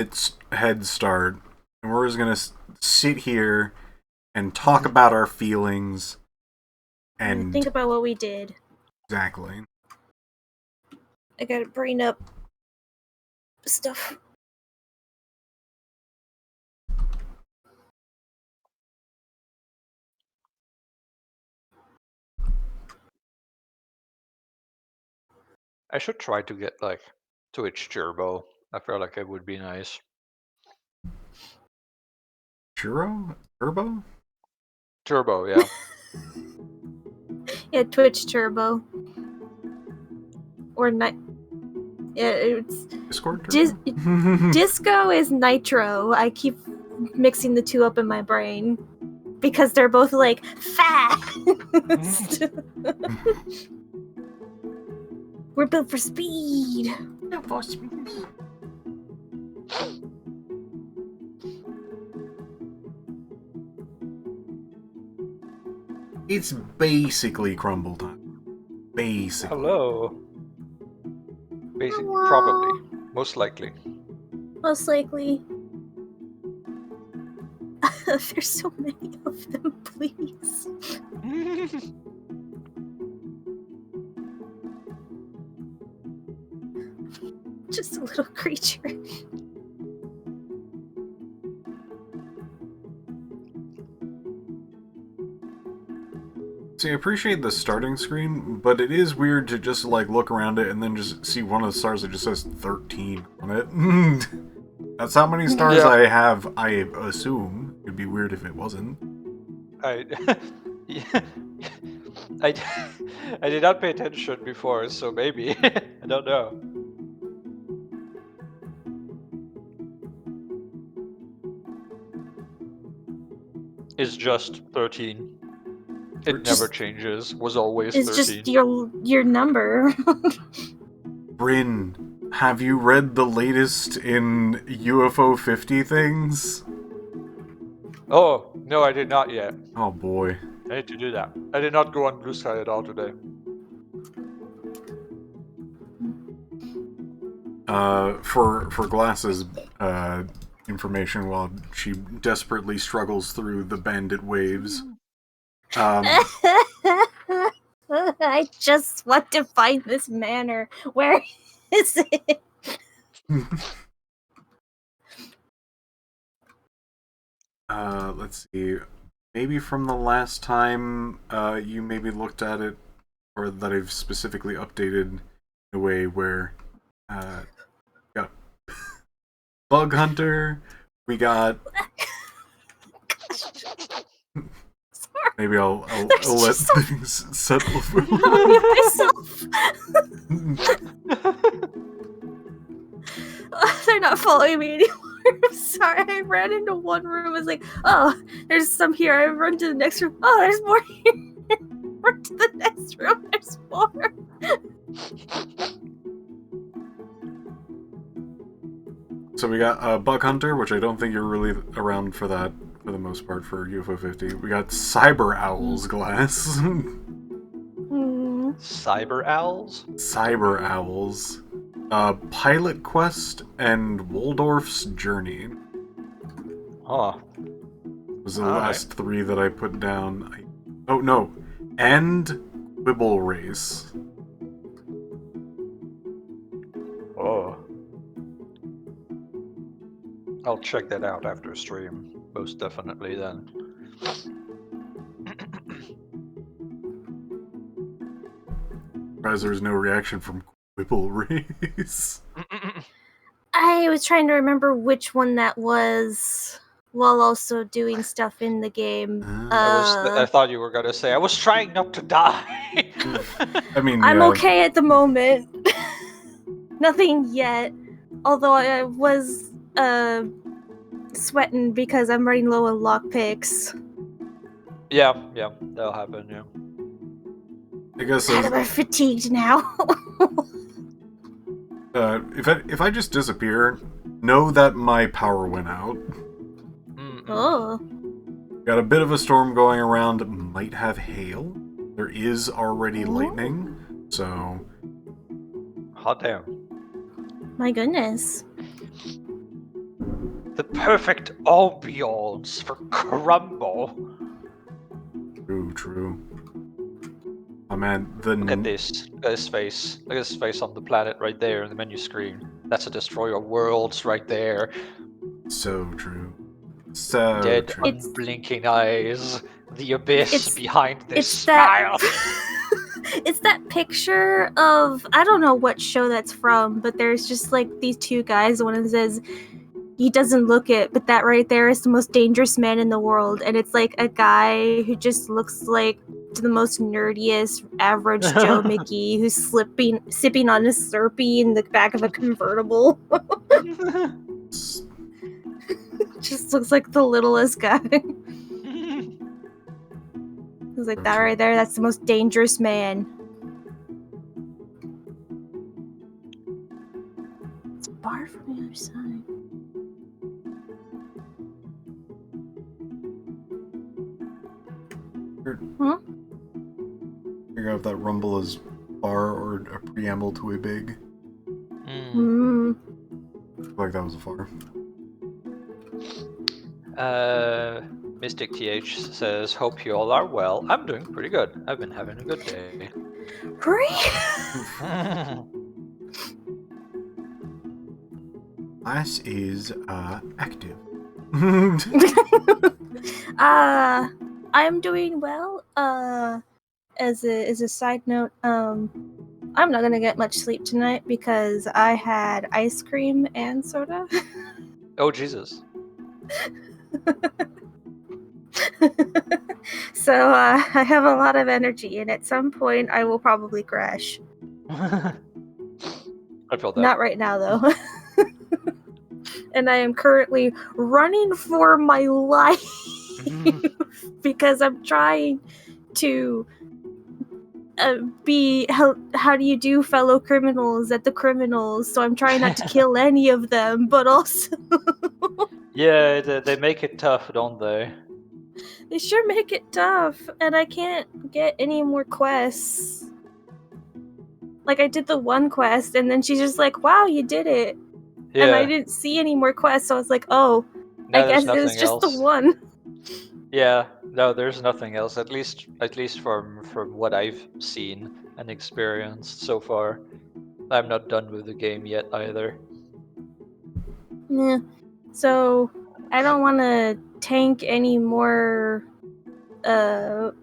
its head start, and we're just gonna sit here and talk about our feelings and think about what we did. exactly. I gotta bring up stuff. I should try to get like Twitch Turbo. I feel like it would be nice. Turbo? Turbo, yeah. Yeah, Twitch Turbo. Or night. Yeah, it's Discord Turbo? Disco is Nitro. I keep mixing the two up in my brain because they're both like fast. We're built for speed. It's basically Crumble time. Basically. Hello. Basically, Hello. probably, most likely. Most likely. There's so many of them, please. Just a little creature. See, I appreciate the starting screen, but it is weird to just like look around it and then just see one of the stars that just says 13 on it. That's how many stars I have, I assume. It'd be weird if it wasn't. I did not pay attention before, so maybe. I don't know. It's just 13. It never changes. Was always 13. It's just your number. Bryn, have you read the latest in UFO 50 things? Oh, no, I did not yet. Oh boy. I need to do that. I did not go on Blue Sky at all today. For Glass's information while she desperately struggles through the bandit waves. I just want to find this manor. Where is it? Let's see. Maybe from the last time you maybe looked at it, or that I've specifically updated in a way where got Bug Hunter, we got. Maybe I'll let things settle for myself. They're not following me anymore. I'm sorry. I ran into one room. I was like, oh, there's some here. I run to the next room. Oh, there's more here. Run to the next room. There's more. So we got Bug Hunter, which I don't think you're really around for that for the most part for UFO 50. We got Cyber Owls Glass. Cyber Owls? Cyber Owls. Pilot Quest and Waldorf's Journey. Huh. Was the last three that I put down. Oh no. And Quibble Race. Oh. I'll check that out after stream. Most definitely then. Surprised there's no reaction from Quibble Race. I was trying to remember which one that was while also doing stuff in the game. I thought you were gonna say I was trying not to die. I mean, I'm okay at the moment. Nothing yet. Although I was sweating because I'm running low on lockpicks. Yeah, that'll happen. Yeah. I guess I'm fatigued now. if I just disappear, know that my power went out. Oh. Got a bit of a storm going around. Might have hail. There is already lightning, so. Hot damn. My goodness. perfect ambiance for Crumble. True. Oh man, Look at this. Look at his face. Look at his face on the planet right there in the menu screen. That's a destroyer of worlds right there. so true. So Dead, true. unblinking eyes. The abyss It's- behind this it's that smile. it's that picture of, I don't know what show that's from, but there's just like these two guys. One of them says he doesn't look it, but that right there is the most dangerous man in the world, and it's like a guy who just looks like the most nerdiest average Joe Mickey who's sipping on a Slurpee in the back of a convertible. Just looks like the littlest guy. He's like, that right there, that's the most dangerous man. It's a bar from the other side. Figure out if that rumble is far or a preamble to a big. Mm. I feel like that was a far. Mystic TH says, hope you all are well. I'm doing pretty good. I've been having a good day. Class is active. I'm doing well. As a side note, I'm not gonna get much sleep tonight because I had ice cream and soda. Oh, Jesus. So I have a lot of energy, and at some point I will probably crash. I feel that. Not right now, though. And I am currently running for my life because I'm trying to be how do you do fellow criminals at the criminals, so I'm trying not to kill any of them, but also Yeah, they make it tough, don't they? they sure make it tough, and I can't get any more quests. Like, I did the one quest, and then she's just like, wow, you did it. Yeah. And I didn't see any more quests, so I was like, oh, No, I guess there's it was nothing just else. the one. Yeah, no, there's nothing else. At least from what I've seen and experienced so far. I'm not done with the game yet either. Yeah. So I don't want to tank any more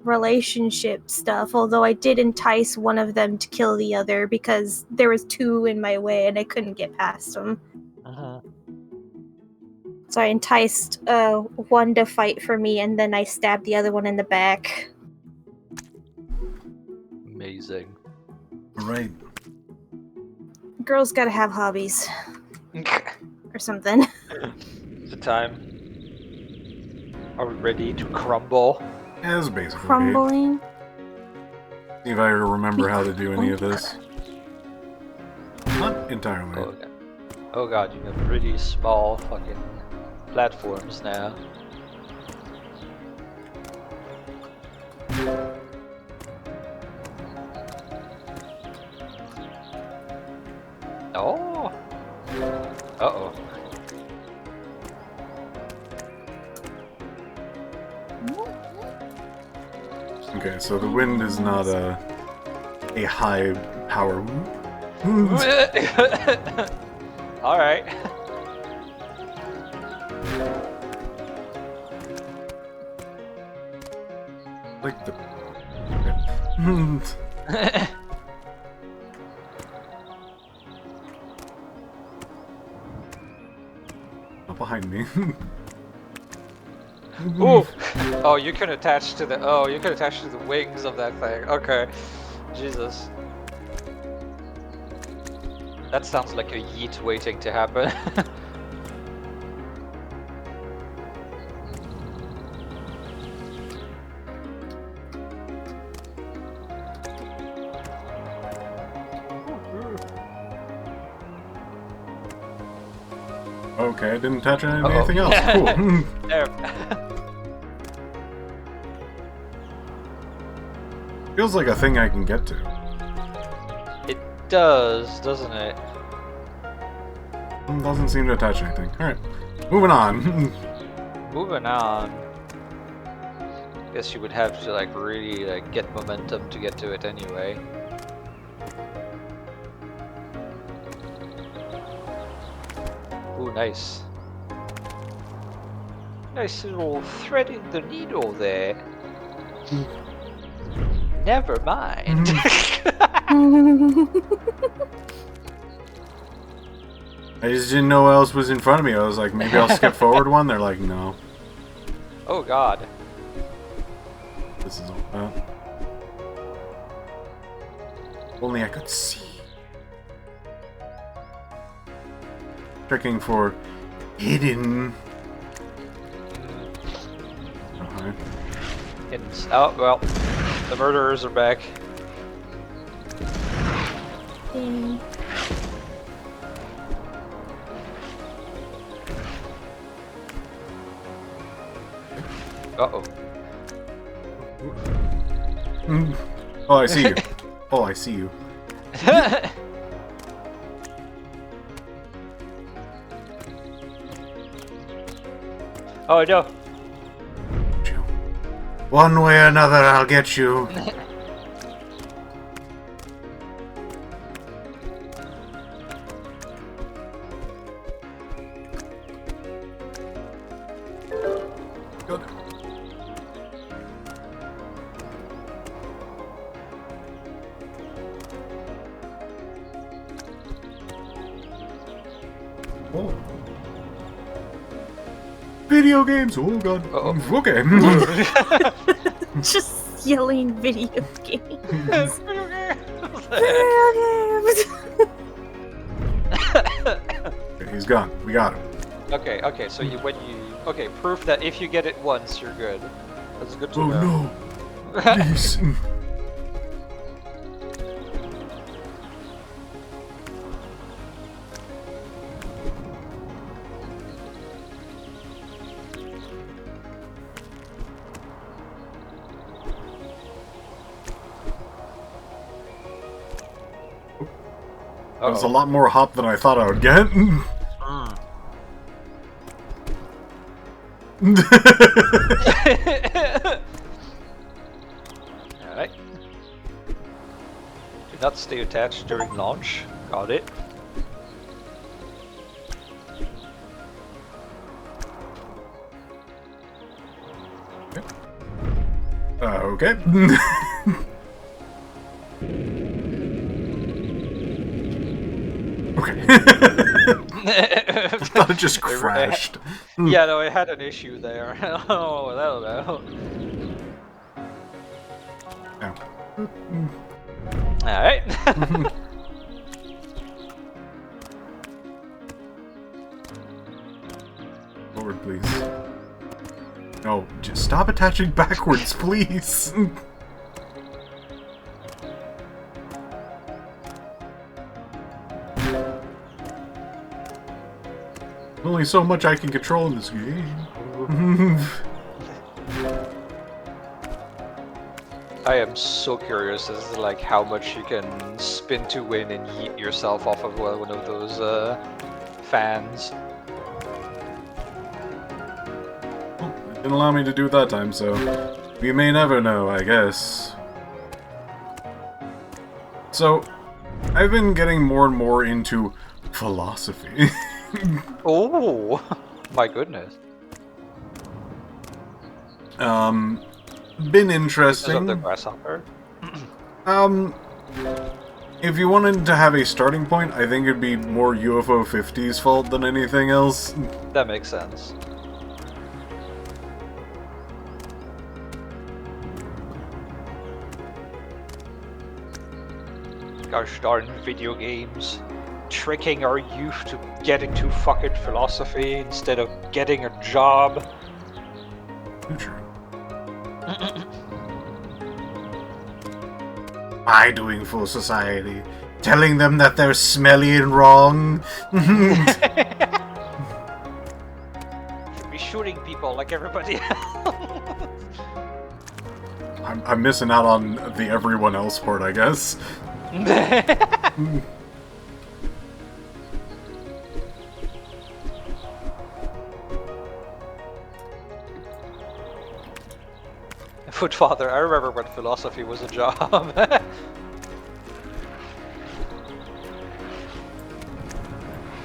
relationship stuff, although I did entice one of them to kill the other because there was two in my way and I couldn't get past them. So I enticed one to fight for me, and then I stabbed the other one in the back. Amazing. Right. Girls gotta have hobbies. Or something. The time. Are we ready to crumble? As basically. Crumbling. See if I remember how to do any of this. Not entirely. Oh god, you have really small fucking platforms now. Oh! Uh-oh. Okay, so the wind is not a high power. Alright. Like the. Not behind me. Ooh! Oh, you can attach to the wings of that thing. Okay. Jesus. That sounds like a yeet waiting to happen. Okay, I didn't touch anything else. Cool. There. Feels like a thing I can get to. It does, doesn't it? Doesn't seem to touch anything. Alright. Moving on. Moving on. Guess you would have to like really like get momentum to get to it anyway. Ooh, nice. Nice little threading the needle there. Never mind. I just didn't know what else was in front of me. I was like, maybe I'll skip forward one. They're like, no. Oh god. This is all. Only I could see. Checking for hidden. Okay. Oh well, the murderers are back. Dang. Uh-oh. Oh, I see you. Oh, I see you. Oh no. One way or another, I'll get you. Good. Oh. Video games. Oh god. Uh-oh. Okay. Just yelling video games. Video games. Okay, he's gone. We got him. Okay, so okay, proof that if you get it once, you're good. That's good to Oh know. no. Please. That was a lot more hop than I thought I would get. Alright. Do not stay attached during launch. Got it. Okay. Okay. I thought it just crashed. Yeah, no, I had an issue there. Oh, I don't know. Alright. Forward, please. No, just stop attaching backwards, please. Only so much I can control in this game. I am so curious as to like how much you can spin to win and yeet yourself off of one of those fans. Well, it didn't allow me to do it that time, so we may never know, I guess. So, I've been getting more and more into philosophy. Oh, my goodness. Been interesting. Of the grasshopper. If you wanted to have a starting point, I think it'd be more UFO 50's fault than anything else. That makes sense. Gosh darn video games. Tricking our youth to get into fucking philosophy instead of getting a job. True. I doing for society? Telling them that they're smelly and wrong? Should be shooting people like everybody else. I'm missing out on the everyone else part, I guess. Footfather, I remember when philosophy was a job. But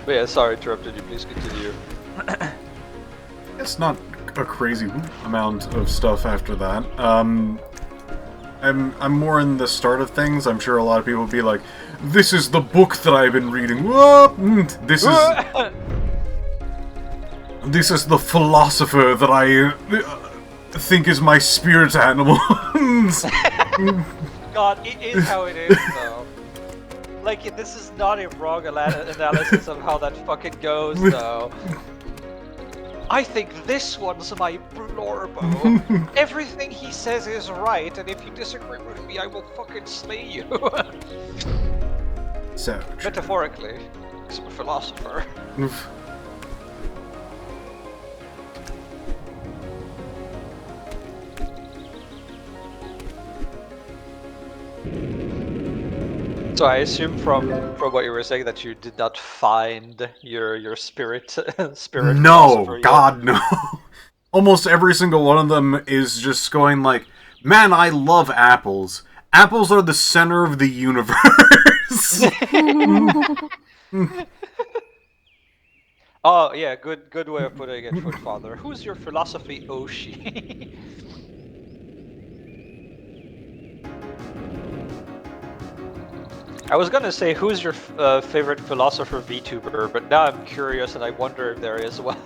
yeah, sorry, interrupted you. Please continue. It's not a crazy amount of stuff after that. I'm more in the start of things. I'm sure a lot of people will be like, "This is the book that I've been reading. This is the philosopher that I think is my spirit animal." God, it is how it is, though. Like, this is not a wrong analysis of how that fucking goes, though. I think this one's my Blorbo. Everything he says is right, and if you disagree with me, I will fucking slay you. Savage. Metaphorically, because I'm a philosopher. So I assume from what you were saying that you did not find your spirit philosopher No, yet. God, no. Almost every single one of them is just going like, "Man, I love apples. Apples are the center of the universe." Oh yeah, good way of putting it, Footfather. Who's your philosophy Oshi? I was gonna say who's your favorite philosopher VTuber, but now I'm curious and I wonder if there is one.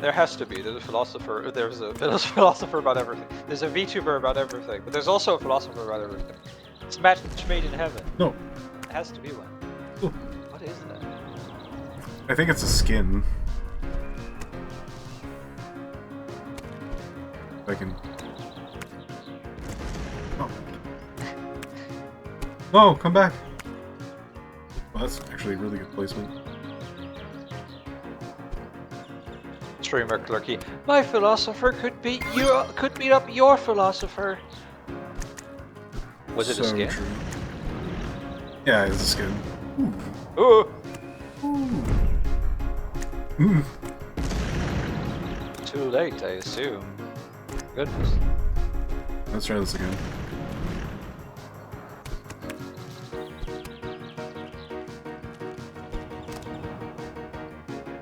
There has to be. There's a philosopher. There's a philosopher about everything. There's a VTuber about everything, but there's also a philosopher about everything. It's match made in heaven. No. It has to be one. Oh. What is that? I think it's a skin. If I can... Oh. No, come back! Well, that's actually a really good placement. Streamer Clerky. My philosopher could beat up your philosopher. Was it a skin? True. Yeah, it's a skin. Ooh. Ooh. Too late, I assume. Goodness. Let's try this again.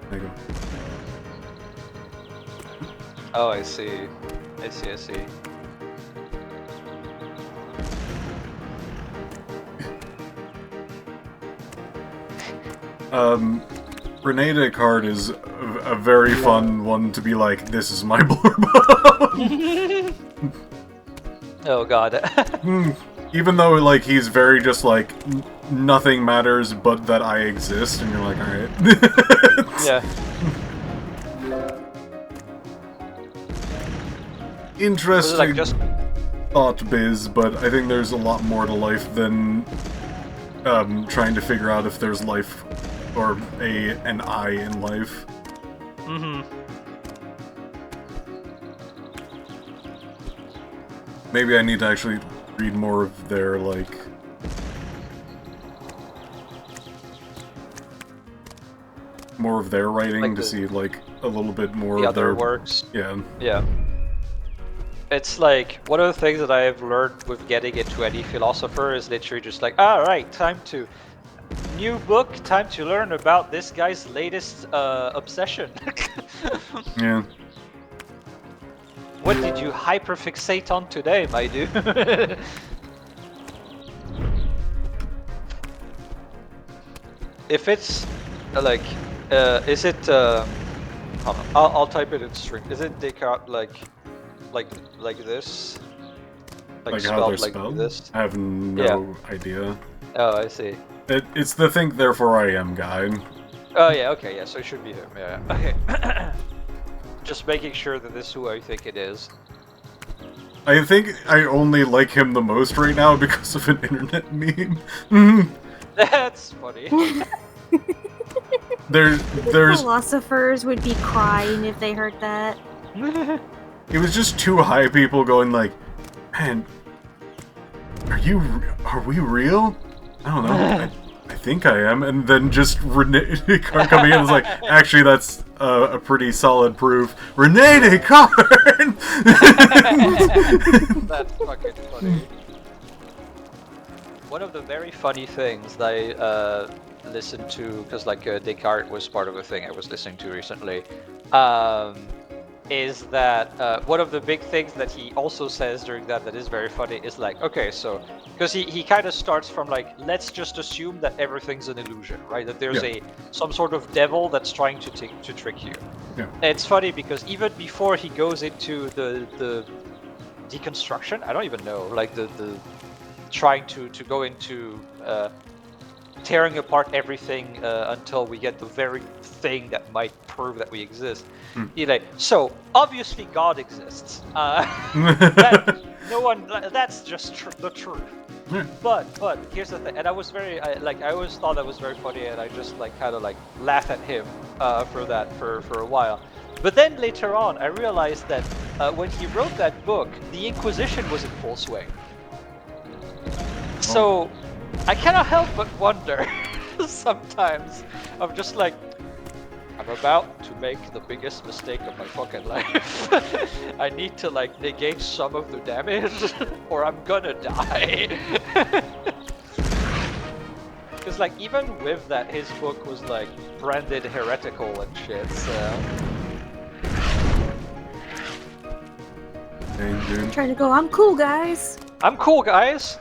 There you go. Oh, I see. I see. Renee Descartes is a very fun one to be like, "This is my Blorbo." Oh god. Even though, like, he's very just like, nothing matters but that I exist, and you're like, alright. Yeah. Interesting Like just... thought biz, but I think there's a lot more to life than trying to figure out if there's life or an I in life. Mm-hmm. Maybe I need to actually read more of their, like... more of their writing like to see, like, a little bit more the of their... other works. Yeah. Yeah. It's like, one of the things that I have learned with getting into any philosopher is literally just like, alright, time to... new book, time to learn about this guy's latest obsession. Yeah. What did you hyperfixate on today, my dude? If it's like, is it? Hold on, I'll type it in stream. Is it Descartes like this? Like how they're spelled? This? I have no idea. Oh, I see. It's the think therefore I am guide. Oh yeah, okay, yeah. So it should be him. Yeah. Okay. Just making sure that this is who I think it is. I think I only like him the most right now because of an internet meme. That's funny. There's Philosophers would be crying if they heard that. it was just two high people going like, "Man, are we real? I don't know. I think I am, and then just Rene Descartes coming in was like, actually, that's a pretty solid proof. Rene Descartes! That's fucking funny. One of the very funny things that I listened to, because like Descartes was part of a thing I was listening to recently, is that one of the big things that he also says during that is very funny is like, okay, so, because he kind of starts from like, let's just assume that everything's an illusion, right? That there's some sort of devil that's trying to trick you. Yeah. And it's funny because even before he goes into the deconstruction, I don't even know, like the trying to go into tearing apart everything until we get the very thing that might prove that we exist. You're like, so obviously God exists. That's just the truth. But here's the thing, and I always thought that was very funny, and I just like kind of like laugh at him for that for a while. But then later on, I realized that when he wrote that book, the Inquisition was in full swing. So I cannot help but wonder sometimes. I'm just like, I'm about to make the biggest mistake of my fucking life. I need to like negate some of the damage or I'm gonna die. Because like even with that, his book was like branded heretical and shit, so... Trying to go, I'm cool, guys. I'm cool, guys.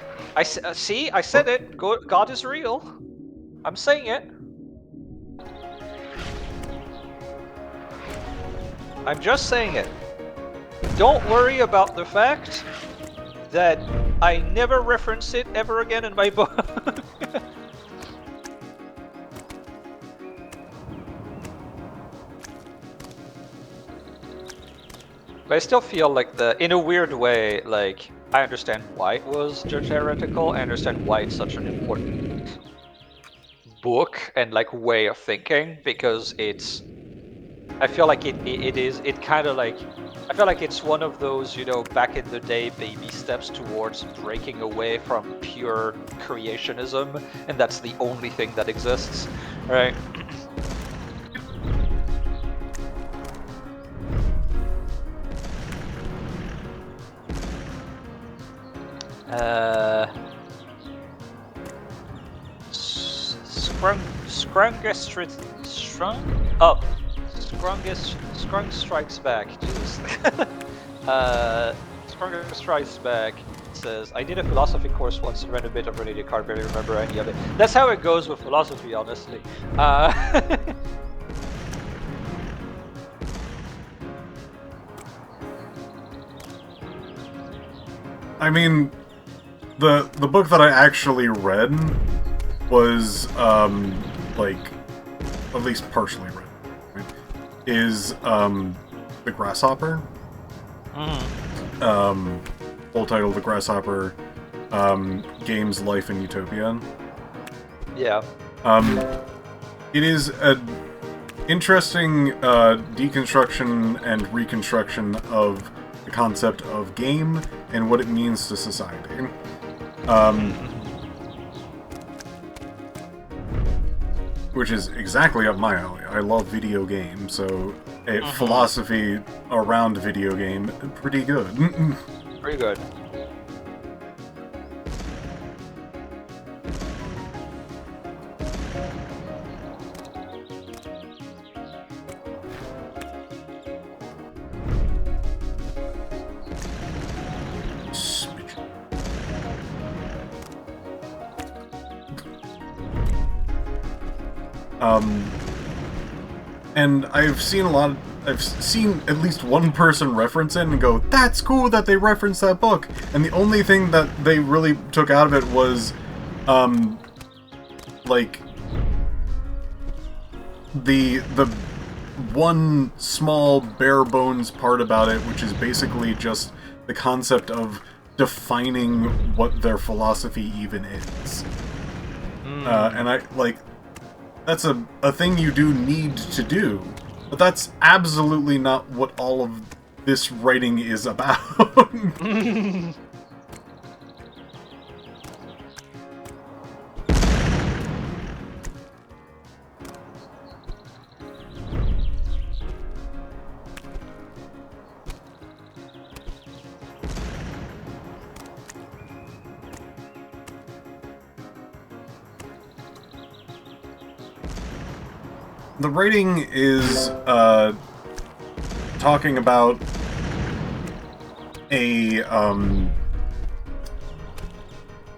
See, I said it. God is real. I'm saying it. I'm just saying it. Don't worry about the fact that I never reference it ever again in my book. But I still feel like in a weird way, like, I understand why it was judged heretical. I understand why it's such an important book and like way of thinking, because it's, I feel like it kind of like, I feel like it's one of those, you know, back in the day baby steps towards breaking away from pure creationism, and that's the only thing that exists, right? Scrung Strikes Back. Jesus. Scrung Strikes Back says, I did a philosophy course once and read a bit of René Descartes, barely remember any of it. That's how it goes with philosophy, honestly. I mean, the book that I actually read was like at least partially read, right? Is The Grasshopper. Full title: The Grasshopper, Games, Life, and Utopia. Yeah. It is an interesting deconstruction and reconstruction of the concept of game and what it means to society. Which is exactly up my alley. I love video games, so a philosophy around video game, pretty good. Pretty good. And I've seen at least one person reference it and go, that's cool that they referenced that book. And the only thing that they really took out of it was, like, the one small bare bones part about it, which is basically just the concept of defining what their philosophy even is. And I, like, that's a thing you do need to do, but that's absolutely not what all of this writing is about. The writing is talking about a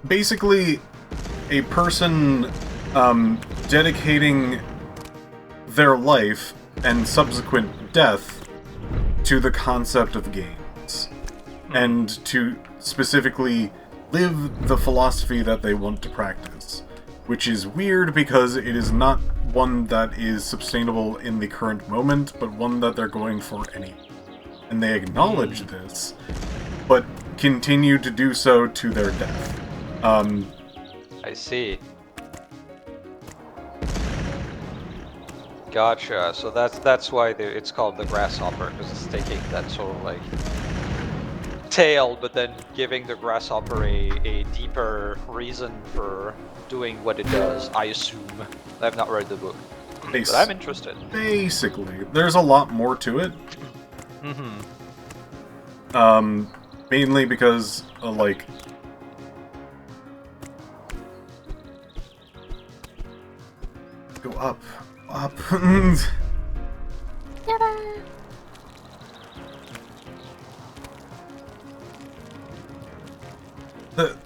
basically a person dedicating their life and subsequent death to the concept of games, and to specifically live the philosophy that they want to practice, which is weird because it is not one that is sustainable in the current moment, but one that they're going for anyway. And they acknowledge this, but continue to do so to their death. I see. Gotcha. So that's why it's called the grasshopper, because it's taking that sort of like tail, but then giving the grasshopper a deeper reason for doing what it does. I assume. I've not read the book, but I'm interested. Basically, there's a lot more to it. Mainly because like. Go up.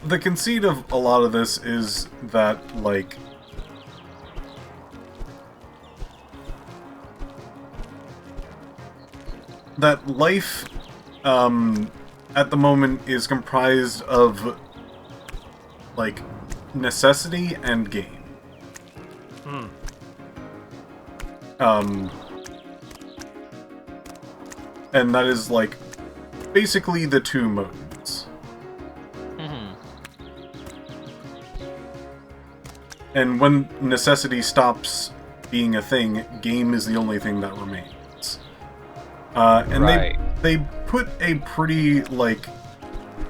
The conceit of a lot of this is that, like, that life, at the moment is comprised of, like, necessity and game. And that is, like, basically the two modes. And when necessity stops being a thing, game is the only thing that remains. And Right. they put a pretty, like,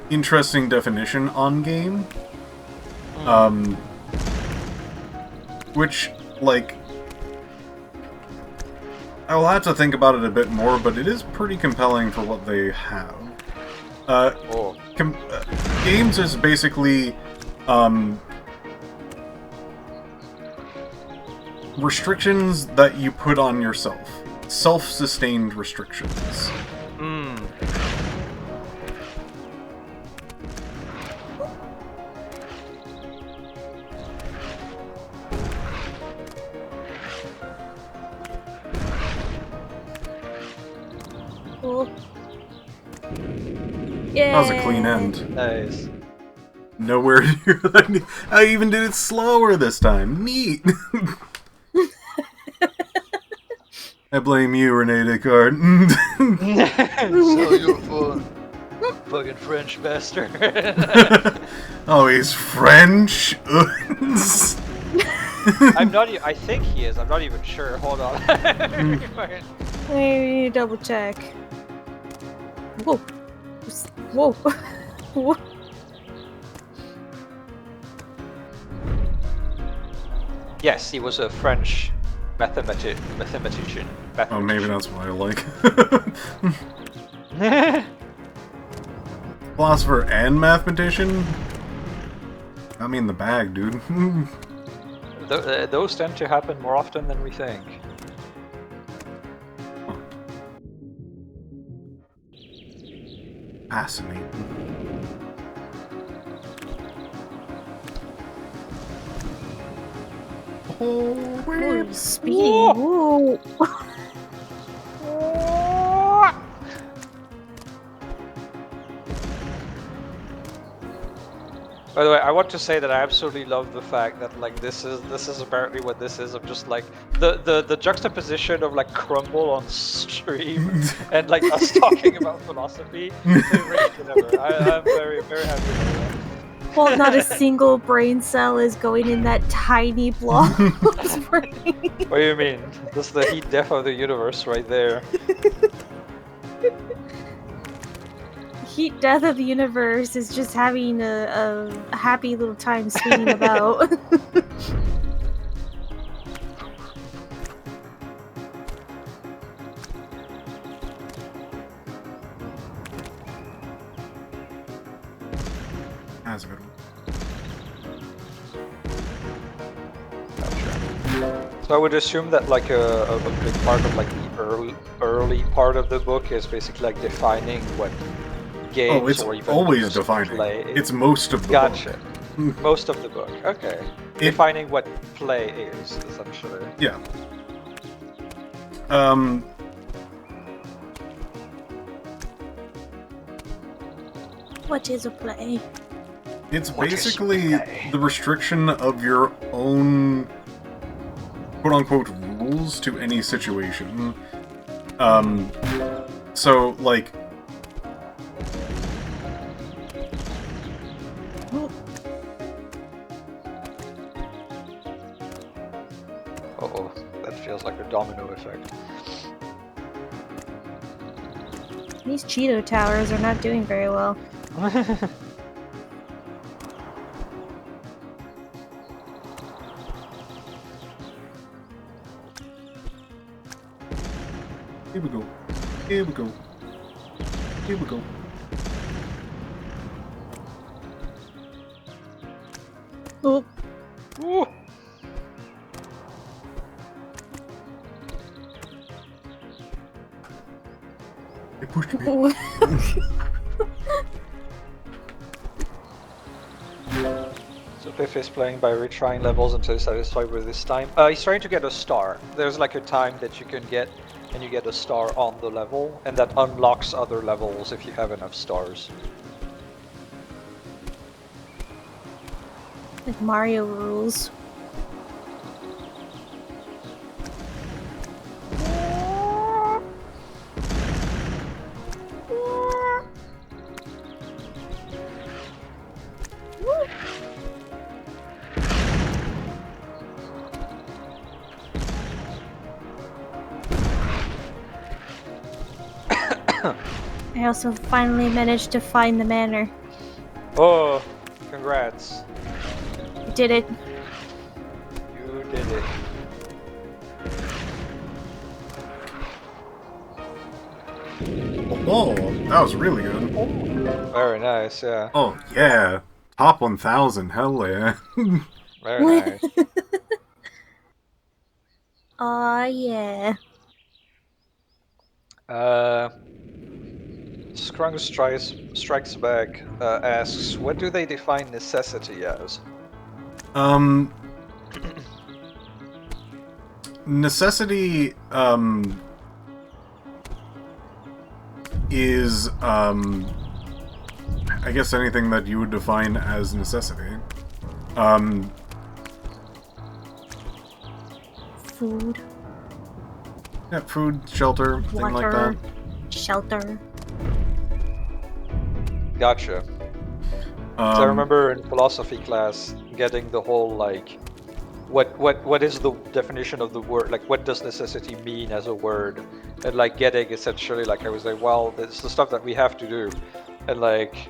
interesting definition on game. Which, like, I will have to think about it a bit more, but it is pretty compelling for what they have. Games is basically restrictions that you put on yourself. Self-sustained restrictions. Cool. Yeah. That was a clean end. Nice. Nowhere near that. I even did it slower this time. Neat. I blame you, Rene Descartes. So your fault. Fucking French bastard. Oh, he's French? I'm not I think he is. I'm not even sure. Hold on. We need to double check. Whoa. Whoa. Whoa. Yes, he was a French mathematician. Oh, maybe that's what I like. Philosopher and mathematician? I mean the bag, dude. Those tend to happen more often than we think. Fascinating. Oh, Ooh, speedy. Whoa. By the way, I want to say that I absolutely love the fact that like this is apparently what this is. Of just like the juxtaposition of like Crumble on stream and like us talking about philosophy. Favorite shit ever. I'm very very happy about that. Well, not a single brain cell is going in that tiny blob of brain. What do you mean? This is the heat death of the universe right there. Heat death of the universe is just having a happy little time swinging about. That's a good one. So I would assume that like a big part of like the early part of the book is basically like defining what games Oh, it's or even always just defining. play. It's most of the Gotcha. book. Most of the book. Okay. Defining what play is essentially. Yeah. What is a play? It's What is basically play? the restriction of your own quote-unquote rules to any situation. So, like... Uh-oh, that feels like a domino effect. These Cheeto towers are not doing very well. Here we go. Here we go. Here we go. Oh. Ooh. It pushed me. So Piph is playing by retrying levels until he's satisfied with his time. He's trying to get a star. There's like a time that you can get, and you get a star on the level, and that unlocks other levels if you have enough stars. Like Mario rules. I also finally managed to find the manor. Oh, congrats. I did it. You did it. Oh, that was really good. Very nice, yeah. Oh, yeah. Top 1000, hell yeah. Very nice. Aw, yeah. Scrung strikes back, asks, what do they define necessity as? Necessity, is, I guess anything that you would define as necessity. Food. Yeah, food, shelter, thing like Water. that. Shelter. Gotcha. So I remember in philosophy class getting the whole like, what is the definition of the word? Like, what does necessity mean as a word? And like getting essentially like I was like, well, it's the stuff that we have to do, and like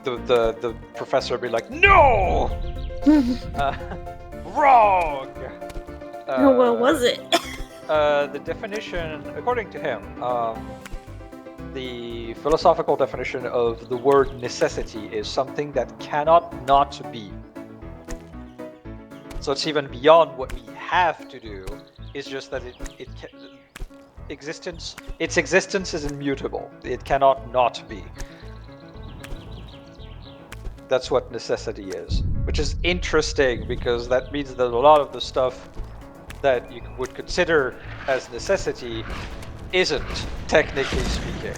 the professor would be like, no, wrong. What was it? The definition, according to him, the philosophical definition of the word necessity is something that cannot not be. So it's even beyond what we have to do. It's just that its existence is immutable. It cannot not be. That's what necessity is, which is interesting because that means that a lot of the stuff that you would consider as necessity isn't, technically speaking.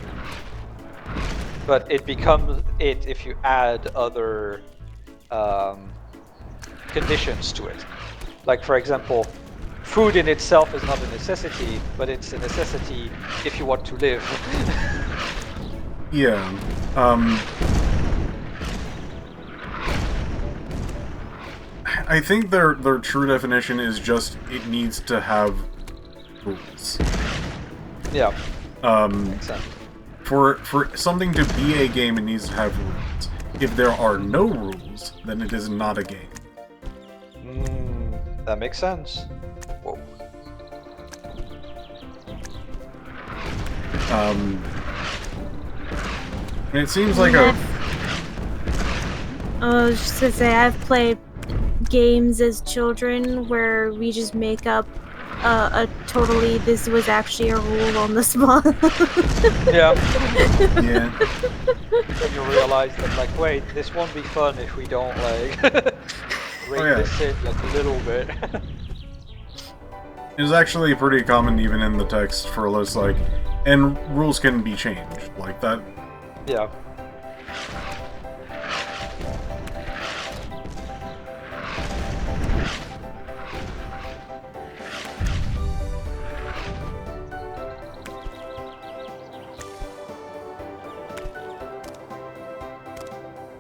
But it becomes it if you add other conditions to it. Like, for example, food in itself is not a necessity, but it's a necessity if you want to live. Yeah. I think their true definition is just it needs to have rules. Yeah. Makes sense. For something to be a game, it needs to have rules. If there are no rules, then it is not a game. That makes sense. Whoa. And it seems like I was just gonna say, I've played games as children where we just make up totally this was actually a rule on the spot. Yeah. Yeah. Then you realize that, like, wait, this won't be fun if we don't, like, rate yeah. this in, like, a little bit. It's actually pretty common even in the text for those, like, and rules can be changed, like that. Yeah.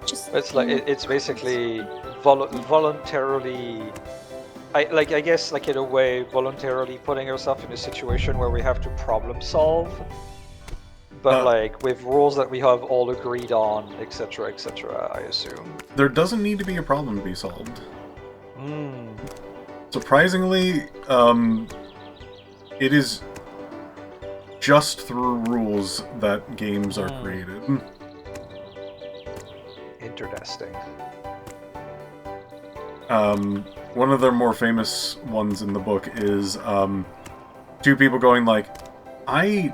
Just It's like, it's basically voluntarily, I guess, like, in a way, voluntarily putting ourselves in a situation where we have to problem solve, but like with rules that we have all agreed on, etc., etc., I assume. There doesn't need to be a problem to be solved. Hmm. Surprisingly, it is just through rules that games are created. Interesting. One of their more famous ones in the book is two people going like, I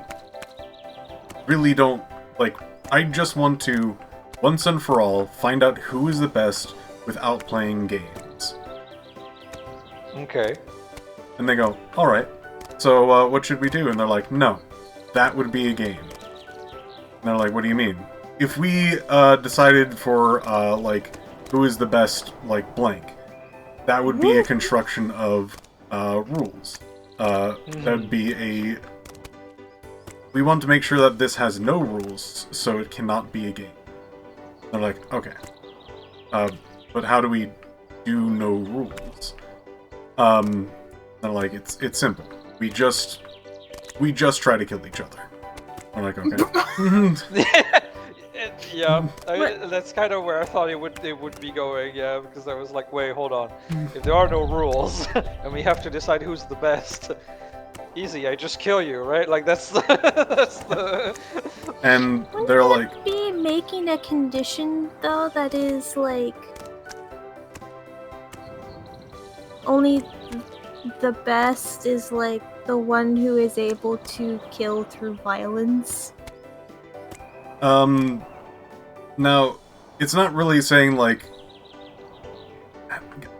really don't, like, I just want to, once and for all, find out who is the best without playing games. Okay. And they go, alright, so what should we do? And they're like, no, that would be a game. And they're like, what do you mean? If we decided for, like, who is the best, like, blank, that would be a construction of rules. That would be a... We want to make sure that this has no rules, so it cannot be a game. They're like, okay. But how do we do no rules? They're like, it's simple. We just try to kill each other. We're like, okay. Yeah, that's kind of where I thought it would be going. Yeah, because I was like, wait, hold on. If there are no rules and we have to decide who's the best, easy. I just kill you, right? Like that's the. And they're like, Wouldn't that be making a condition though that is like only the best is like the one who is able to kill through violence? Now, it's not really saying, like,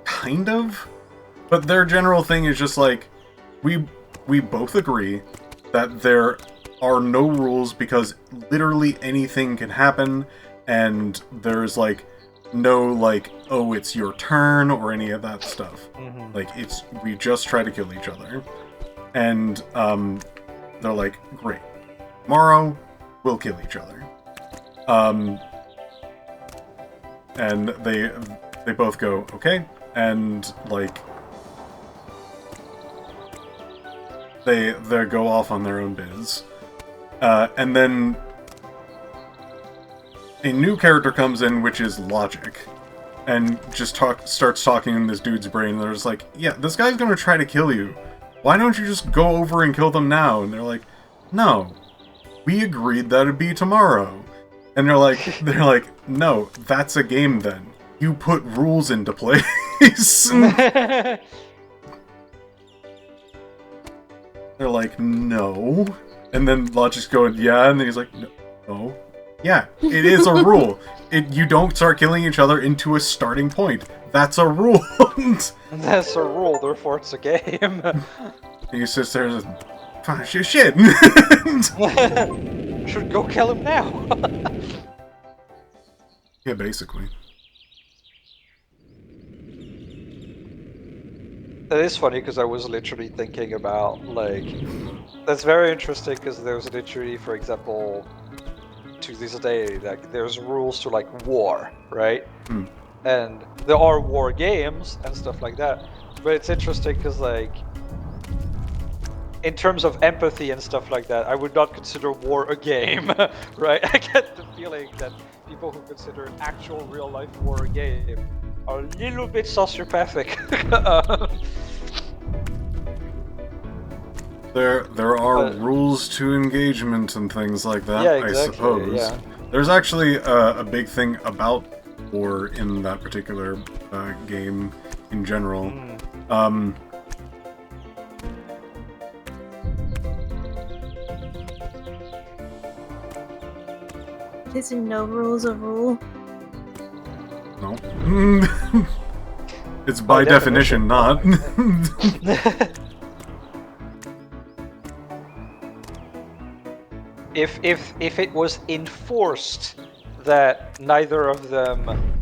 kind of, but their general thing is just, like, we both agree that there are no rules because literally anything can happen, and there's, like, no, like, oh, it's your turn, or any of that stuff. Like, we just try to kill each other. And, they're like, great. Tomorrow, we'll kill each other. And they both go, okay, and, like, they go off on their own biz. And then a new character comes in, which is Logic, and just starts talking in this dude's brain, and they're just like, yeah, this guy's gonna try to kill you. Why don't you just go over and kill them now? And they're like, no, we agreed that it'd be tomorrow. And they're like, no, that's a game then. You put rules into place. They're like, no. And then Logic's going, yeah, and then he's like, no. Yeah, it is a rule. You don't start killing each other into a starting point. That's a rule. That's a rule, therefore it's a game. He sits there and says, shit. Should go kill him now. Yeah, basically. It is funny because I was literally thinking about, like, that's very interesting because there's literally, for example, to this day, like, there's rules to, like, war, right? And there are war games and stuff like that. But it's interesting because, like, in terms of empathy and stuff like that, I would not consider war a game, right? I get the feeling that people who consider actual real-life war a game are a little bit sociopathic. There are rules to engagement and things like that, Yeah, exactly, I suppose. yeah. There's actually a big thing about war in that particular game in general. Isn't no rules a rule? No. It's by definition not. If it was enforced that neither of them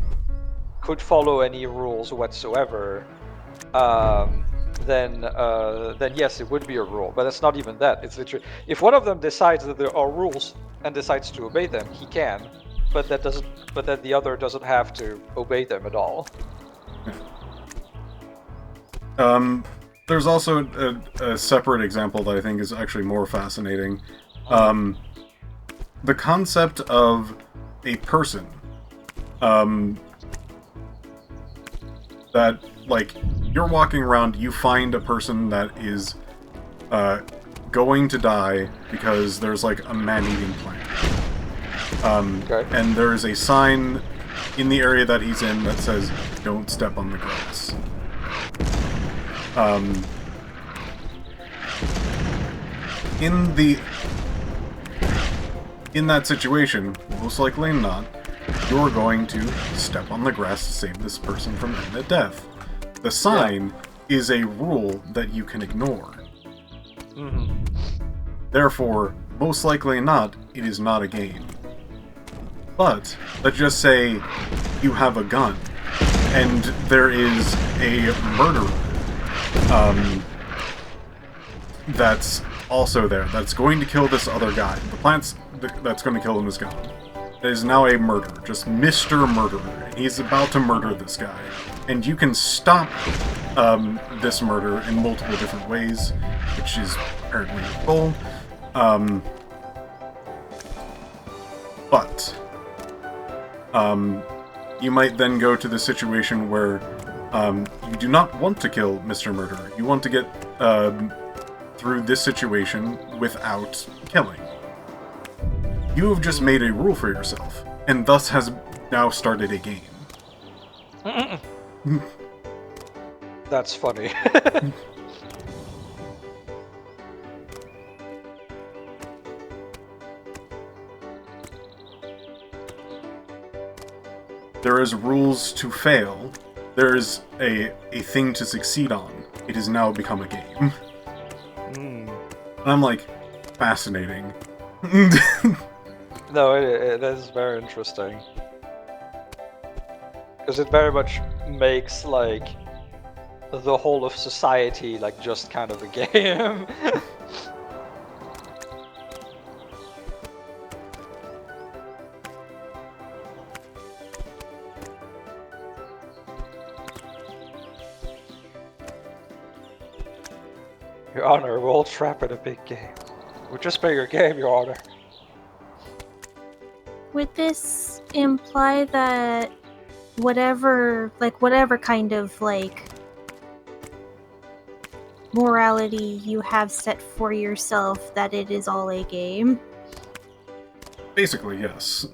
could follow any rules whatsoever, then yes, it would be a rule. But it's not even that. It's literally, if one of them decides that there are rules and decides to obey them, he can. But that doesn't. But then the other doesn't have to obey them at all. There's also a separate example that I think is actually more fascinating. The concept of a person that, like, you're walking around, you find a person that is going to die because there's, like, a man-eating plant. Okay. And there is a sign in the area that he's in that says, "Don't step on the grass." In that situation, most likely not, you're going to step on the grass to save this person from imminent death. The sign is a rule that you can ignore. Mm-hmm. Therefore, most likely not, it is not a game. But, let's just say you have a gun, and there is a murderer that's also there, that's going to kill this other guy. The plant that's going to kill him is gone. It is now a murderer, just Mr. Murderer. He's about to murder this guy. And you can stop this murder in multiple different ways, which is apparently your goal. But you might then go to the situation where you do not want to kill Mr. Murderer. You want to get through this situation without killing. You have just made a rule for yourself, and thus has now started a game. That's funny. There is rules to fail. There is a thing to succeed on. It has now become a game. And I'm like, fascinating. No, it is very interesting. Because it very much makes, like, the whole of society, like, just kind of a game. Your Honor, we're all trapped in a big game. We're just playing a game, Your Honor. Would this imply that whatever kind of, like, morality you have set for yourself, that it is all a game? Basically, yes.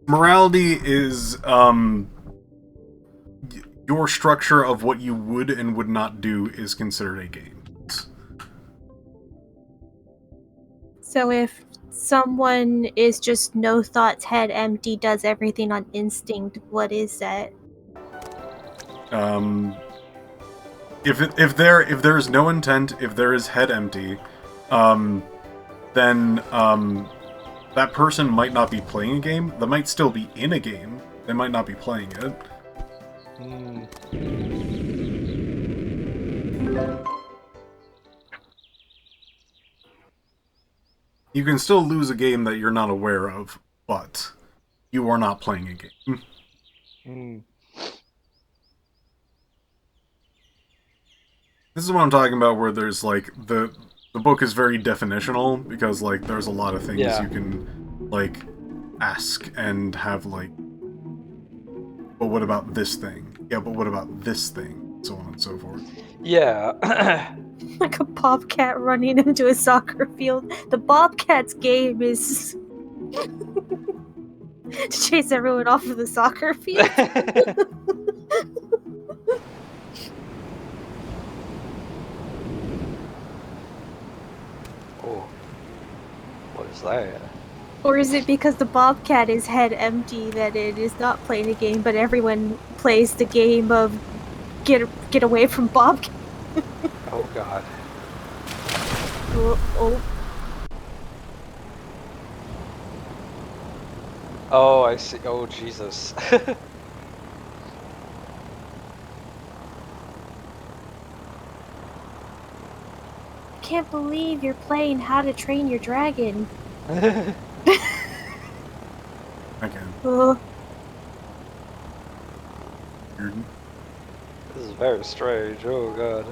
Morality is, your structure of what you would and would not do is considered a game. So if someone is just no thoughts, head empty, does everything on instinct, what is that? If there is no intent, if there is head empty, then that person might not be playing a game. They might still be in a game. They might not be playing it. You can still lose a game that you're not aware of, but you are not playing a game. This is what I'm talking about, where there's, like, the book is very definitional, because, like, there's a lot of things you can, like, ask and have, like, but what about this thing? Yeah, but what about this thing? So on and so forth. Yeah. Like a bobcat running into a soccer field. The bobcat's game is to chase everyone off of the soccer field. Oh, what is that? Or is it because the Bobcat is head empty that it is not playing a game, but everyone plays the game of get away from Bobcat? Oh god. Oh. Oh, I see. Oh, Jesus. Can't believe you're playing How to Train Your Dragon. I can. Oh. Weird. This is very strange. Oh god.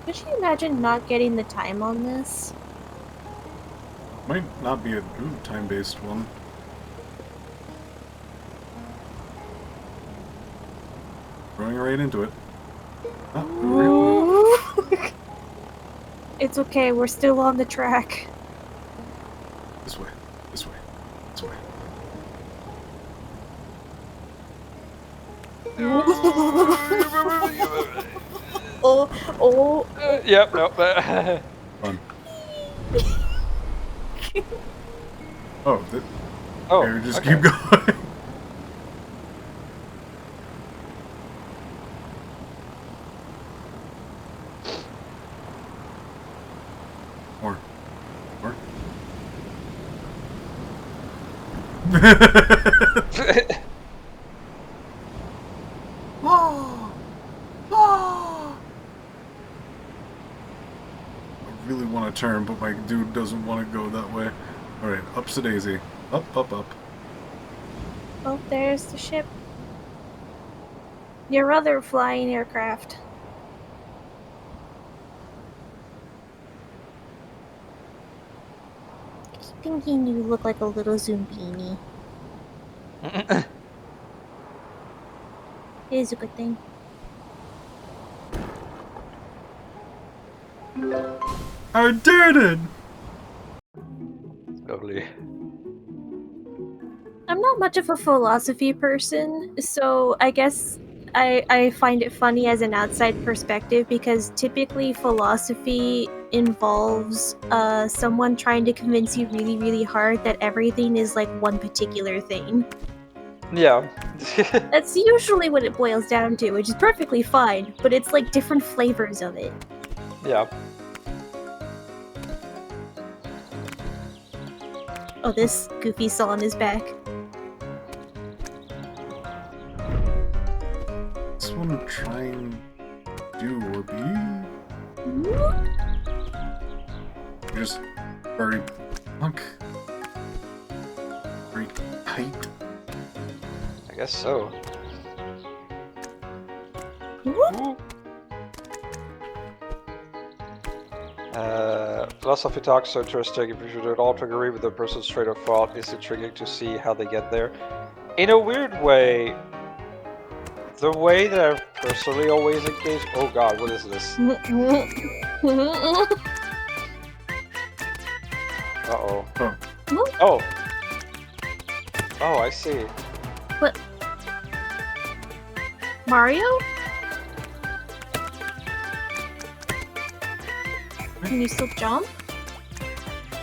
Could you imagine not getting the time on this? Might not be a time-based one. Going right into it. Oh, It's okay, we're still on the track. this way. This way. This way. Oh. Yep, nope. Fun. Oh, Oh, here, just okay. keep going. More. Oh! Oh! I really want to turn, but my dude doesn't want to go that way. Alright, up's the daisy. Up. Oh, there's the ship. Your other flying aircraft. I keep thinking you look like a little Zumbini. It is a good thing. I did it! Lovely. I'm not much of a philosophy person, so I guess I find it funny as an outside perspective because typically philosophy involves someone trying to convince you really, really hard that everything is like one particular thing. Yeah. That's usually what it boils down to, which is perfectly fine, but it's like different flavors of it. Yeah. Oh, this goofy song is back. This one trying to do or be just very punk, very tight. I guess so. Philosophy talk so interesting. If you should at all agree with the person's train of thought, it's intriguing to see how they get there. In a weird way, the way that I've personally always engaged. Oh god, what is this? Uh-oh. Oh. Oh, I see. What? Mario? Can you still jump?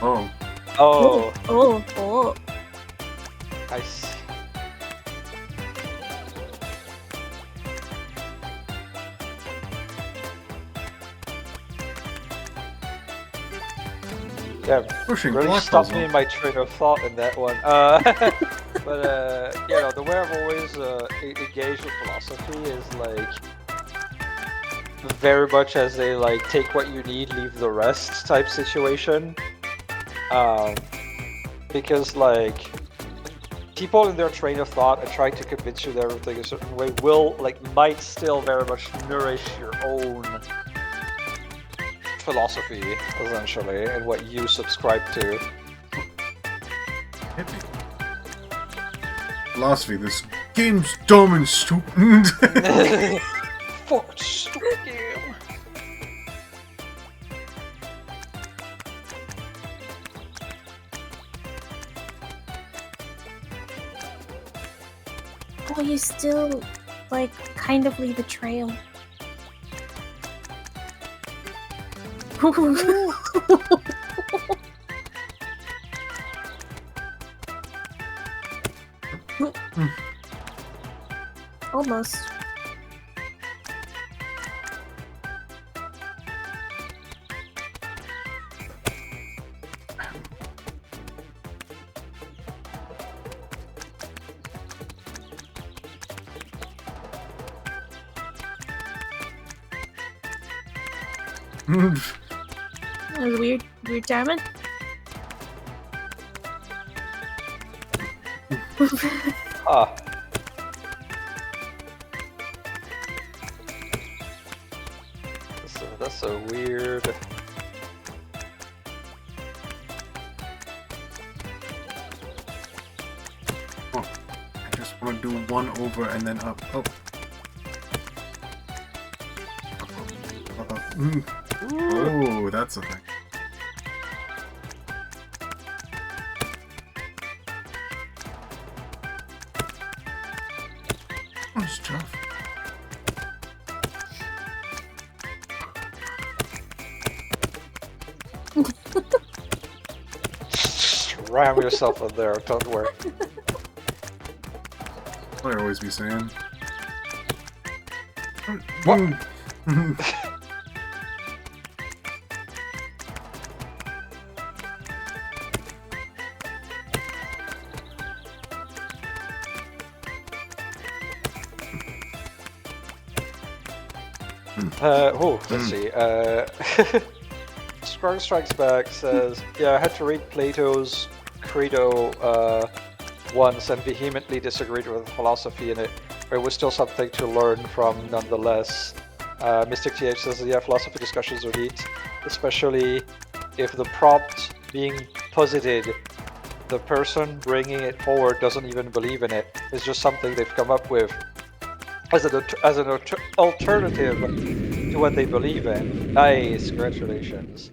Oh. Oh. Oh. I see. Yeah, Pushing really block stopped puzzle. me in my train of thought in that one. But you know, the way I've always engaged with philosophy is like very much as a like take what you need, leave the rest type situation. Because like people in their train of thought and trying to convince you that everything a certain way might still very much nourish your own philosophy, essentially, and what you subscribe to. Hit me. Philosophy, this game's dumb and stupid. Fuck, stupid game. Oh, you still, like, kind of leave a trail. Almost. That was weird timing. Ah. That's so weird. Oh, I just want to do one over and then up. Oh. Oh, that's a thing. That's tough. Just ram yourself in there, don't worry. What I always be saying. What? Let's see. Strong Strikes Back says, yeah, I had to read Plato's Credo once and vehemently disagreed with the philosophy in it, but it was still something to learn from nonetheless. Mystic TH says, yeah, philosophy discussions are neat, especially if the prompt being posited, the person bringing it forward doesn't even believe in it. It's just something they've come up with as an alternative to what they believe in. Nice, congratulations.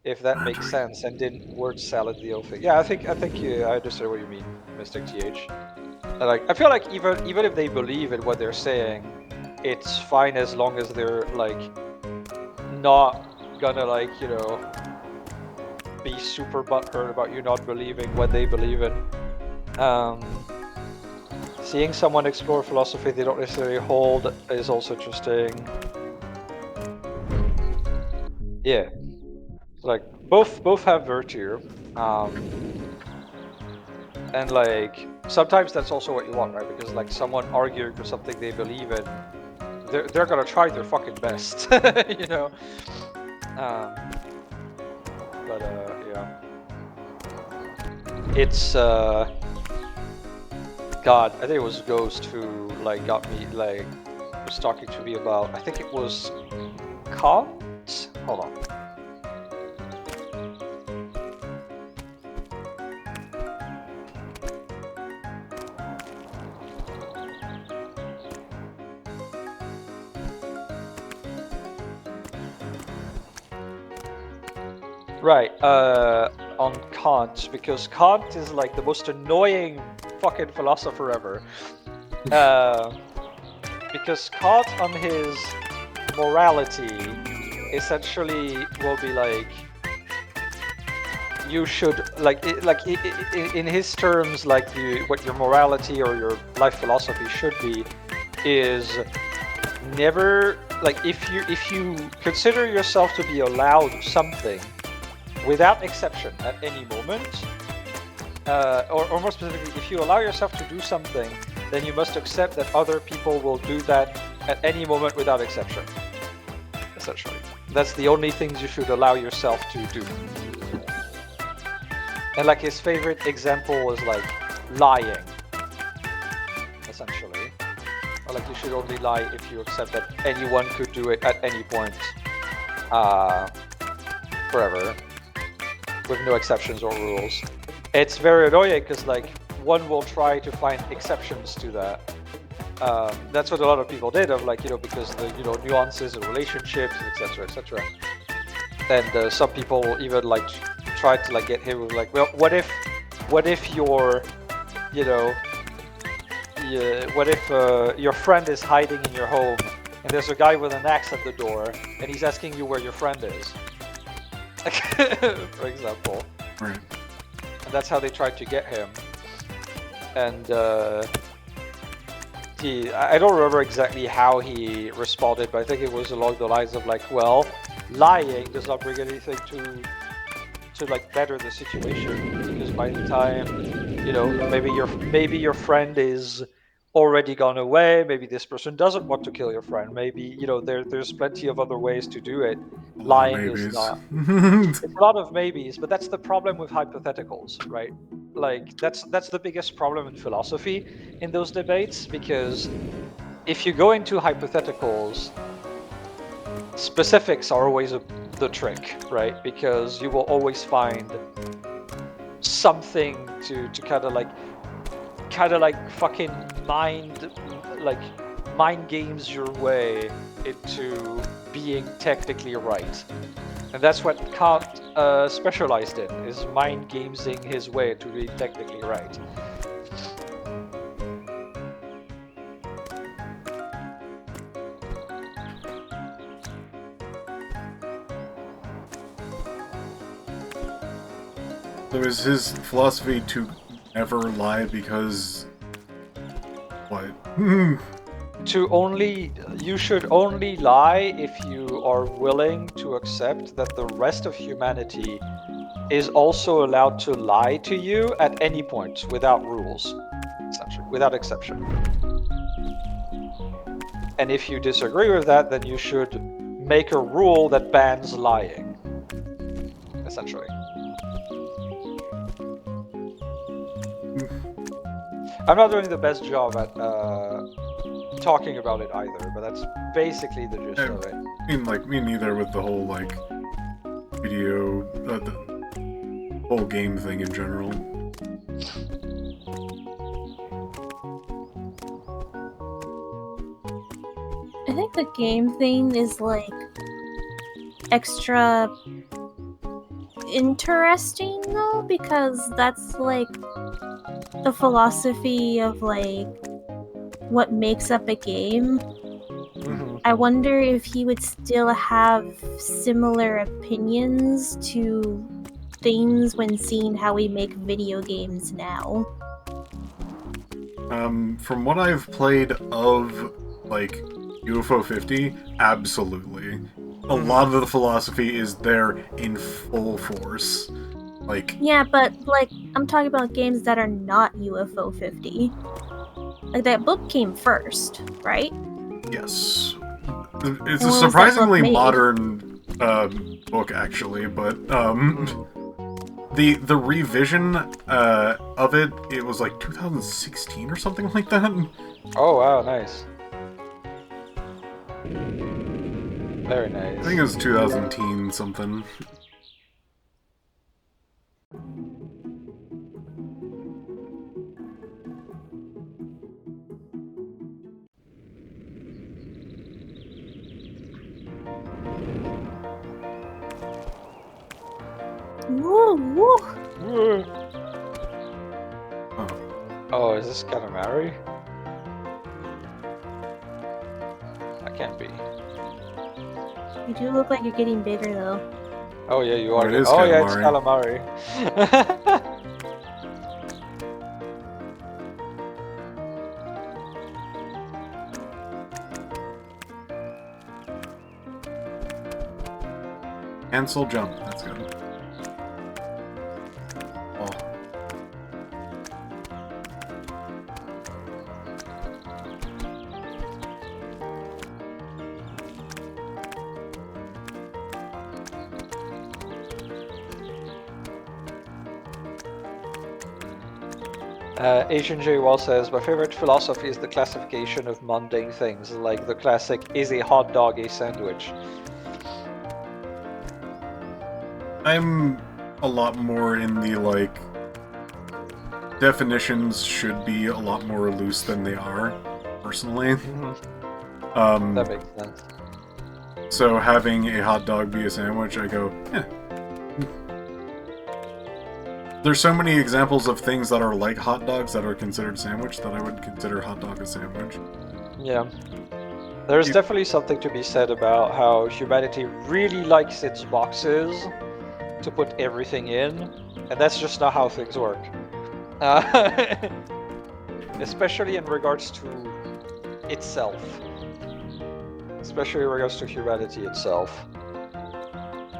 If that makes sense and didn't word salad the whole thing. Yeah, I think I understand what you mean, Mystic TH. Like, I feel like even if they believe in what they're saying, it's fine as long as they're like not gonna like, you know, be super butthurt about you not believing what they believe in. Seeing someone explore philosophy they don't necessarily hold is also interesting. Yeah, like both have virtue, and like sometimes that's also what you want, right? Because like someone arguing for something they believe in, they're gonna try their fucking best, you know. But yeah, it's God, I think it was Ghost who like got me, like was talking to me about, I think it was Kant? Hold on. Right, on Kant, because Kant is like the most annoying fucking philosopher ever. Because Kant on his morality essentially will be like, you should like in his terms, like what your morality or your life philosophy should be is never like, if you consider yourself to be allowed something without exception at any moment, or more specifically, if you allow yourself to do something, then you must accept that other people will do that at any moment without exception. Essentially, that's the only things you should allow yourself to do. And like his favorite example was like lying, essentially. Or like you should only lie if you accept that anyone could do it at any point, forever, with no exceptions or rules. It's very annoying because like one will try to find exceptions to that. That's what a lot of people did, of like, you know, because the, you know, nuances of relationships, etc., etc. And some people even like tried to like get him with like, well, what if your, you know, what if your friend is hiding in your home and there's a guy with an axe at the door and he's asking you where your friend is? for example. Right. And that's how they tried to get him. And I don't remember exactly how he responded, but I think it was along the lines of like, well, lying does not bring anything to like better the situation, because by the time, you know, maybe your friend is already gone away, maybe this person doesn't want to kill your friend, maybe, you know, there's plenty of other ways to do it. A lot of Lying is maybes. not. It's a lot of maybes, but that's the problem with hypotheticals, right? Like that's the biggest problem in philosophy in those debates, because if you go into hypotheticals, specifics are always the trick, right? Because you will always find something to kind of like fucking mind games your way into being technically right. And that's what Kant specialized in, is mind gamesing his way to be technically right. So is his philosophy to never lie because... what? You should only lie if you are willing to accept that the rest of humanity is also allowed to lie to you at any point without rules, essentially, without exception. And if you disagree with that, then you should make a rule that bans lying, essentially. I'm not doing the best job at talking about it either, but that's basically the gist of it. I mean, like, me neither with the whole, like, video, the whole game thing in general. I think the game thing is like extra interesting though, because that's like the philosophy of like what makes up a game. Mm-hmm. I wonder if he would still have similar opinions to things when seeing how we make video games now. From what I've played of, like, UFO 50, absolutely. A lot of the philosophy is there in full force. Like... Yeah, but like I'm talking about games that are not UFO 50. Like that book came first, right? yes. It's And a when was that book surprisingly made? modern book, actually, but the revision of it was like 2016 or something like that. Oh wow, nice. Very nice. I think it was 2010 something. Woo, woo. Oh, is this calamari? That can't be. You do look like you're getting bigger though. Oh yeah, you are. it is Oh yeah, it's calamari. calamari. Cancel jump, that's good. Oh. Asian J. Wall says, my favorite philosophy is the classification of mundane things, like the classic, is a hot dog a sandwich? I'm a lot more in the, like, definitions should be a lot more loose than they are, personally. That makes sense. So having a hot dog be a sandwich, I go, eh. There's so many examples of things that are like hot dogs that are considered sandwich that I would consider hot dog a sandwich. Yeah. There's definitely something to be said about how humanity really likes its boxes, to put everything in, and that's just not how things work. Uh, especially in regards to itself. Especially in regards to humanity itself.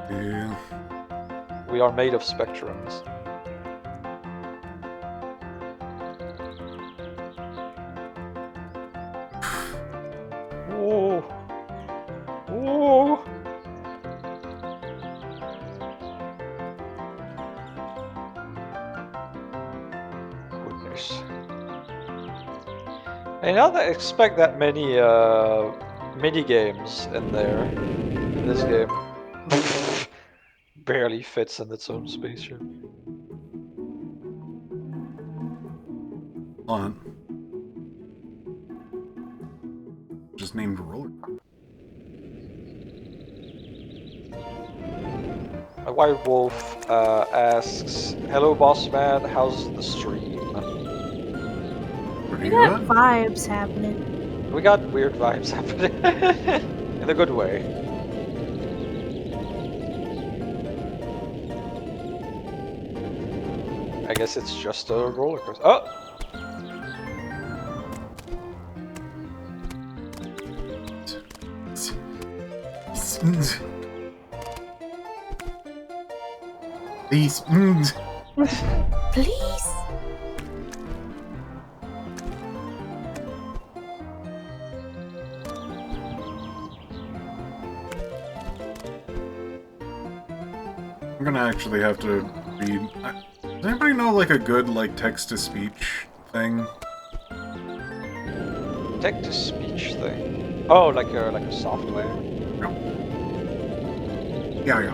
Yeah. We are made of spectrums. Oh. Oh. Goodness. I not expect that many mini games in there in this game. Barely fits in its own spaceship. On. Just named roller. A white wolf asks, "Hello, boss man. How's the stream?" Pretty We got good. vibes happening. We got weird vibes happening in a good way. I guess it's just a roller coaster. Oh! These. Please. I'm gonna actually have to read. Does anybody know like a good like text-to-speech thing? Text-to-speech thing. Oh, like a software? Yeah.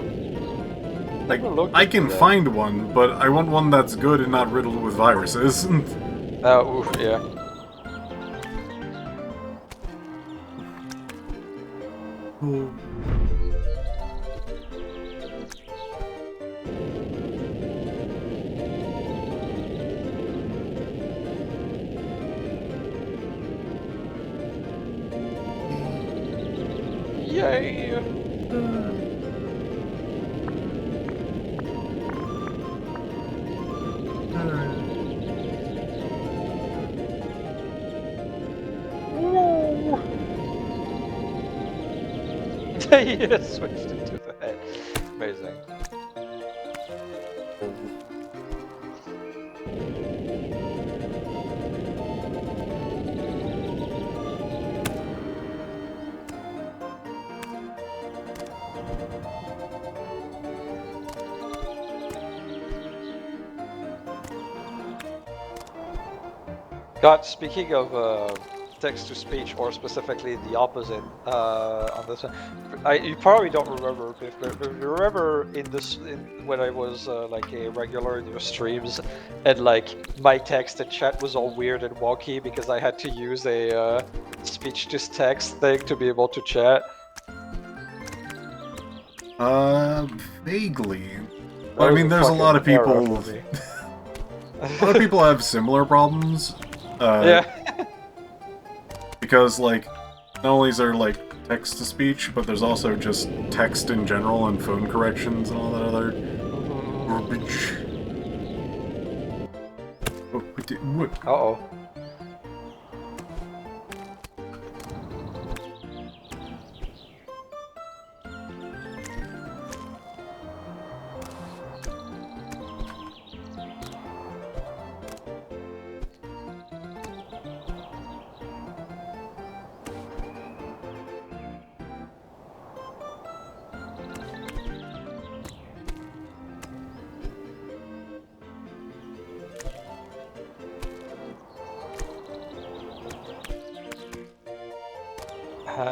Like, Never looked I can into that. find one, but I want one that's good and not riddled with viruses. Oof, yeah. Oh. Yay! Woo! He just switched into the head. Amazing. God, speaking of text-to-speech, or specifically the opposite on this one, you probably don't remember, Piph, but you remember when I was like a regular in your streams, and like my text and chat was all weird and wonky because I had to use a speech-to-text thing to be able to chat. Vaguely. That But I was mean, there's a lot of fucking error people. for me. A lot of people have similar problems. Yeah. Because, like, not only is there, like, text-to-speech, but there's also just text in general and phone corrections and all that other garbage. Oh, what? Uh-oh.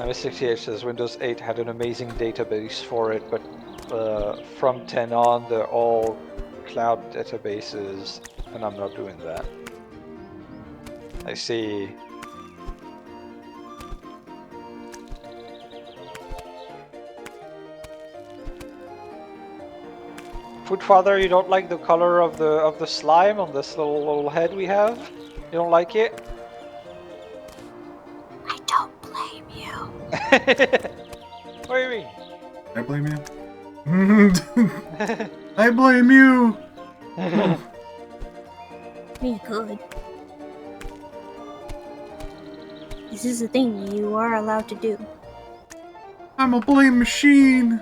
Mr. says Windows 8 had an amazing database for it, but from 10 on, they're all cloud databases, and I'm not doing that. I see. Foodfather, you don't like the color of the slime on this little head we have? You don't like it? I don't blame you. What do you mean? I blame you? I blame you. Be good. This is a thing you are allowed to do. I'm a blame machine.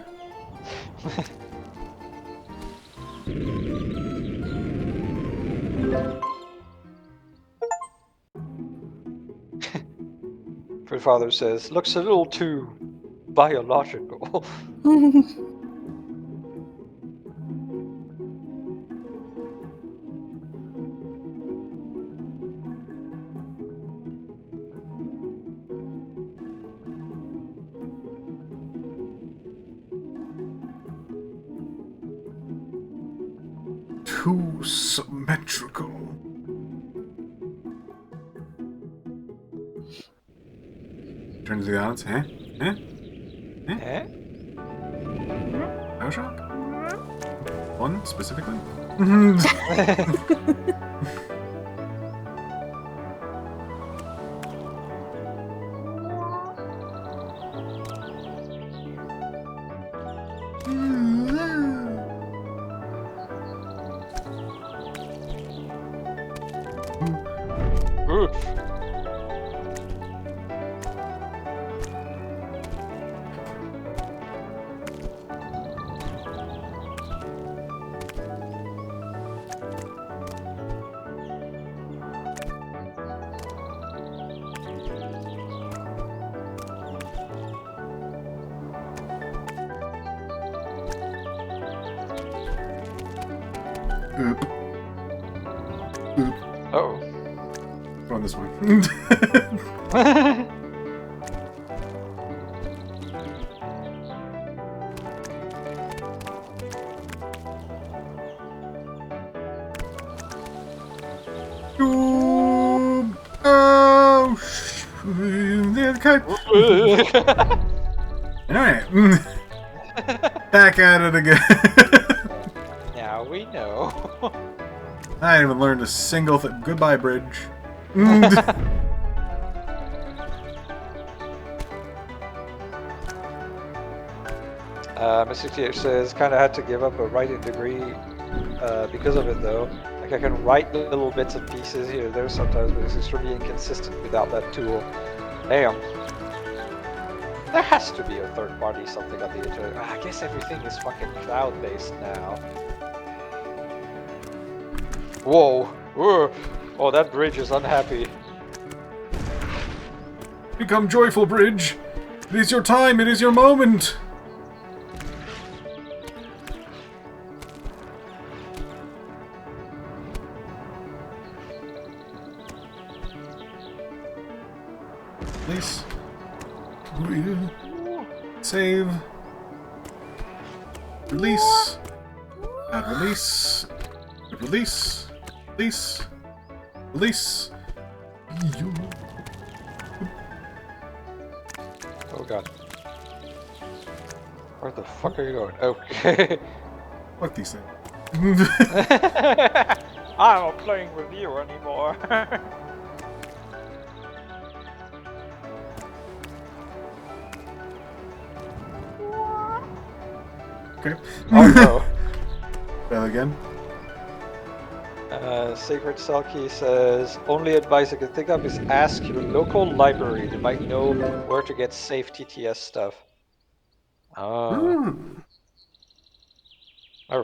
Father says, looks a little too biological. Too symmetrical. Turn to the audience. Huh? Huh? Eh? Bioshock? One specifically? Oof. Oop. Oop. Oh. Go on this one. Doom. Oh, okay. Alright. Back at it again. Now we know. I haven't even learned a single thing. Goodbye, bridge. Mr. TH says, kind of had to give up a writing degree because of it though. Like I can write little bits and pieces here and there sometimes, but it's extremely inconsistent without that tool. Damn. There has to be a third party something on the internet. I guess everything is fucking cloud-based now. Whoa. Whoa. Oh, that bridge is unhappy. Become joyful, bridge. It is your time. It is your moment. Please. Save. Release. Add release. Release. Release. Release. Oh god. Where the fuck are you going? Okay. Fuck these things. I'm not playing with you anymore. Okay. Oh no. That again. Sacred Selkie says, only advice I can think of is ask your local library. They might know where to get safe TTS stuff. Never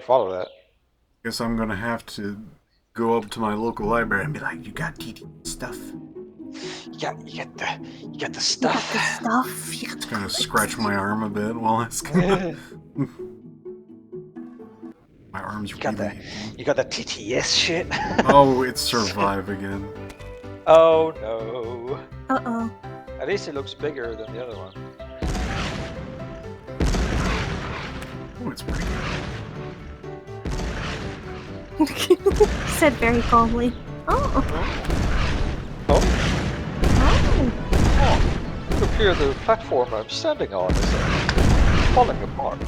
follow that. Guess I'm gonna have to go up to my local library and be like, "You got TT stuff?" You got the You got the stuff. stuff. You got Just the gonna clicks. scratch my arm a bit while I scan. My arm's You got really the aching. you got the TTS shit. Oh, it's survive again. Oh no. Uh-oh. At least it looks bigger than the other one. Oh, it's pretty Said very calmly. Oh. Oh. Oh. Oh. It appears the platform I'm standing on is falling apart.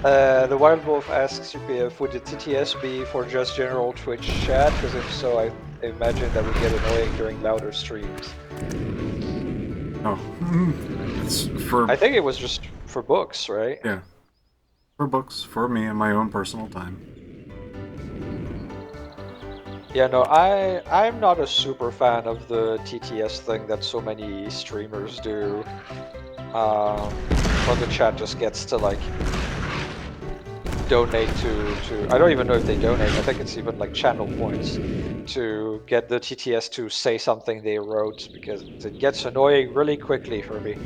The Wild Wolf asks Piph, would the TTS be for just general Twitch chat? Because if so, I imagine that would get annoying during louder streams. Oh, it's for I think it was just for books, right? yeah, for books, for me and my own personal time. Yeah, no, I'm not a super fan of the TTS thing that so many streamers do. When the chat just gets to like donate to I don't even know if they donate. I think it's even like channel points to get the TTS to say something they wrote, because it gets annoying really quickly for me.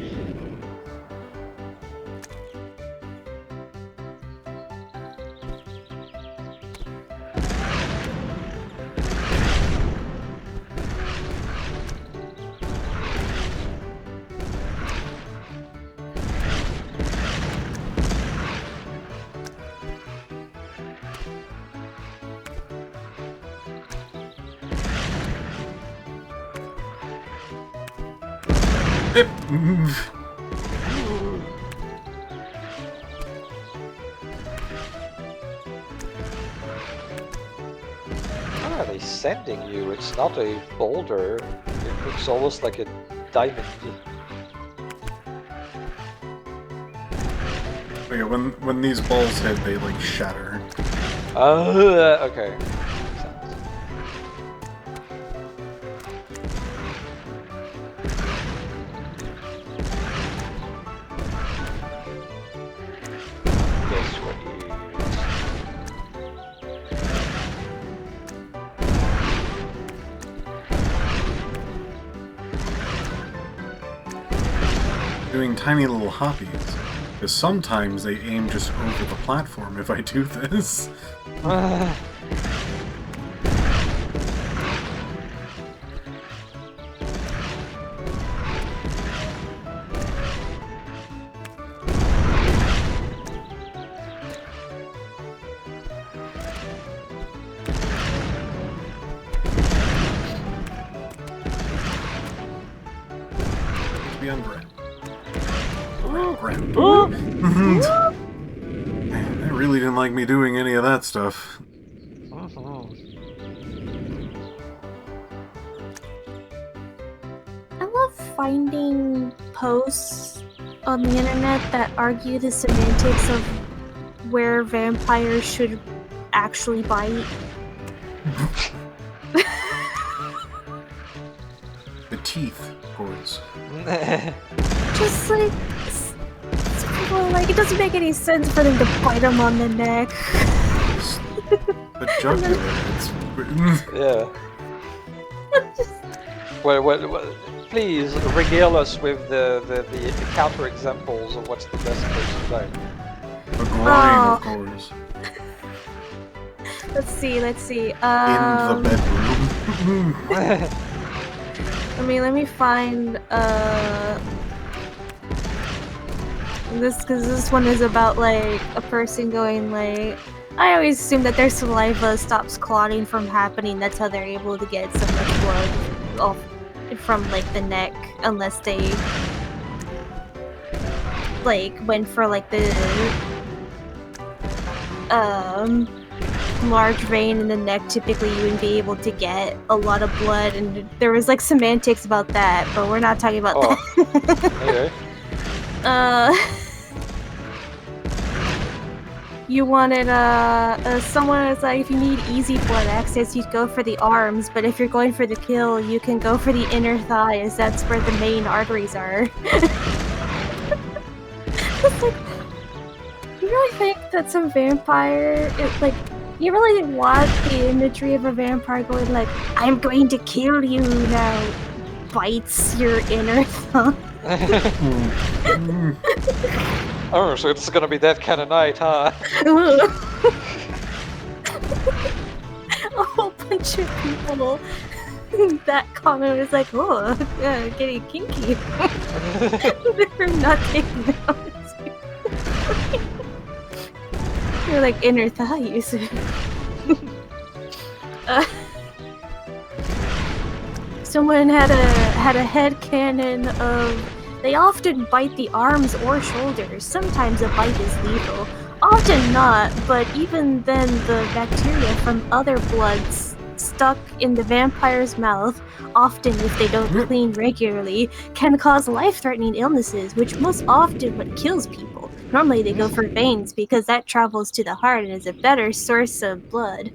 What are they sending you? It's not a boulder. It looks almost like a diamond. Yeah, when these balls hit, they like shatter. Okay. Guess what Doing tiny little hoppies. Because sometimes they aim just over the platform if I do this. Be on Brent. Man, they really didn't like me doing any of that stuff. I love finding posts on the internet that argue the semantics of where vampires should actually bite. The teeth, of course. Just like, some people are like, it doesn't make any sense for them to bite them on the neck. The jugular, it's... Yeah. What, please regale us with the counter examples of what's the best place to play. The groin, of course. Let's see. In the bedroom. Let me find this, because this one is about like a person going like, I always assume that their saliva stops clotting from happening. That's how they're able to get so much blood off from like the neck, unless they like went for like the large vein in the neck. Typically you would be able to get a lot of blood, and there was like semantics about that, but we're not talking about that. Okay. You wanted someone is like, if you need easy blood access, you'd go for the arms, but if you're going for the kill, you can go for the inner thigh, as that's where the main arteries are. It's like, you really think that some vampire, you really want the imagery of a vampire going like, I'm going to kill you now, bites your inner thigh. Oh, so it's gonna be that kind of night, huh? A whole bunch of people that comment was like, oh, getting kinky. They're not taking notice. They're like inner thighs. Someone had a headcanon of, they often bite the arms or shoulders. Sometimes a bite is lethal. Often not, but even then the bacteria from other bloods stuck in the vampire's mouth, often if they don't clean regularly, can cause life-threatening illnesses, which most often what kills people. Normally they go for veins because that travels to the heart and is a better source of blood.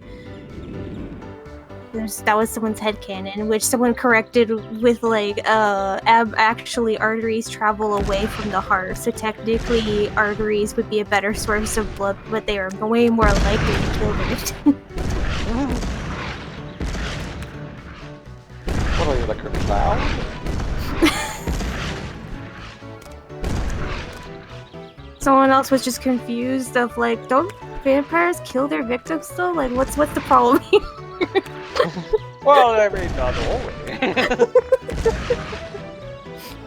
That was someone's headcanon, which someone corrected with like actually arteries travel away from the heart, so technically arteries would be a better source of blood, but they are way more likely to kill the victim. What are you, like a clown? Someone else was just confused of like, don't vampires kill their victims though? Like what's the problem here? Well, I mean, not always.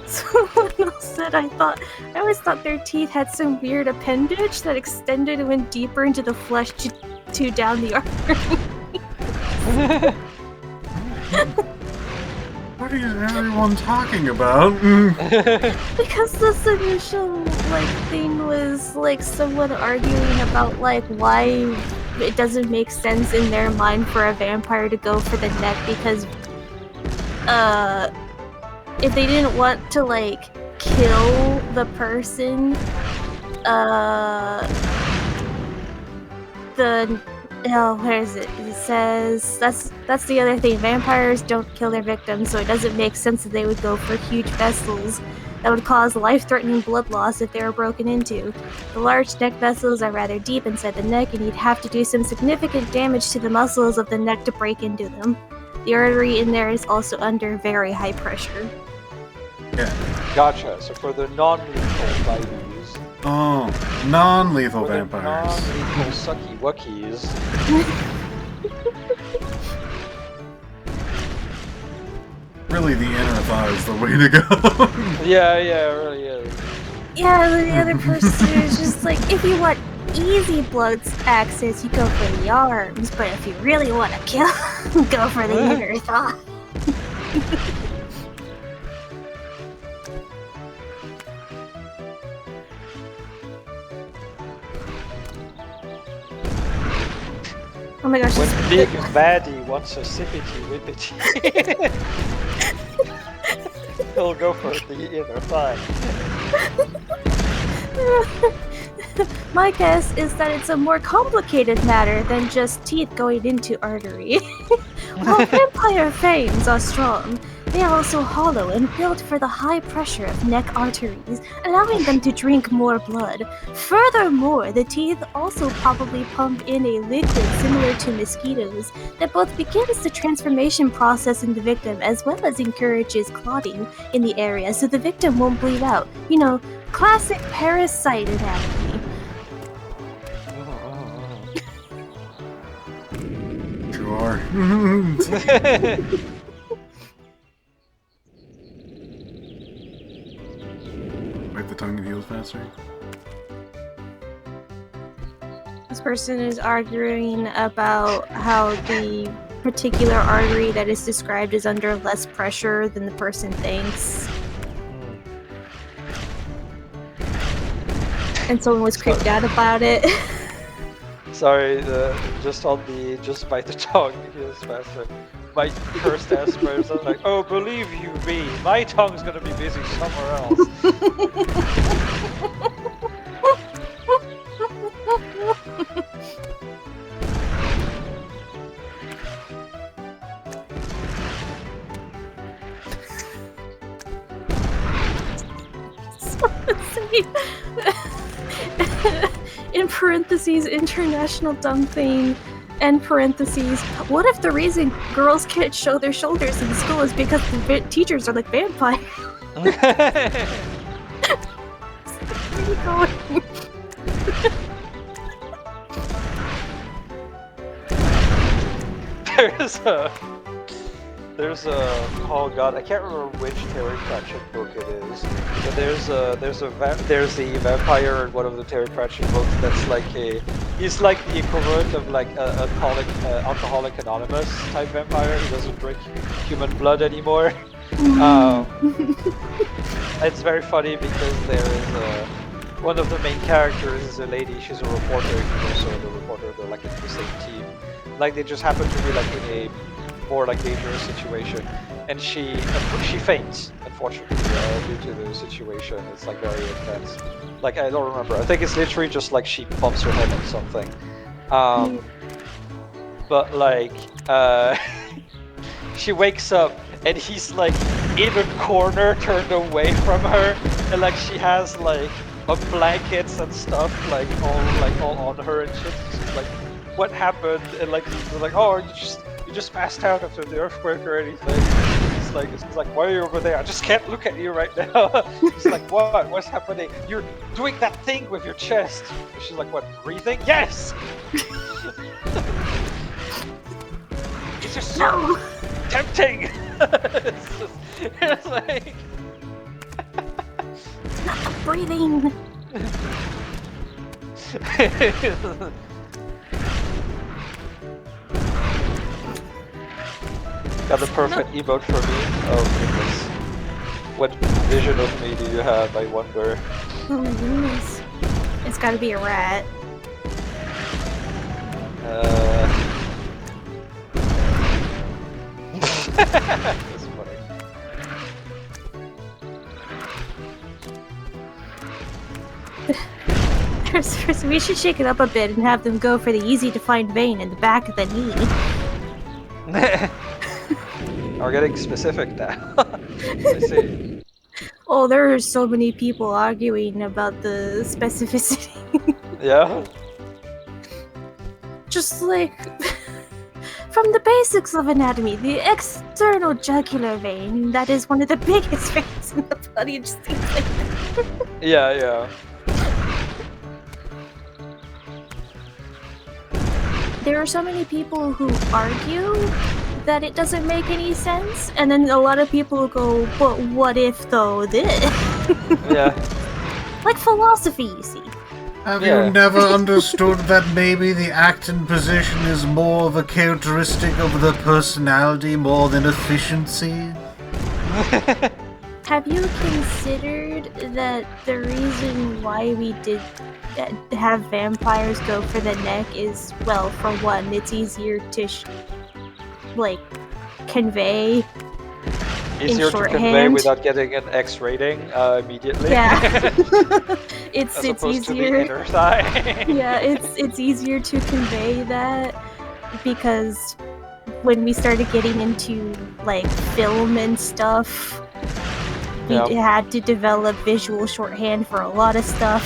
Someone else said, I always thought their teeth had some weird appendage that extended and went deeper into the flesh to down the artery. What is everyone talking about? Because this initial like thing was like someone arguing about like why it doesn't make sense in their mind for a vampire to go for the neck, because if they didn't want to like kill the person, where is it? It says that's the other thing. Vampires don't kill their victims, so it doesn't make sense that they would go for huge vessels that would cause life-threatening blood loss if they were broken into. The large neck vessels are rather deep inside the neck, and you'd have to do some significant damage to the muscles of the neck to break into them. The artery in there is also under very high pressure. Yeah. Gotcha. So for the non-lethal ladies. Oh, non-lethal For vampires. the non-lethal sucky wuckies. Really, the inner thigh is the way to go. Yeah, it really is. Yeah, the other person is just like, if you want easy blood access, you go for the arms, but if you really want to kill, go for the inner thigh. Oh my gosh. When Big Baddie wants a sippity whippity, he'll go for the inner thigh. My guess is that it's a more complicated matter than just teeth going into artery. While vampire fangs are strong, they are also hollow and built for the high pressure of neck arteries, allowing them to drink more blood. Furthermore, the teeth also probably pump in a liquid similar to mosquitoes that both begins the transformation process in the victim as well as encourages clotting in the area so the victim won't bleed out. You know, classic parasite anatomy. Sure. Bite the tongue and heals faster. This person is arguing about how the particular artery that is described is under less pressure than the person thinks. And someone was creeped out about it. Sorry, just on the just bite the tongue heals faster. My cursed ass person like, oh, believe you me, my tongue's gonna be busy somewhere else. In parentheses, international dumb thing, and parentheses, what if the reason girls can't show their shoulders in school is because the teachers are like vampires? Where are you going? There's a oh god, I can't remember which Terry Pratchett book it is, but there's the vampire in one of the Terry Pratchett books that's like he's like the equivalent of like a Alcoholic Anonymous type vampire. He doesn't drink human blood anymore. It's very funny because there is one of the main characters is a lady. She's a reporter. She's also the reporter. They're like in the same team. Like they just happen to be like in a more like dangerous situation, and she faints. Unfortunately, due to the situation, it's like very intense. Like I don't remember. I think it's literally just like she bumps her head on something. But like she wakes up and he's like in a corner, turned away from her, and like she has like blankets and stuff like all on her and shit. She's like, "What happened?" And like he's like, "Oh, you just passed out after the earthquake or anything." It's like, "Why are you over there? I just can't look at you right now." He's like, "What? What's happening? You're doing that thing with your chest." And she's like, "What? Breathing? Yes." It's just so tempting. It's like Breathing. Got the perfect emote for me. Oh goodness. What vision of me do you have, I wonder? Oh my goodness. It's gotta be a rat. That's funny. We should shake it up a bit and have them go for the easy to find vein in the back of the knee. We're getting specific now. I see. Oh, there are so many people arguing about the specificity. Yeah? Just like from the basics of anatomy, the external jugular vein, that is one of the biggest veins in the body. It just seems like Yeah. there are so many people who argue that it doesn't make any sense, and then a lot of people go, but what if though this? Yeah. Like philosophy, you see. Have Yeah. you never understood that maybe the act and position is more of a characteristic of the personality more than efficiency? Have you considered that the reason why we did have vampires go for the neck is, well, for one, it's easier to convey Easier to convey shorthand. without getting an X rating immediately. Yeah. it's As it's opposed to the easier. inner thigh. Yeah, it's easier to convey that because when we started getting into like film and stuff, we had to develop visual shorthand for a lot of stuff.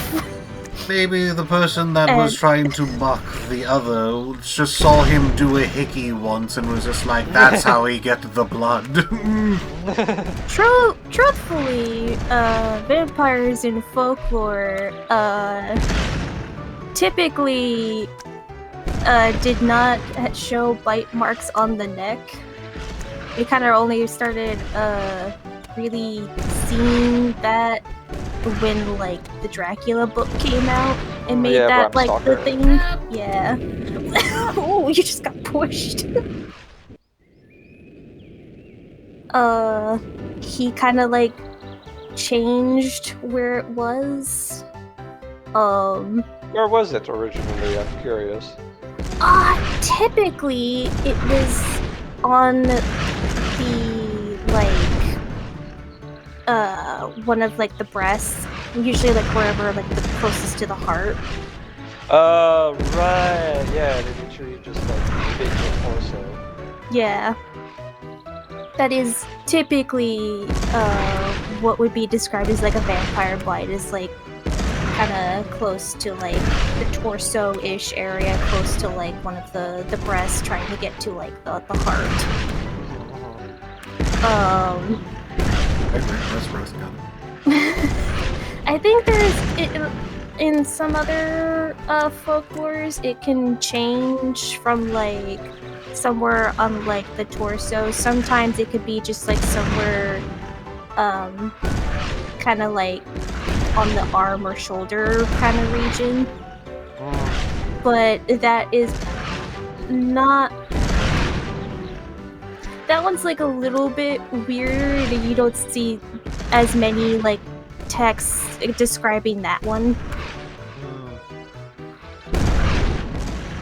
Maybe the person that was trying to mock the other just saw him do a hickey once and was just like, that's how he get the blood. Truthfully, vampires in folklore typically did not show bite marks on the neck. We kind of only started really seeing that when like the Dracula book came out and made that Bram like Stoker. the thing. Yeah. Oh, you just got pushed. He kind of like changed where it was. Where was it originally? I'm curious. Typically it was on the one of like the breasts, usually like wherever like the closest to the heart. Right. Yeah, they literally just like big the torso. Yeah. That is typically what would be described as like a vampire bite, is like kind of close to like the torso-ish area, close to like one of the breasts, trying to get to like the heart. I think there's in some other folklores it can change from like somewhere on like the torso. Sometimes it could be just like somewhere kind of like on the arm or shoulder kind of region. But that is not... That one's like a little bit weirder, and you don't see as many like text describing that one.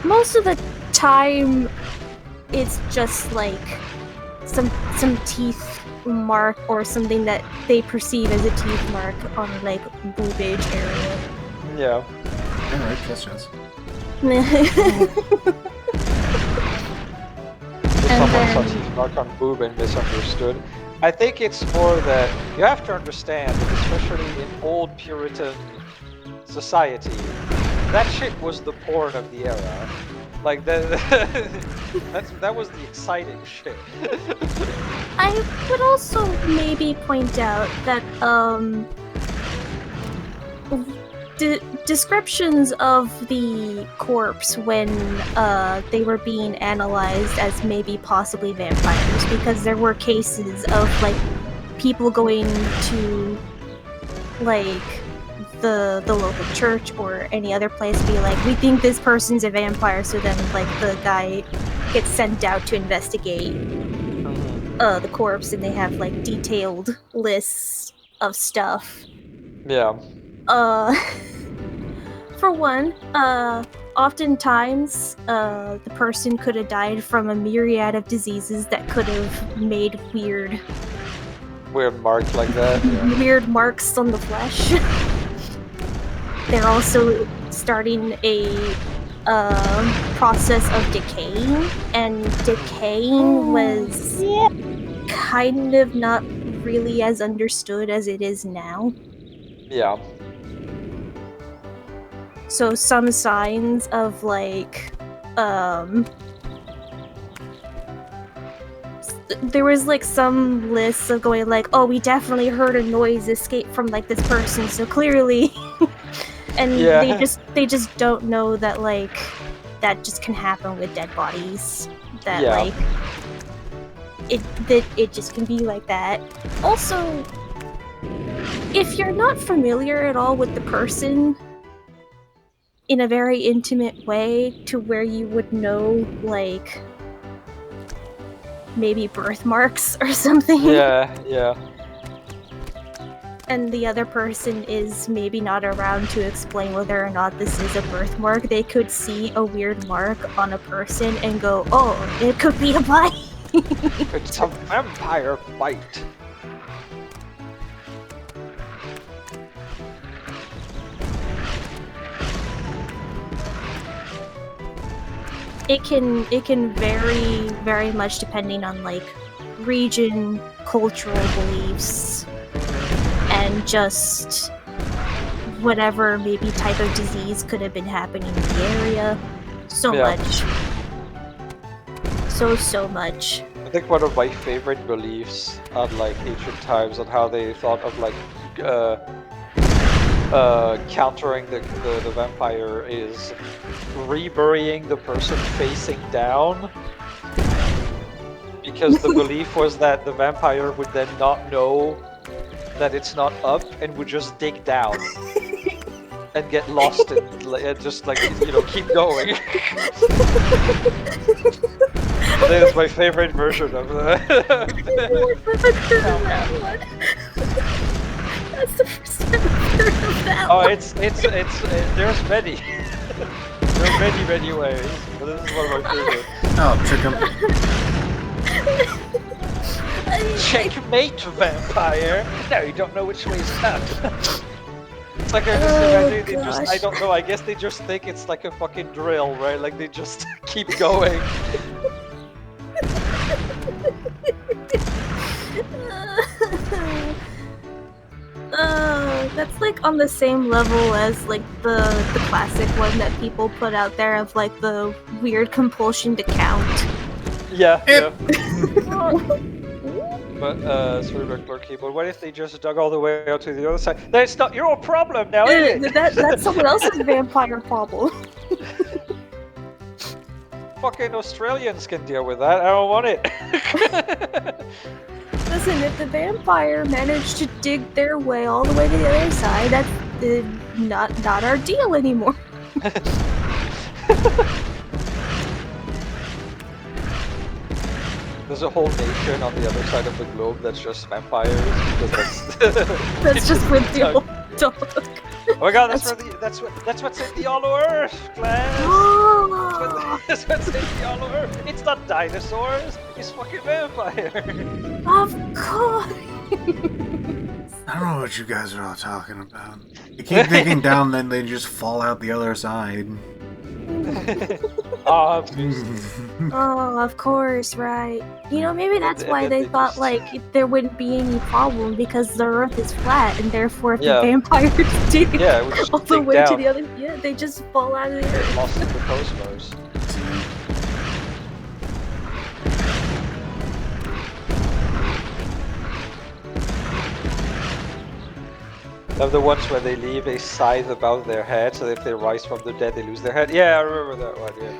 Most of the time, it's just like some teeth mark or something that they perceive as a teeth mark on like boobage area. Yeah. Alright, questions. Someone saw teeth mark on boob and misunderstood. I think it's more that you have to understand that, especially in old Puritan society, that shit was the porn of the era. Like that was the exciting shit. I would also maybe point out that descriptions of the corpse when they were being analyzed as maybe possibly vampires, because there were cases of like people going to like the local church or any other place be like, we think this person's a vampire, so then like the guy gets sent out to investigate the corpse, and they have like detailed lists of stuff. Yeah. For one, oftentimes, the person could have died from a myriad of diseases that could have made weird marks like that. Yeah. Weird marks on the flesh. They're also starting a process of decaying, and decaying was kind of not really as understood as it is now. Yeah. So some signs of like there was like some lists of going like, oh, we definitely heard a noise escape from like this person, so clearly and they just don't know that like that just can happen with dead bodies, that like it just can be like that. Also, if you're not familiar at all with the person in a very intimate way to where you would know like maybe birthmarks or something, Yeah. and the other person is maybe not around to explain whether or not this is a birthmark, they could see a weird mark on a person and go, oh, it could be a bite. It's a vampire bite. It can vary very much depending on like region, cultural beliefs, and just whatever maybe type of disease could have been happening in the area. So much. So much. I think one of my favorite beliefs on like ancient times on how they thought of like countering the vampire is reburying the person facing down, because the belief was that the vampire would then not know that it's not up and would just dig down and get lost and just like, you know, keep going. That is my favorite version of that. That's the first time I've heard of that. Oh, it's there's many. There are many ways, but this is one of my favorites. Oh, chicken. Checkmate, vampire! No, you don't know which way is up. It's like I just imagine I don't know, I guess they just think it's like a fucking drill, right? Like they just keep going. That's like on the same level as like the classic one that people put out there of like the weird compulsion to count. Yeah. But sorry, but what if they just dug all the way out to the other side? That's not your problem now, is it? That's someone else's vampire problem. Fucking Australians can deal with that. I don't want it. Listen, if the vampire managed to dig their way all the way to the other side, that's not our deal anymore. There's a whole nation on the other side of the globe that's just vampires because That's just where the old dog. Oh my god, that's what's in the Hollow Earth, class. Oh, That's what's in the Hollow Earth. It's not dinosaurs. It's fucking vampires. of course. I don't know what you guys are all talking about. You keep digging down, then they just fall out the other side. Oh, of course, right. You know, maybe that's why they thought, like, there wouldn't be any problem because the Earth is flat, and therefore if the vampires dig Yeah, it would just all the dig way down. to the other, they just fall out of the Earth. Lost in the cosmos. Of the ones where they leave a scythe above their head, so if they rise from the dead, they lose their head. Yeah, I remember that one. Yeah.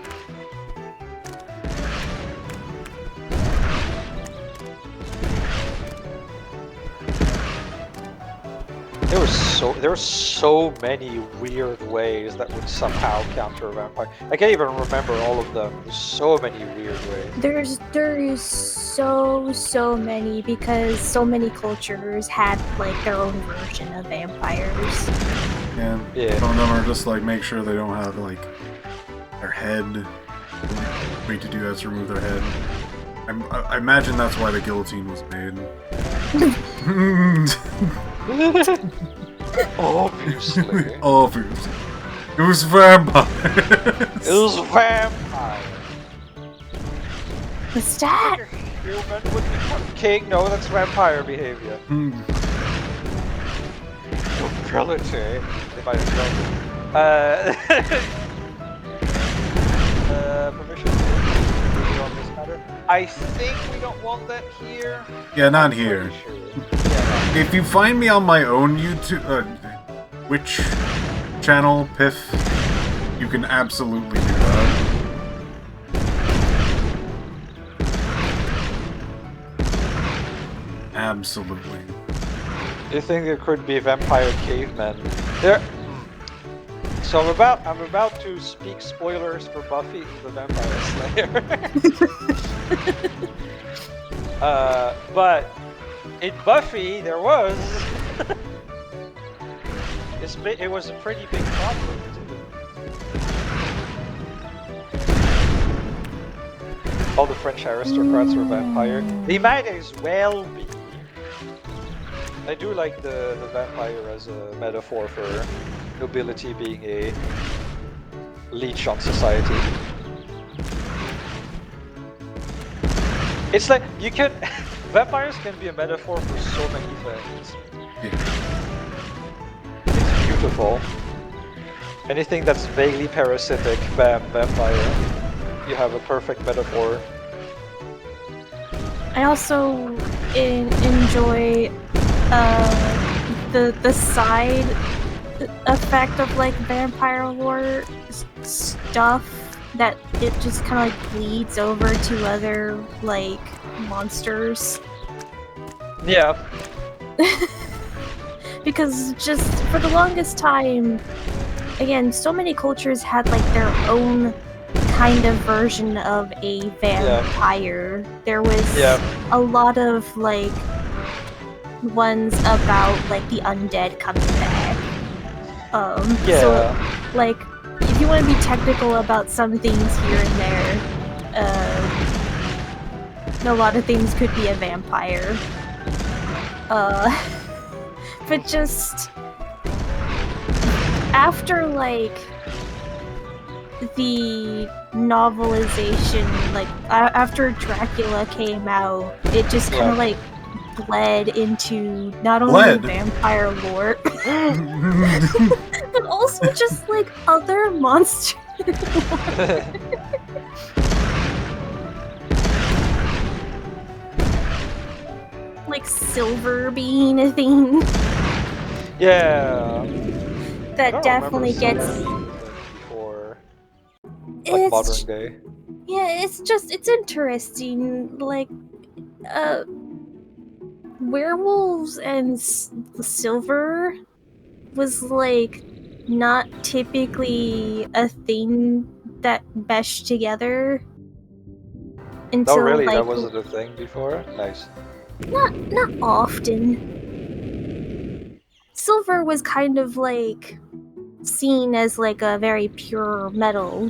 There were so many weird ways that would somehow counter a vampire. I can't even remember all of them. There's so many weird ways. There is so many because so many cultures had like their own version of vampires. Yeah. Some of them are just like make sure they don't have like their head. The way to do that is to remove their head. I imagine that's why the guillotine was made. Obviously. Obviously. It was vampires. It was vampire. What's that? Human would become king. No, that's vampire behavior. Nobility. If I permission on this matter. I think we don't want that here. Yeah, not here. Sure. Yeah, if you find me on my own YouTube, Twitch channel, Piph, you can absolutely do that. Absolutely. Do you think there could be vampire cavemen? There. So I'm about to speak spoilers for Buffy the Vampire Slayer. But in Buffy there was it was a pretty big problem too. All the French aristocrats were vampire. They might as well be. I do like the vampire as a metaphor for nobility being a leech on society. It's like you can vampires can be a metaphor for so many things. It's beautiful. Anything that's vaguely parasitic, bam, vampire. You have a perfect metaphor. I also enjoy the side effect of like vampire lore stuff that it just kind of like bleeds over to other like monsters. Yeah. Because just for the longest time, again, so many cultures had like their own kind of version of a vampire. There was a lot of like ones about like the undead coming back. So like if you want to be technical about some things here and there, a lot of things could be a vampire. But just after like the novelization, like after Dracula came out, it just kind of like bled into not only vampire lore, but also just like other monster lore. Like silver being a thing. Yeah. That definitely gets before like modern day. Yeah, it's interesting. Like werewolves and silver was like not typically a thing that meshed together. until Oh really? like That wasn't a thing before? Nice. not often. Silver was kind of like seen as like a very pure metal.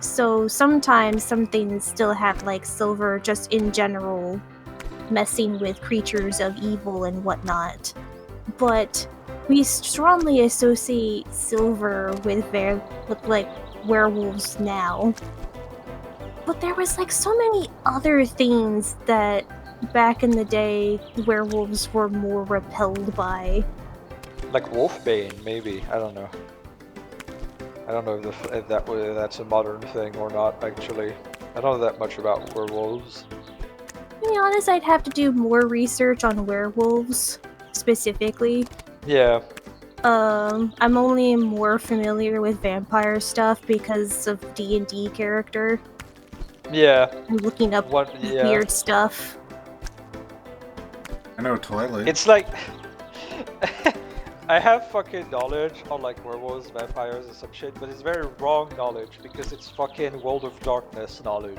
So sometimes some things still have like silver just in general messing with creatures of evil and whatnot. But we strongly associate silver with like werewolves now. But there was like so many other things that back in the day werewolves were more repelled by. Like Wolfbane, maybe. I don't know. I don't know if that's a modern thing or not. Actually, I don't know that much about werewolves. To be honest, I'd have to do more research on werewolves specifically. Yeah. I'm only more familiar with vampire stuff because of D&D character. Yeah. I'm looking up weird stuff. I know Twilight. It's like I have fucking knowledge on like werewolves, vampires, and some shit, but it's very wrong knowledge because it's fucking World of Darkness knowledge.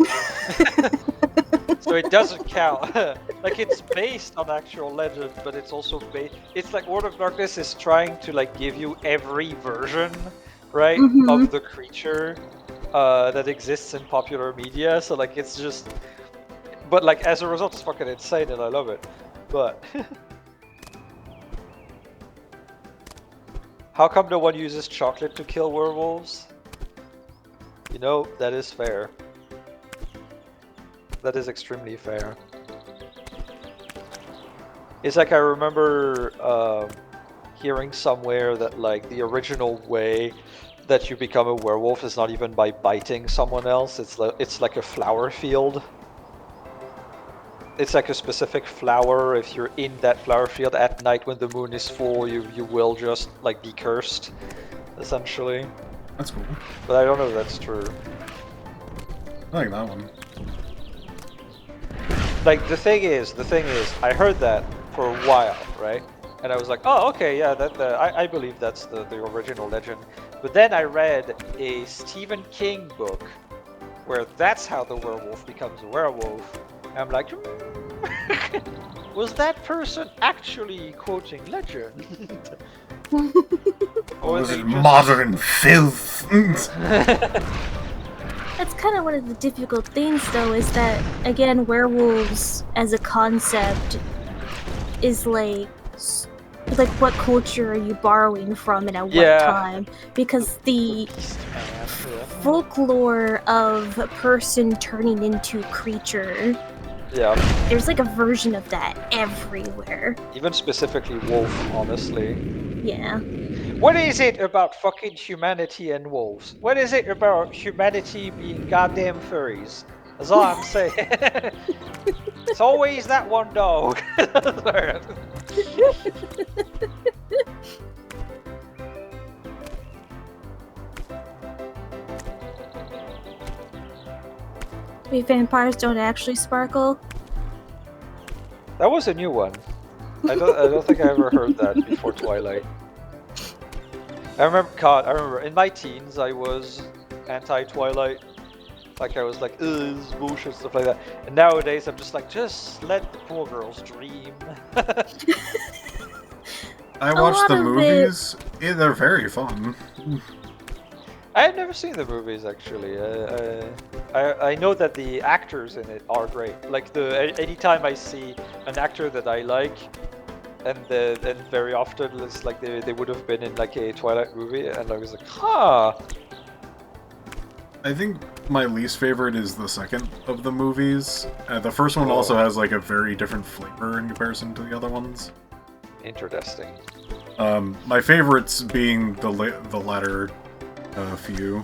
So it doesn't count. Like it's based on actual legend, but it's also it's like World of Darkness is trying to like give you every version, right, of the creature that exists in popular media. So like it's just, but like as a result, it's fucking insane, and I love it. But how come no one uses chocolate to kill werewolves? You know, that is fair. That is extremely fair. It's like I remember hearing somewhere that like the original way that you become a werewolf is not even by biting someone else. It's like a flower field. It's like a specific flower. If you're in that flower field at night when the moon is full, you will just like be cursed, essentially. That's cool. But I don't know if that's true. I like that one. Like the thing is, I heard that for a while, right? And I was like, oh, okay, yeah, I believe that's the original legend. But then I read a Stephen King book where that's how the werewolf becomes a werewolf. And I'm like, was that person actually quoting legend? Or was it modern filth? That's kind of one of the difficult things, though, is that, again, werewolves as a concept is like what culture are you borrowing from and at what time? Because the folklore of a person turning into creature, there's like a version of that everywhere. Even specifically wolf, honestly. Yeah. What is it about fucking humanity and wolves? What is it about humanity being goddamn furries? That's all I'm saying. It's always that one dog. Wait, vampires don't actually sparkle? That was a new one. I don't think I ever heard that before Twilight. I remember in my teens I was anti-Twilight. Like I was like, ugh, this is bullshit, stuff like that. And nowadays I'm just like, just let the poor girls dream. I watched the movies. Yeah, they're very fun. I have never seen the movies actually. I know that the actors in it are great. Like anytime I see an actor that I like, and very often it's like they would have been in like a Twilight movie, and I was like, huh. I think my least favorite is the second of the movies. The first one also has like a very different flavor in comparison to the other ones. Interesting. My favorites being the latter few.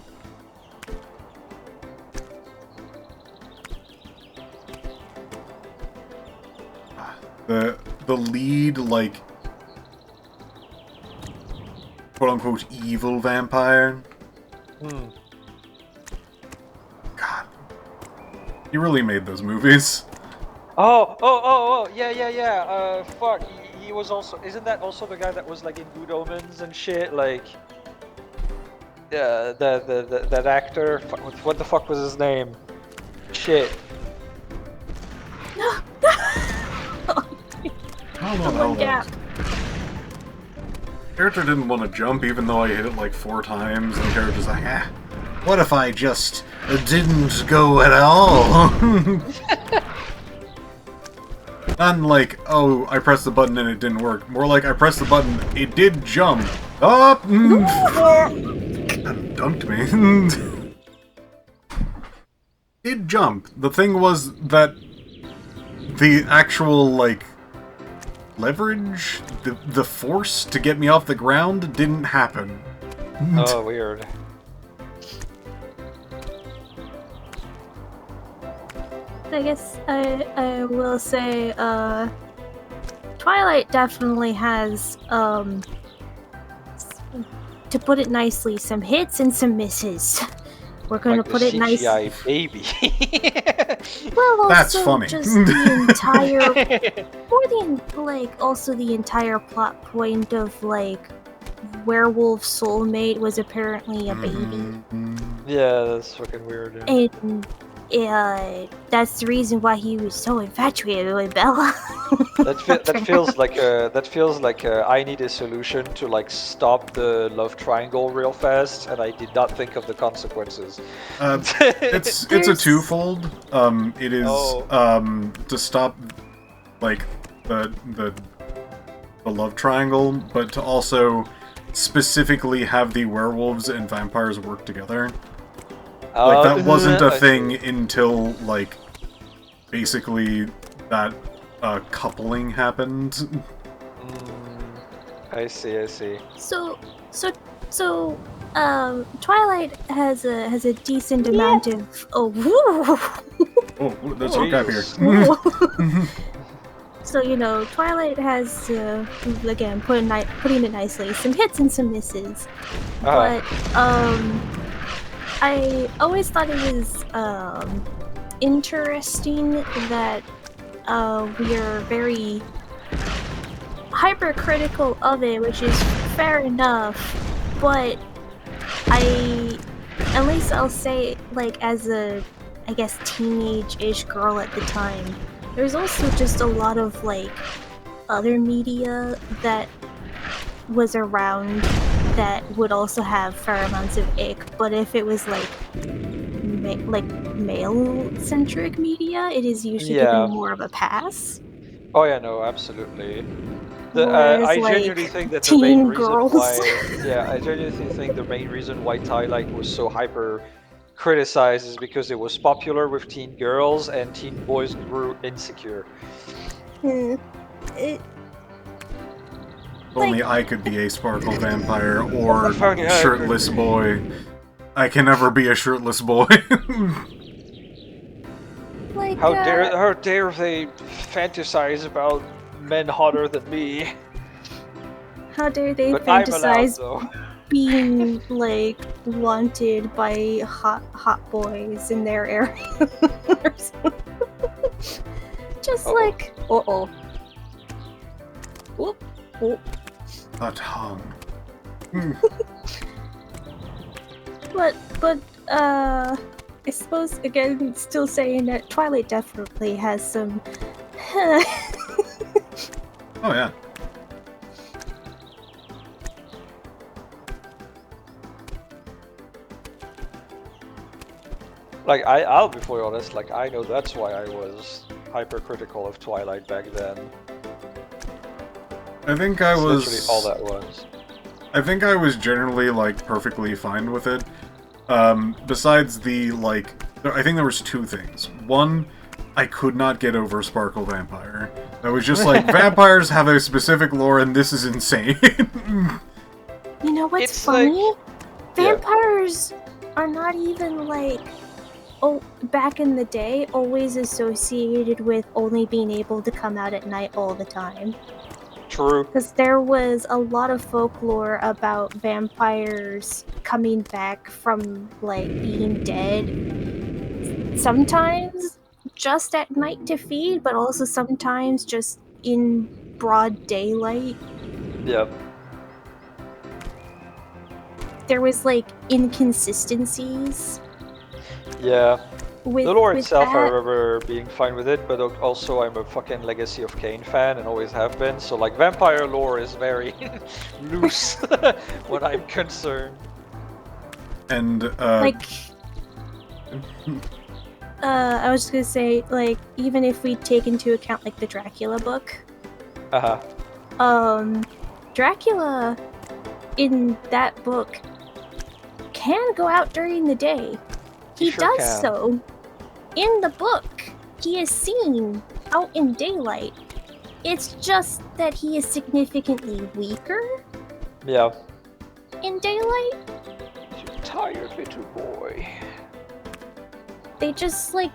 The lead, like, quote-unquote evil vampire. God. He really made those movies. Oh, yeah. Fuck, he was also, isn't that also the guy that was like in Good Omens and shit? Like, that actor, what the fuck was his name? Shit. I don't know The how one that gap. was. Character didn't want to jump even though I hit it like 4 times, and the character's like, ah, what if I just didn't go at all? Not like, oh, I pressed the button and it didn't work. More like, I pressed the button, it did jump. Up! That dunked me. Did jump. The thing was that the actual, like, leverage, the force to get me off the ground didn't happen. Oh, weird. I guess I will say, Twilight definitely has, to put it nicely, some hits and some misses. We're going Like to put the it nice. CGI baby. Well, also That's funny. just the entire, also the entire plot point of, like, werewolf soulmate was apparently a baby. Yeah, that's fucking weird. Yeah. And that's the reason why he was so infatuated with Bella. That feels like I need a solution to like stop the love triangle real fast, and I did not think of the consequences. It's a twofold. It is Oh. To stop like the love triangle, but to also specifically have the werewolves and vampires work together. Like, that wasn't a thing until, like, basically that coupling happened. I see. So, Twilight has a decent amount of Oh, there's a gap here. So, you know, Twilight has, again, putting it nicely, some hits and some misses. But, I always thought it was, interesting that, we are very hypercritical of it, which is fair enough, but at least I'll say, like, as a, I guess, teenage-ish girl at the time, there's also just a lot of, like, other media that was around that would also have fair amounts of ick, but if it was, like, male-centric media, it is usually given more of a pass. Oh yeah, no, absolutely. Whereas, I like, genuinely think that the main teen reason girls. why, I genuinely think the main reason why Twilight was so hyper criticized is because it was popular with teen girls and teen boys grew insecure. Only I could be a sparkle vampire or Funny, I shirtless boy. I can never be a shirtless boy. Like, How dare they fantasize about men hotter than me? how dare they But I'm allowed, fantasize though. being, like, wanted by hot boys in their area? Or something. Just like, Whoop. A tongue. But I suppose, again, still saying that Twilight definitely has some... Oh yeah. Like, I'll be fully honest, like, I know that's why I was hypercritical of Twilight back then. I think I That's was... literally all that was. I think I was generally, like, perfectly fine with it. Besides the, like... I think there was 2 things. One, I could not get over Sparkle Vampire. I was just like, vampires have a specific lore and this is insane. You know what's It's funny? like- Vampires are not even, like... Oh, back in the day, always associated with only being able to come out at night all the time. True. Because there was a lot of folklore about vampires coming back from, like, being dead. Sometimes just at night to feed, but also sometimes just in broad daylight. Yep. There was, like, inconsistencies. Yeah. with The lore with itself, I that, remember being fine with it, but also I'm a fucking Legacy of Kain fan and always have been. So like vampire lore is very loose when I'm concerned. And like, I was just gonna say, like, even if we take into account like the Dracula book, Dracula in that book can go out during the day. He sure does can. so. In the book, he is seen out in daylight. It's just that he is significantly weaker Yeah. in daylight. You tired little boy. They just like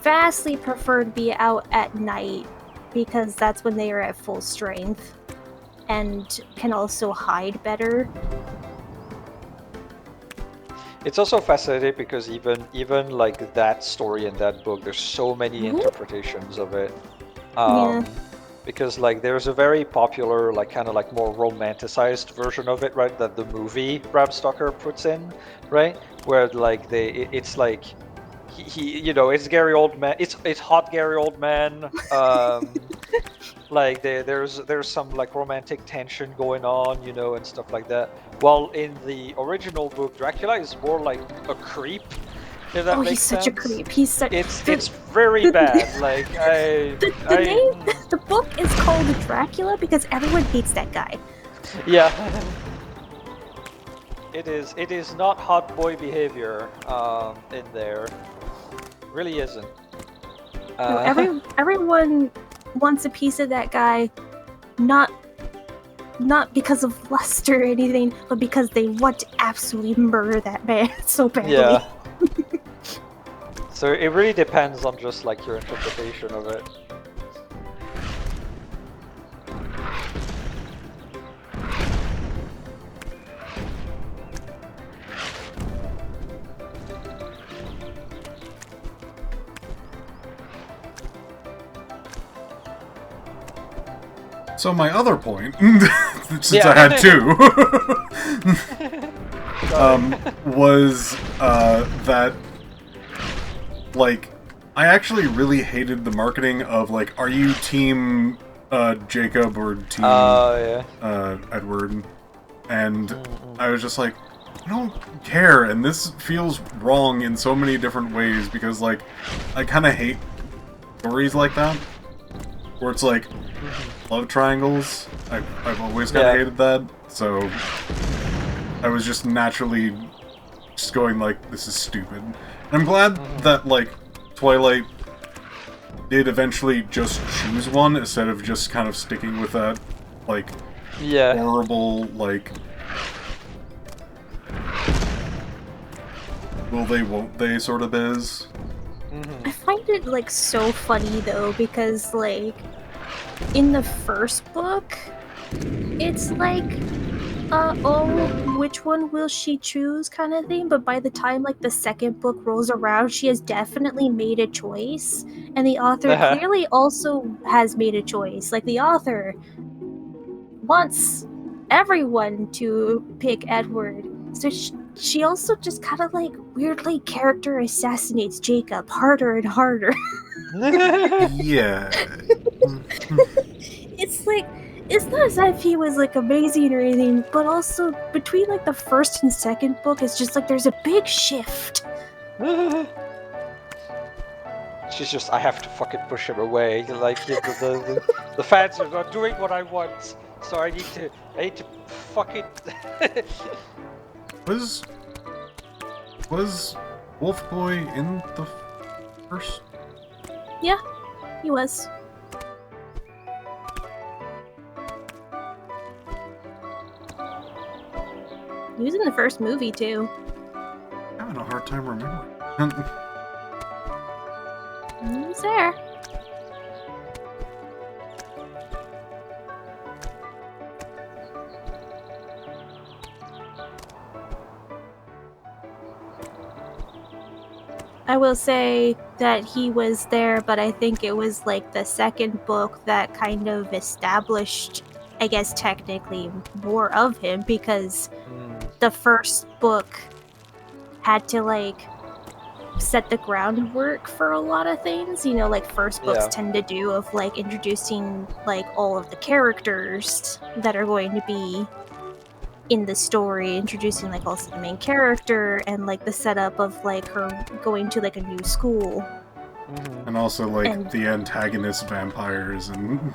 vastly prefer to be out at night because that's when they are at full strength and can also hide better. It's also fascinating because even like that story in that book, there's so many interpretations of it. Yeah. Because like there's a very popular, like kind of like more romanticized version of it, right? That the movie Bram Stoker puts in, right? Where like it's like he you know, it's Gary Oldman, it's hot Gary Oldman. Like there's some like romantic tension going on, you know, and stuff like that. While in the original book, Dracula is more like a creep. If that makes he's sense. such a creep. He's such. It's very bad. Like the book is called Dracula because everyone hates that guy. Yeah. It is not hot boy behavior in there. Really isn't. No, everyone wants a piece of that guy, not because of lust or anything, but because they want to absolutely murder that man so badly. Yeah. So it really depends on just like your interpretation of it. so my other point, since I had two, was that like I actually really hated the marketing of like, are you team Jacob or team Edward? And I was just like, I don't care, and this feels wrong in so many different ways because like I kind of hate stories like that where it's like love triangles. I've always kind of hated that, so I was just naturally just going like, this is stupid. And I'm glad that like Twilight did eventually just choose one instead of just kind of sticking with that like horrible like will they won't they sort of biz. I find it like so funny though because like in the first book it's like which one will she choose kind of thing, but by the time like the second book rolls around she has definitely made a choice, and the author clearly also has made a choice. Like the author wants everyone to pick Edward, so she also just kind of like weirdly character assassinates Jacob harder and harder. Yeah. It's like, it's not as if he was like amazing or anything, but also between like the first and second book, it's just like there's a big shift. She's just, I have to fucking push him away. Like the fans are not doing what I want, so I need to fucking. Was Wolf Boy in the first? Yeah, he was. He was in the first movie too. I'm having a hard time remembering. He was there. I will say that he was there, but I think it was like the second book that kind of established, I guess technically, more of him, because the first book had to like set the groundwork for a lot of things, you know, like first books Yeah. tend to do, of like introducing like all of the characters that are going to be in the story, introducing like also the main character and like the setup of like her going to like a new school. Mhm. And also, like, And- the antagonist vampires, and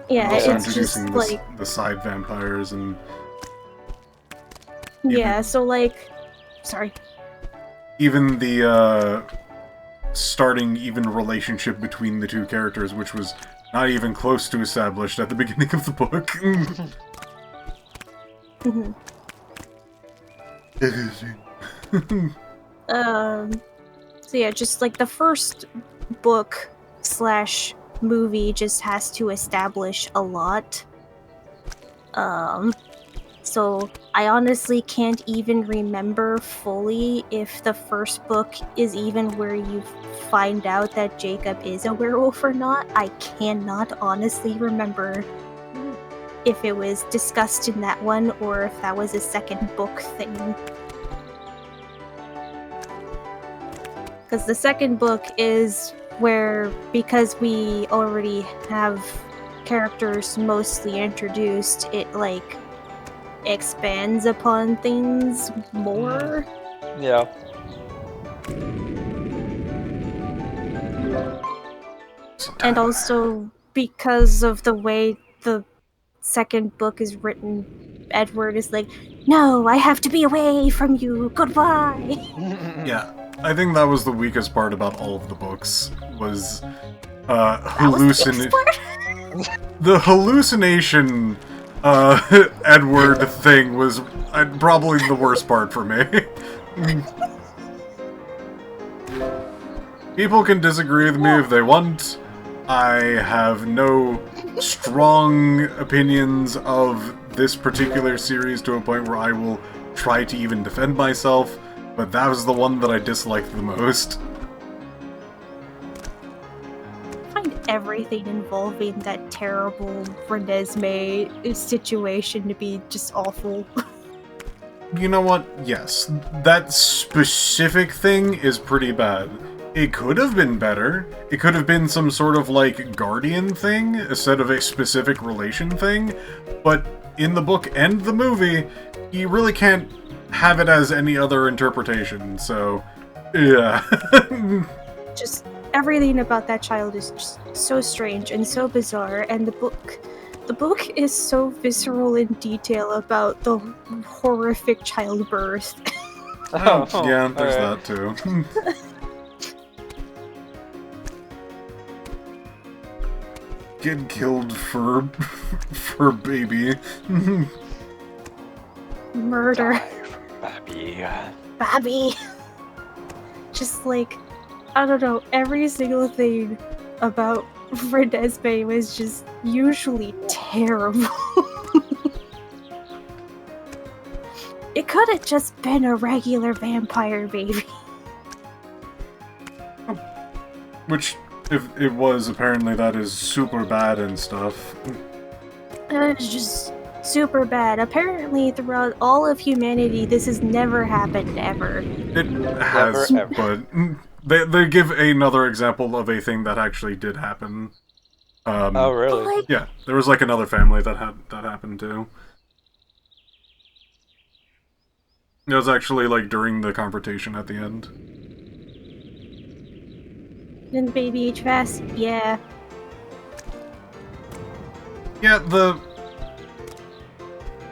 Yeah, also it's just introducing like the side vampires, and yeah, so like sorry. even the, starting even relationship between the two characters, which was not even close to established at the beginning of the book. Mhm. So yeah, just like the first book / movie just has to establish a lot. So I honestly can't even remember fully if the first book is even where you find out that Jacob is a werewolf or not. I cannot honestly remember if it was discussed in that one or if that was a second book thing. Because the second book is where, because we already have characters mostly introduced, it like expands upon things more. Yeah. And also because of the way the second book is written, Edward is like, no, I have to be away from you, goodbye. Yeah, I think that was the weakest part about all of the books, was That was the weakest part. the hallucination Edward thing was probably the worst part for me. People can disagree with me if they want. I have no strong opinions of this particular series to a point where I will try to even defend myself, but that was the one that I disliked the most. I find everything involving that terrible Renesmee situation to be just awful. You know what? Yes, that specific thing is pretty bad. It could have been better. It could have been some sort of, like, guardian thing instead of a specific relation thing, but in the book and the movie, you really can't have it as any other interpretation, so yeah. Just everything about that child is just so strange and so bizarre, and the book is so visceral in detail about the horrific childbirth. Oh, Yeah, there's alright. that too. Get killed for baby. Murder. Baby. Babby. Just like, I don't know, every single thing about Renesmee was just usually terrible. It could have just been a regular vampire baby. Which, if it was, apparently that is super bad and stuff. It's just super bad. Apparently, throughout all of humanity, this has never happened ever. It has, Never, but they give another example of a thing that actually did happen. Oh, really? Like, Yeah, there was like another family that happened too. It was actually like during the confrontation at the end. didn't the baby age fast? Yeah. Yeah, the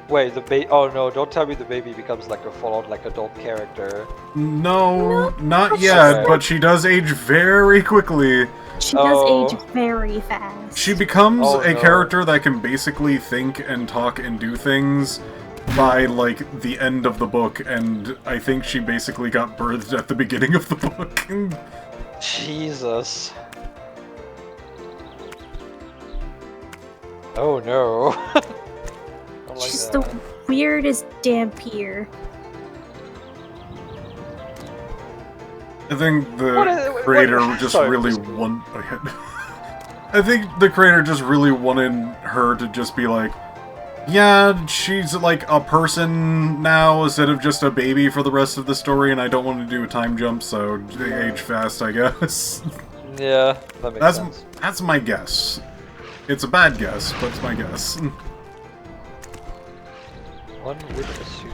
Wait, the baby. Oh no! Don't tell me the baby becomes like a full-on like adult character. no, not but yet, she's- but she does age very quickly. She does Oh. age very fast. She becomes Oh, a no. character that can basically think and talk and do things by, like, the end of the book, and I think she basically got birthed at the beginning of the book. Jesus. Oh no. I like She's that. the weirdest dampier. I think the What is- creator what- just sorry, really just- want. I think the creator just really wanted her to just be like, Yeah, she's like a person now instead of just a baby for the rest of the story, and I don't want to do a time jump, so they age fast, I guess. Yeah, that makes sense. That's my guess. It's a bad guess, but it's my guess. One would assume.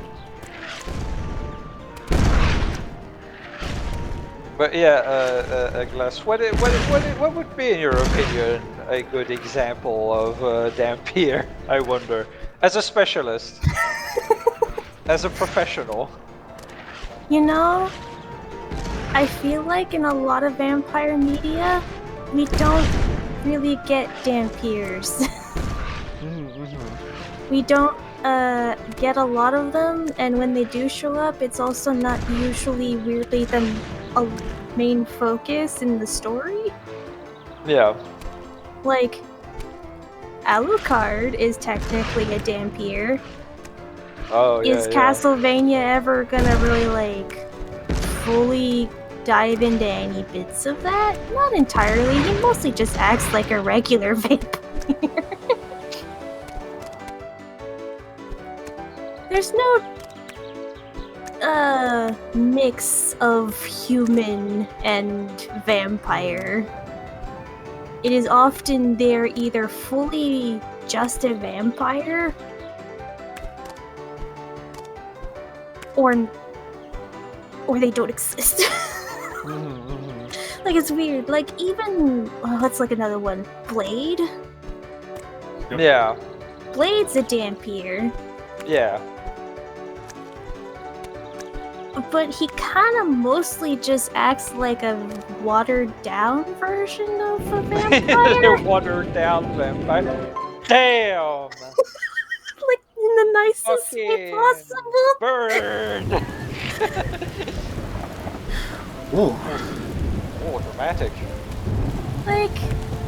But yeah, Glass, what would be, in your opinion, a good example of Dampier, I wonder? As a specialist. As a professional. You know, I feel like in a lot of vampire media, we don't really get Dampiers. We don't get a lot of them, and when they do show up, it's also not usually weirdly a main focus in the story. Yeah. Like, Alucard is technically a Dampier. Oh, yeah, Is Castlevania ever gonna really, like, fully dive into any bits of that? Not entirely. He mostly just acts like a regular vampire. There's no mix of human and vampire. It is often they're either fully just a vampire or they don't exist. Like, it's weird. Like, even let's like another one. Blade? Yep. Yeah. Blade's a Dampier. Yeah. But he kind of mostly just acts like a watered-down version of a vampire. Watered-down vampire. Damn! Like, in the nicest way possible. Burn! Whoa. Oh, dramatic. Like,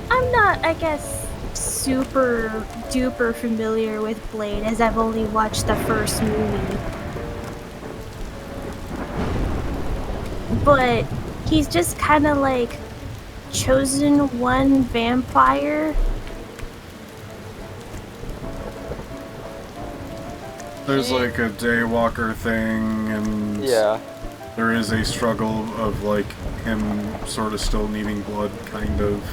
I'm not, I guess, super duper familiar with Blade, as I've only watched the first movie. But he's just kind of like chosen one vampire. There's like a daywalker thing, and Yeah. there is a struggle of like him sort of still needing blood, kind of.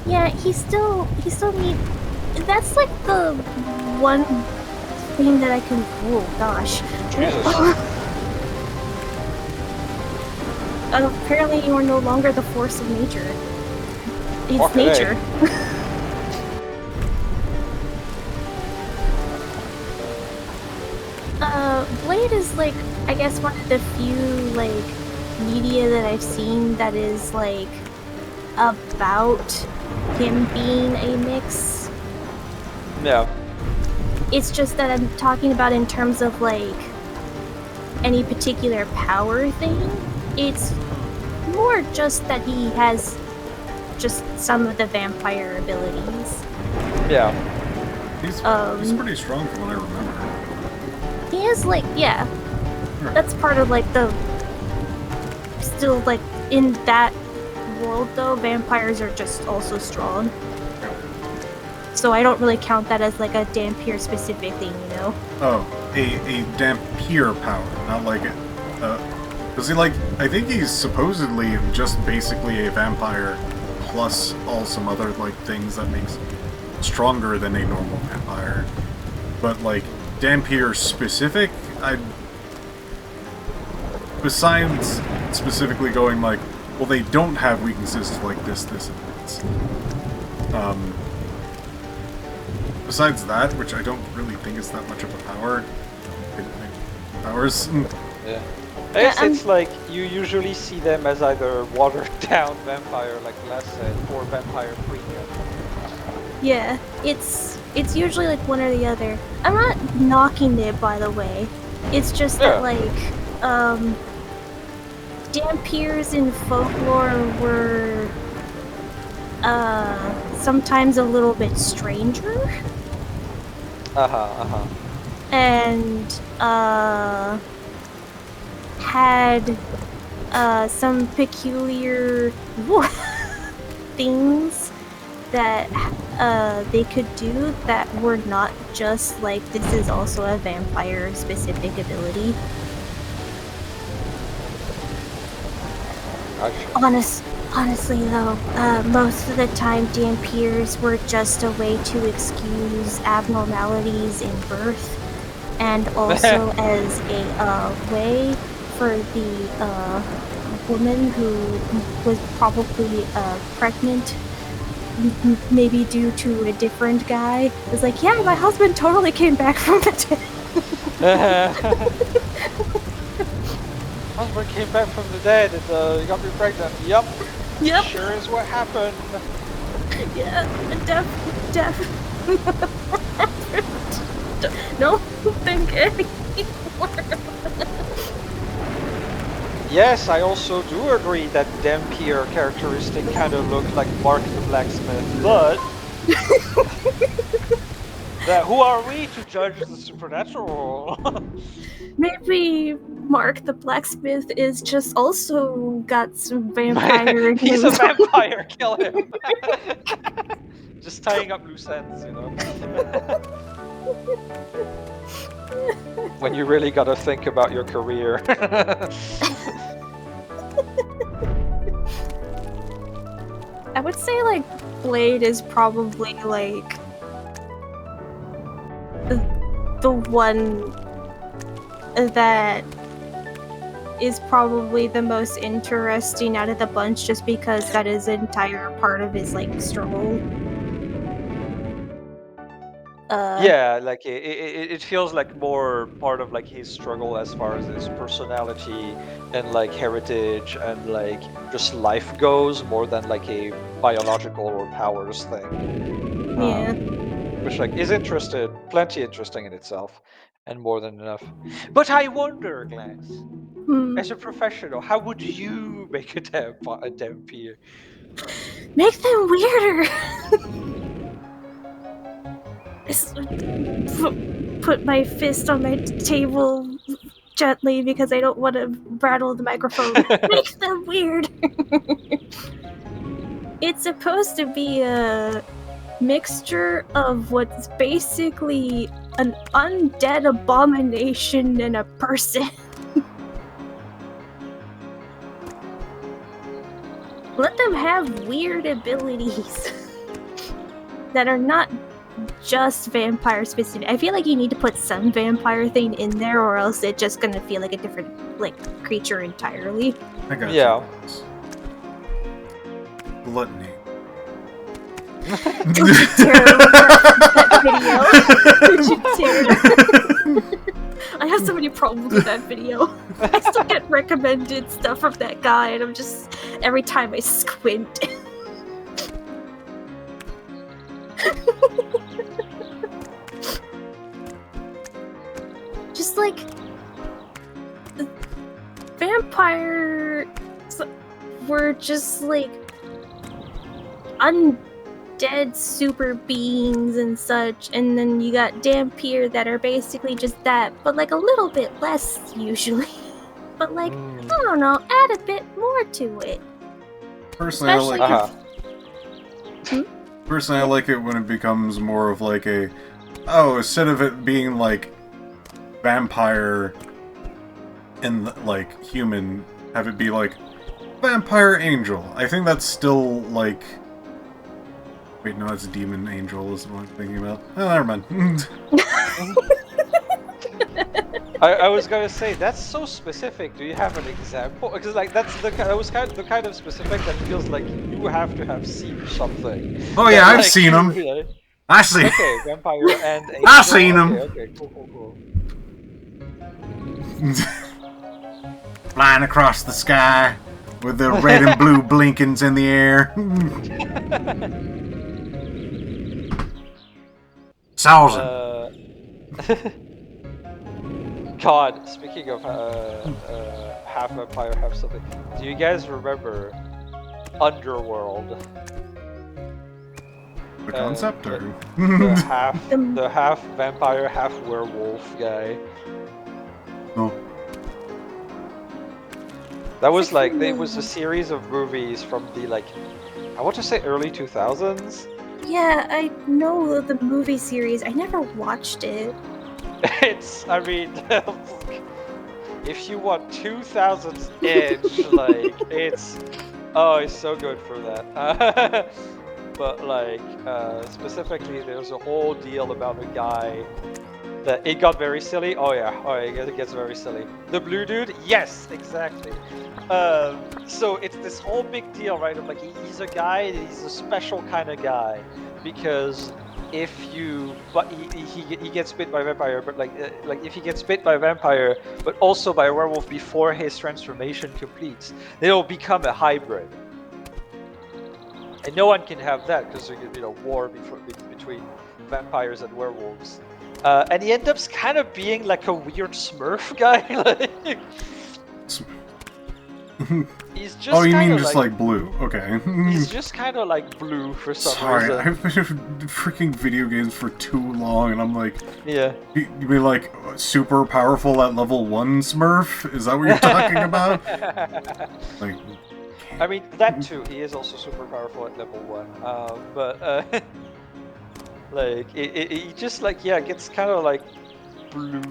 Yeah, he still need. That's like the one thing that I can. Oh gosh. Jesus. Apparently, you are no longer the force of nature. It's Fuck nature. Blade is like, I guess, one of the few like media that I've seen that is like about him being a mix. Yeah. It's just that I'm talking about in terms of like any particular power thing. It's more just that he has just some of the vampire abilities. Yeah. He's pretty strong from what I remember. He is like, yeah. That's part of like the. Still, like, in that world though, vampires are just also strong. So I don't really count that as like a Dampier specific thing, you know? Oh, a Dampier power, not like it. Because I think he's supposedly just basically a vampire plus all some other, like, things that makes him stronger than a normal vampire. But, like, Dampier specific, besides specifically going, like, well, they don't have weaknesses to, like, this, and this. Besides that, which I don't really think is that much of a power, powers. Yeah. I guess it's like you usually see them as either watered down vampire, like Les said, or vampire premium. Yeah, it's usually like one or the other. I'm not knocking it, by the way. It's just that like Dampiers in folklore were sometimes a little bit stranger. And had some peculiar things that they could do that were not just like this is also a vampire specific ability? Gotcha. Honestly though, most of the time Dampiers were just a way to excuse abnormalities in birth, and also as a way for the woman who was probably pregnant, maybe due to a different guy, was like, yeah, my husband totally came back from the dead. Husband came back from the dead and got me pregnant. Yep. Yep. Sure is what happened. Yeah, deaf. No, think anymore. Yes, I also do agree that Dampier characteristic kind of looked like Mark the Blacksmith, but who are we to judge the supernatural? Maybe Mark the Blacksmith is just also got some vampire in He's him. a vampire, kill him. Just tying up loose ends, you know. When you really gotta think about your career. I would say like Blade is probably like the one that is probably the most interesting out of the bunch, just because that is an entire part of his like struggle. Yeah, like it feels like more part of like his struggle as far as his personality and like heritage and like just life goes, more than like a biological or powers thing. Yeah. Which like is plenty interesting in itself, and more than enough. But I wonder, Glass, as a professional, how would you make a Dampier? Make them weirder. Put my fist on my table gently because I don't want to rattle the microphone. Make them weird. It's supposed to be a mixture of what's basically an undead abomination and a person. Let them have weird abilities that are not just vampire specific. I feel like you need to put some vampire thing in there, or else it's just gonna feel like a different like creature entirely. I got Yeah. you. Gluttony. Did you tear that video? Did you tear it? I have so many problems with that video. I still get recommended stuff from that guy, and I'm just every time I squint. Just like vampires were just like undead super beings and such, and then you got Dampier that are basically just that, but like a little bit less usually. But like, I don't know, add a bit more to it. Personally, Especially I like it. Personally, I like it when it becomes more of like instead of it being like vampire and like human, have it be like vampire angel. I think that's still like. Wait, no, it's demon angel is what I'm thinking about. Oh, never mind. I was gonna say that's so specific. Do you have an example? Because like that was the kind of specific that feels like you have to have seen something. Oh yeah, I've seen them. I see. Okay, vampire and angel. I've seen them. Okay, cool. Flying across the sky with the red and blue blinkings in the air. Thousand. God, speaking of half vampire, half something, do you guys remember Underworld? The concept, or the half vampire, half werewolf guy? No. That was like it was a series of movies from the like I want to say early 2000s, Yeah, I know the movie series. I never watched it. I mean, if you want 2000s edge, like, it's so good for that. But like, specifically, there's a whole deal about a guy that it got very silly. Oh yeah, it gets very silly. The blue dude, yes, exactly. So it's this whole big deal, right? Of like, he's a guy, he's a special kind of guy, because if you, but he gets bit by a vampire, but like if he gets bit by a vampire, but also by a werewolf before his transformation completes, they'll become a hybrid. And no one can have that because war between vampires and werewolves. And he ends up kind of being like a weird Smurf guy. Like, he's just. Oh, you mean just like blue? Okay. He's just kind of like blue for some Sorry, reason. I've been in freaking video games for too long, and I'm like, yeah. You mean like super powerful at level 1 Smurf? Is that what you're talking about? Like. I mean, that too. He is also super powerful at level 1. But like, he just like, yeah, gets kind of like blue.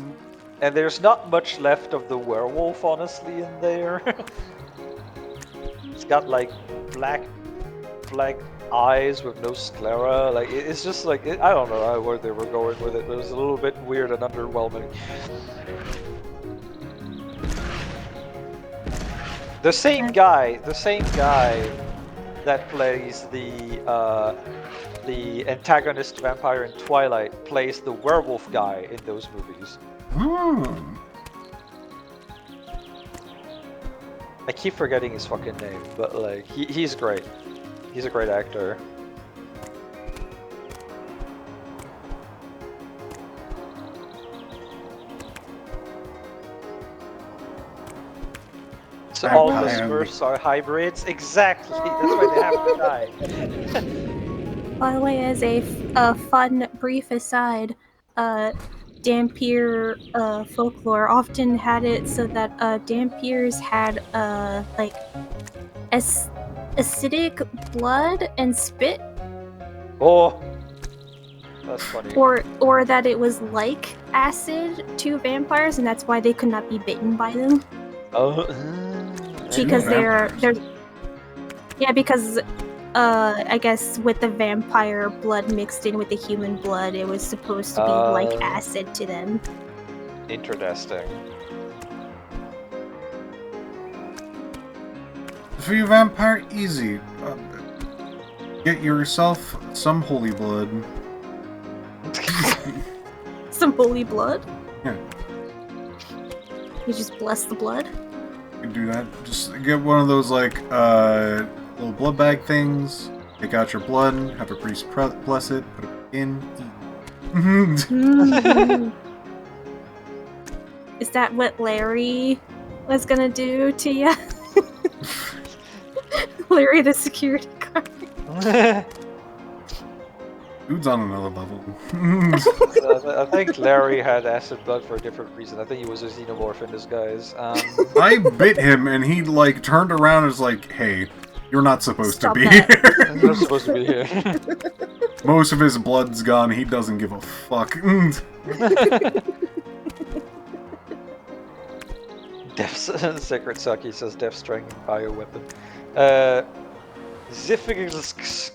And there's not much left of the werewolf, honestly, in there. It's got like black eyes with no sclera. Like, it's just like, I don't know where they were going with it. It was a little bit weird and underwhelming. The same guy that plays the antagonist vampire in Twilight plays the werewolf guy in those movies. I keep forgetting his fucking name, but like he's great. He's a great actor. So all the Smurfs are hybrids? Exactly, that's why they have to die. By the way, as a fun, brief aside, Dampier folklore often had it so that Dampiers had like acidic blood and spit. Oh, that's funny. Or that it was like acid to vampires, and that's why they could not be bitten by them. Oh. Because they're because I guess with the vampire blood mixed in with the human blood, it was supposed to be like acid to them. Interesting. For you vampire, easy. Get yourself some holy blood. Some holy blood? Yeah. You just bless the blood? You can do that. Just get one of those, like, little blood bag things. Take out your blood, have a priest bless it, put it in, eat. Is that what Larry was gonna do to you? Larry the security guard. Dude's on another level. I think Larry had acid blood for a different reason. I think he was a xenomorph in disguise. I bit him and he, like, turned around and was like, hey, you're not supposed to be here. You're not supposed to be here. Most of his blood's gone. He doesn't give a fuck. Death's Sacred Saki says Death Stranding bioweapon. Ziffigs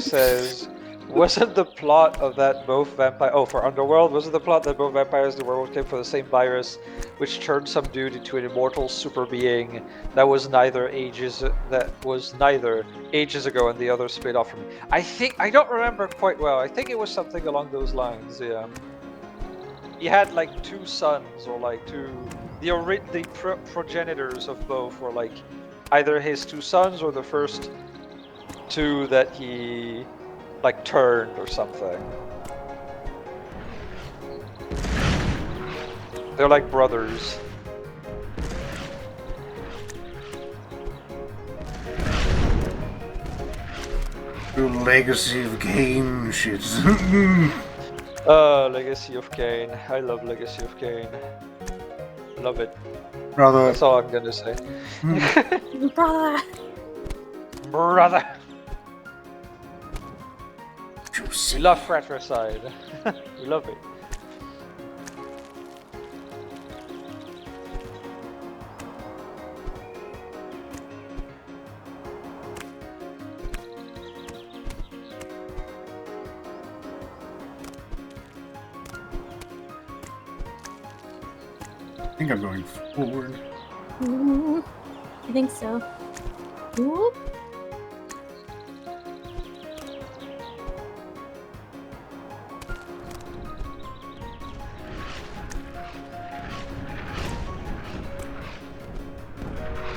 says, wasn't the plot of that both vampire... Oh, for Underworld, wasn't the plot that both vampires and werewolves came from the same virus, which turned some dude into an immortal super being that was neither ages ago and the other split off from me? I don't remember quite well. I think it was something along those lines, yeah. He had like two sons, or like the progenitors of both were like either his two sons or the first two that he like turned or something. They're like brothers. The Legacy of Kain shit. Legacy of Kain. I love Legacy of Kain. Love it. Brother. That's all I'm gonna say. Brother. Brother. We love fratricide. We love it. I think I'm going forward. I think so. Ooh.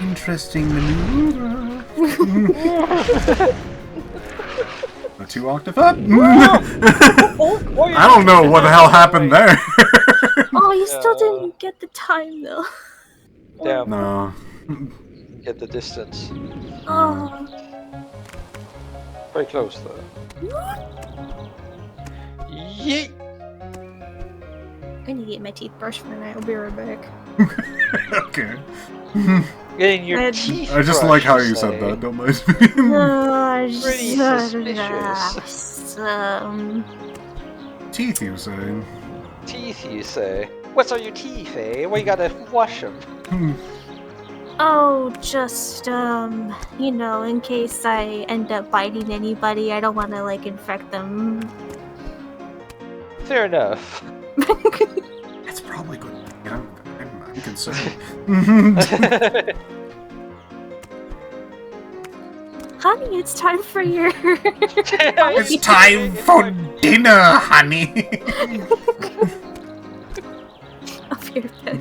Interesting maneuver. A 2 octave up. I don't know what the hell happened there. Oh, you still didn't get the time though. Damn. No. Get the distance. Oh. Very close though. Yeet! I need to get my teeth brushed for the night. I'll be right back. Okay. Getting your I teeth I just brushed, like how you say. said that. Don't mind me. Pretty suspicious. Teeth, you say? Teeth, you say? What's on your teeth, eh? Well, you gotta wash them. Oh, just, you know, in case I end up biting anybody, I don't want to, like, infect them. Fair enough. It's probably good. You know, I'm concerned. Honey, it's time for your... It's time for dinner, honey. I'll be right back.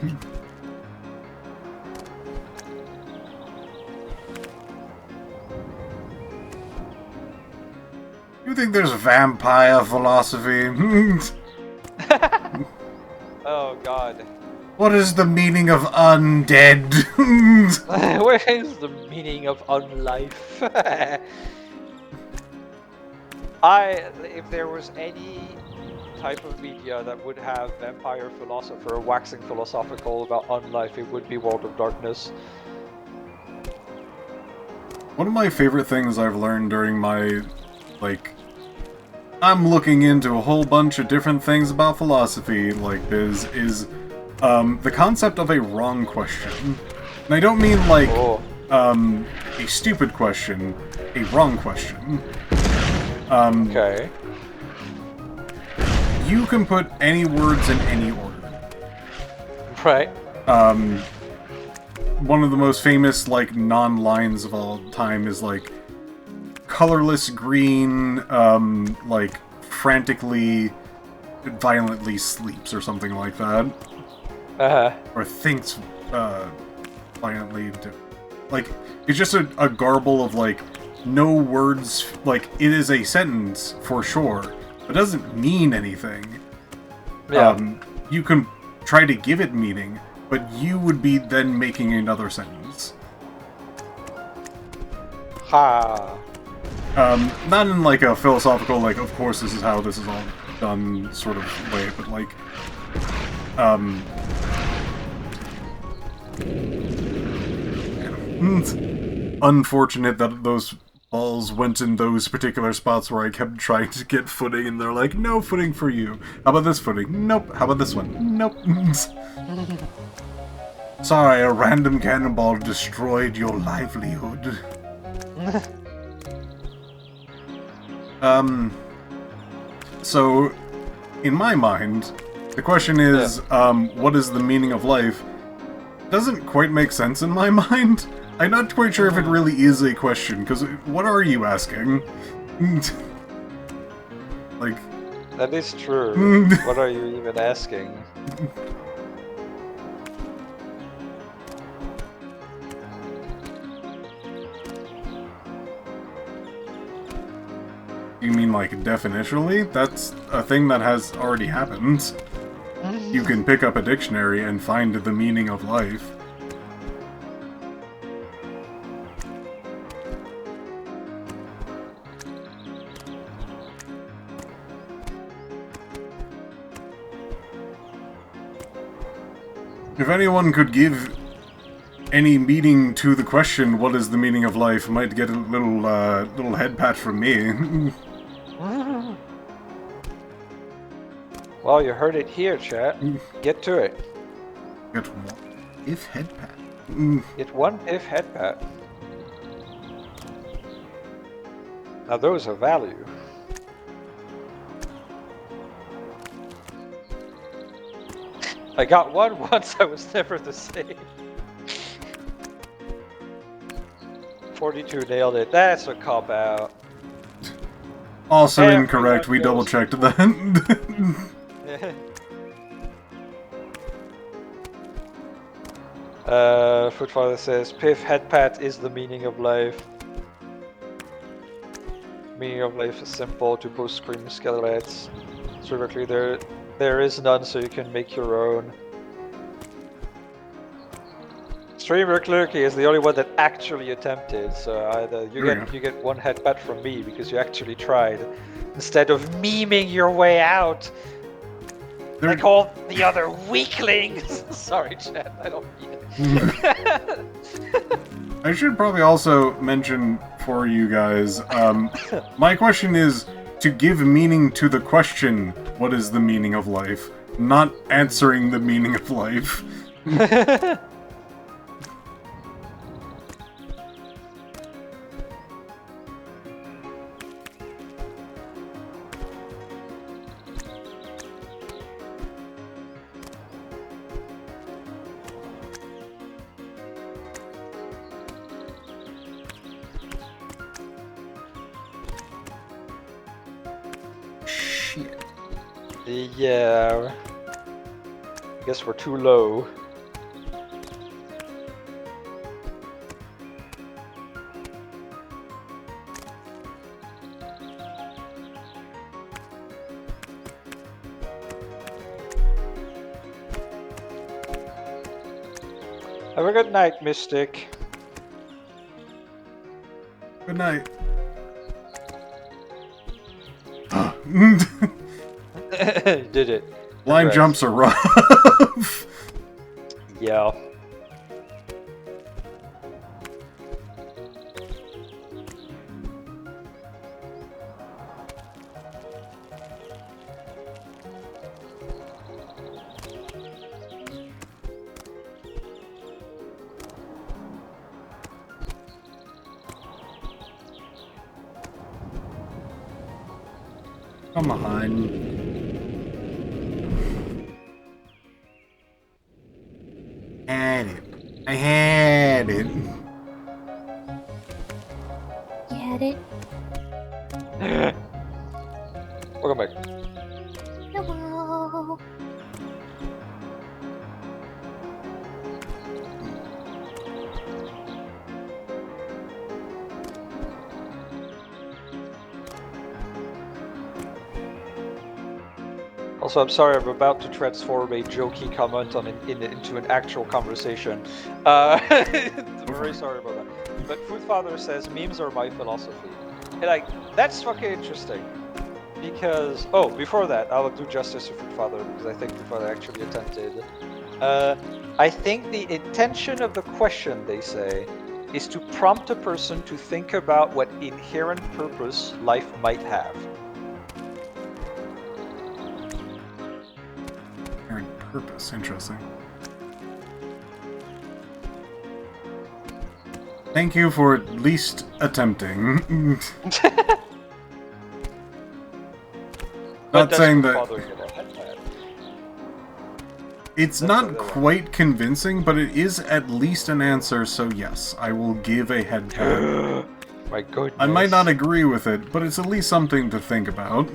You think there's vampire philosophy? Oh god. What is the meaning of undead? Where is the meaning of unlife? If there was any type of media that would have vampire philosopher waxing philosophical about unlife, it would be World of Darkness. One of my favorite things I've learned during my, like, I'm looking into a whole bunch of different things about philosophy, like this, is the concept of a wrong question. And I don't mean like a stupid question, a wrong question. Okay. You can put any words in any order. Right. One of the most famous, like, non-lines of all time is, like, colorless green, like, frantically, violently sleeps or something like that. Or thinks, violently. Like, it's just a garble of, like, no words. Like, it is a sentence, for sure, but doesn't mean anything. Yeah. You can try to give it meaning, but you would be then making another sentence. Ha. Not in like a philosophical, like, of course this is how this is all done sort of way, but like, unfortunate that those balls went in those particular spots where I kept trying to get footing, and they're like, no footing for you. How about this footing? Nope. How about this one? Nope. Sorry, a random cannonball destroyed your livelihood. So, in my mind, the question is, what is the meaning of life? Doesn't quite make sense in my mind. I'm not quite sure if it really is a question, because what are you asking? Like... That is true. What are you even asking? You mean, like, definitionally? That's a thing that has already happened. You can pick up a dictionary and find the meaning of life. If anyone could give any meaning to the question, what is the meaning of life, might get a little head pat from me. Well, you heard it here, chat. Get to it. Get one if head pat. Get one Piph head pat. Now those are value. I got one once, I was never the same. 42 nailed it. That's a cop out. Also Everyone incorrect. We goes- double checked that. Footfather says, Piph head pat is the meaning of life. Meaning of life is simple to post screaming skeletons. Specifically, there is none, so you can make your own. Streamer Clerky is the only one that actually attempted, so either you get one head pat from me because you actually tried, instead of memeing your way out. Like all the other weaklings. Sorry, chat. I don't mean it. I should probably also mention for you guys, my question is to give meaning to the question, what is the meaning of life? Not answering the meaning of life. Shit. Yeah. I guess we're too low. Have a good night, Mystic. Good night. You did it. Line Congrats. jumps are rough. Yeah. Come on. Had it. I had it. You had it. Welcome back. Hello. Also, I'm sorry, I'm about to transform a jokey comment into an actual conversation. I'm very sorry about that. But Foodfather says memes are my philosophy. And like, that's fucking interesting. Because, oh, before that, I'll do justice to Foodfather because I think Foodfather actually attempted. I think the intention of the question, they say, is to prompt a person to think about what inherent purpose life might have. Purpose, interesting. Thank you for at least attempting. Not saying that it's not quite convincing, but it is at least an answer, so yes, I will give a head pat. My goodness. I might not agree with it, but it's at least something to think about.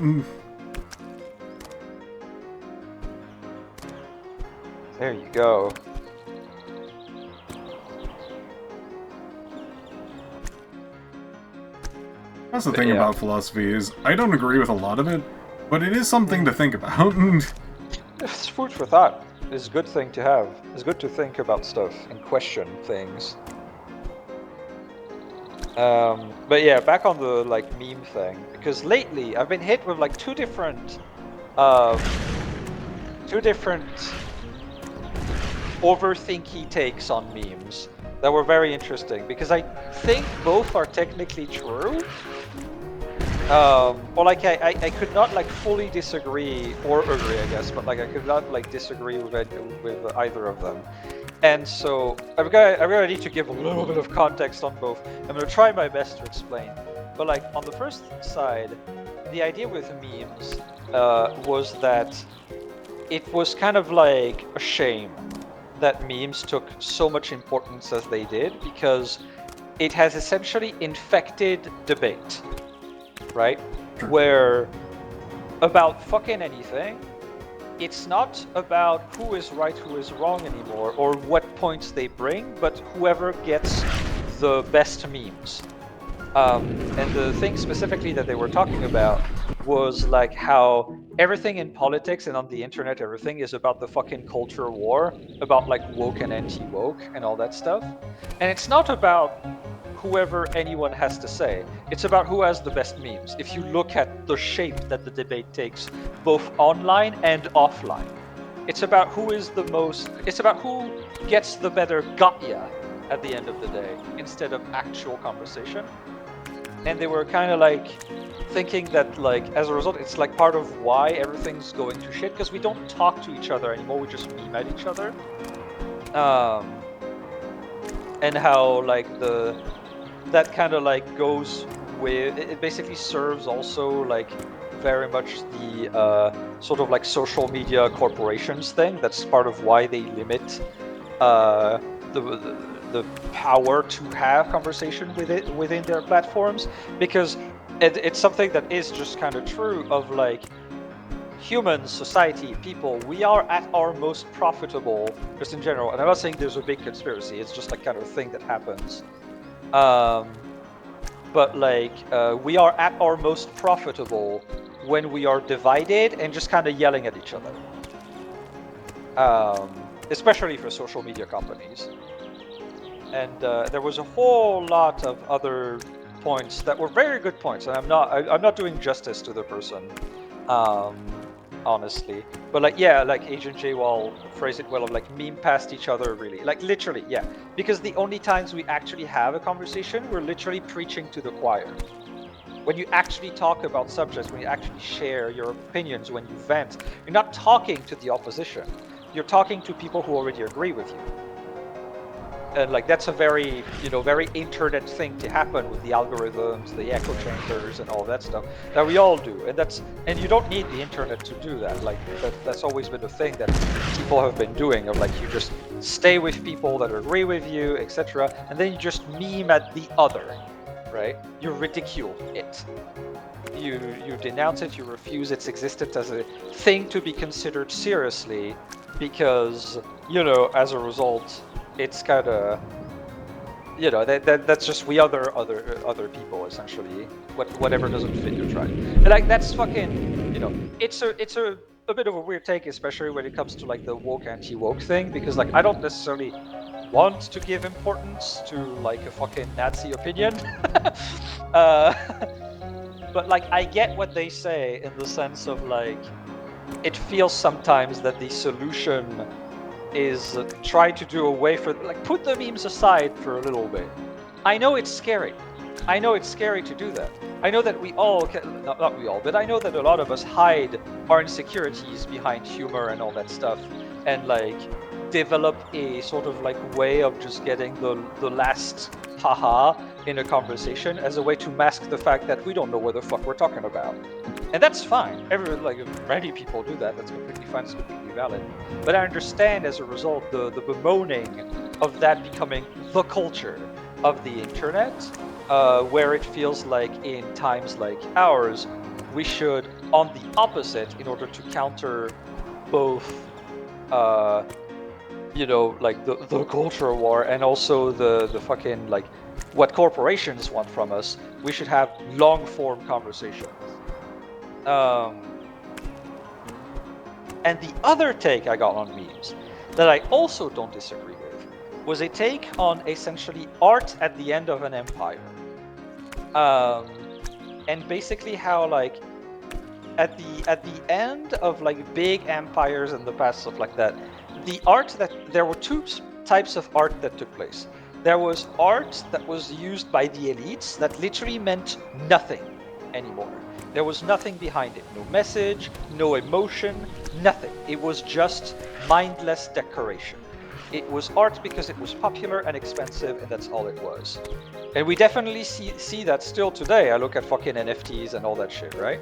There you go. That's the thing Yeah. about philosophy is, I don't agree with a lot of it, but it is something to think about. It's food for thought. It's a good thing to have. It's good to think about stuff and question things. But yeah, back on the like meme thing, because lately I've been hit with like two different overthinky takes on memes that were very interesting because I think both are technically true, or like I could not like fully disagree or agree, I guess, but like I could not like disagree with either of them. And so I'm gonna need to give a little bit of context on both. I'm gonna try my best to explain. But like on the first side, the idea with memes was that it was kind of like a shame that memes took so much importance as they did, because it has essentially infected debate, right? Sure. Where about fucking anything, it's not about who is right, who is wrong anymore, or what points they bring, but whoever gets the best memes. And the thing specifically that they were talking about was like how everything in politics and on the internet, everything is about the fucking culture war, about like woke and anti-woke and all that stuff. And it's not about whoever anyone has to say. It's about who has the best memes. If you look at the shape that the debate takes, both online and offline, it's about who is the most. It's about who gets the better got ya at the end of the day, instead of actual conversation. And they were kind of like thinking that like as a result, it's like part of why everything's going to shit, because we don't talk to each other anymore. We just meme at each other. And how like that kind of like goes with it basically serves also like very much the sort of like social media corporations thing. That's part of why they limit the power to have conversation within their platforms, because it's something that is just kind of true of like humans, society, people, we are at our most profitable, just in general. And I'm not saying there's a big conspiracy, it's just like kind of a thing that happens. But like we are at our most profitable when we are divided and just kind of yelling at each other. Especially for social media companies. And there was a whole lot of other points that were very good points, and I'm not doing justice to the person, honestly. But like yeah, like Agent J-Wall phrased it well, of like meme past each other, really, like literally, yeah. Because the only times we actually have a conversation, we're literally preaching to the choir. When you actually talk about subjects, when you actually share your opinions, when you vent, you're not talking to the opposition. You're talking to people who already agree with you. And like that's a very, very internet thing to happen with the algorithms, the echo chambers, and all that stuff that we all do. And you don't need the internet to do that. Like that's always been a thing that people have been doing, of like you just stay with people that agree with you, etc. And then you just meme at the other, right? You ridicule it. You denounce it. You refuse its existence as a thing to be considered seriously, because as a result, it's kind of, that's just we other people, essentially. Whatever doesn't fit your tribe. And like that's fucking, it's a bit of a weird take, especially when it comes to like the woke anti-woke thing, because like I don't necessarily want to give importance to like a fucking Nazi opinion. But like I get what they say, in the sense of like it feels sometimes that the solution is try to do away like put the memes aside for a little bit. I know it's scary. I know it's scary to do that. I know that we all not we all, but I know that a lot of us hide our insecurities behind humor and all that stuff, and like develop a sort of like way of just getting the last haha in a conversation as a way to mask the fact that we don't know what the fuck we're talking about. And that's fine. Many people do that. That's completely fine. It's completely valid. But I understand, as a result, the bemoaning of that becoming the culture of the internet, where it feels like in times like ours, we should, on the opposite, in order to counter both, like the culture war and also the fucking like what corporations want from us, we should have long form conversations. And the other take I got on memes that I also don't disagree with was a take on essentially art at the end of an empire. And basically how like at the end of like big empires in the past, stuff like that, the art that there were two types of art that took place. There was art that was used by the elites that literally meant nothing. anymore. There was nothing behind it. No message, no emotion, nothing. It was just mindless decoration. It was art because it was popular and expensive, and that's all it was. And we definitely see that still today. I look at fucking NFTs and all that shit, right?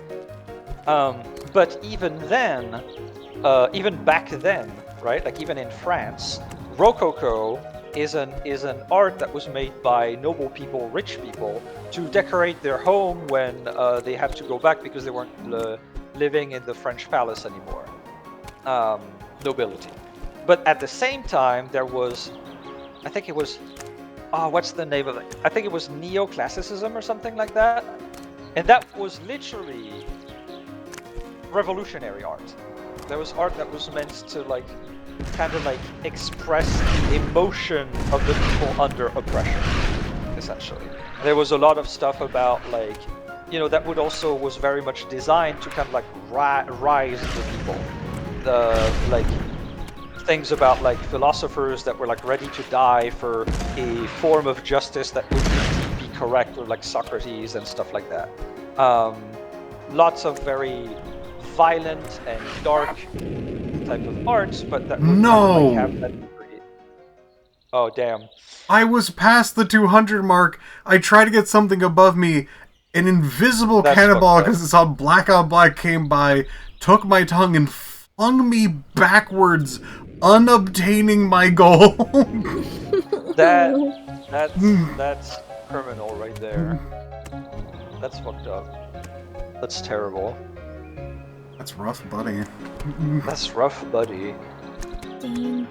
But even then, even back then, right? Like even in France, Rococo is an art that was made by noble people, rich people, to decorate their home when they had to go back because they weren't living in the French palace anymore. Nobility. But at the same time, there was, I think it was, what's the name of it? I think it was neoclassicism or something like that. And that was literally revolutionary art. There was art that was meant to like kind of like express the emotion of the people under oppression, essentially. There was a lot of stuff about like, you know, that would also was very much designed to kind of like rise the people. Like things about like philosophers that were like ready to die for a form of justice that would be correct, or like Socrates and stuff like that. Lots of very violent and dark type of art, but that would kind of like have that degree. Oh damn. I was past the 200 mark. I tried to get something above me. An invisible cannonball, because it's on black came by, took my tongue and flung me backwards, unobtaining my goal. That's criminal right there. That's fucked up. That's terrible. That's rough, buddy. That's rough, buddy. Damn.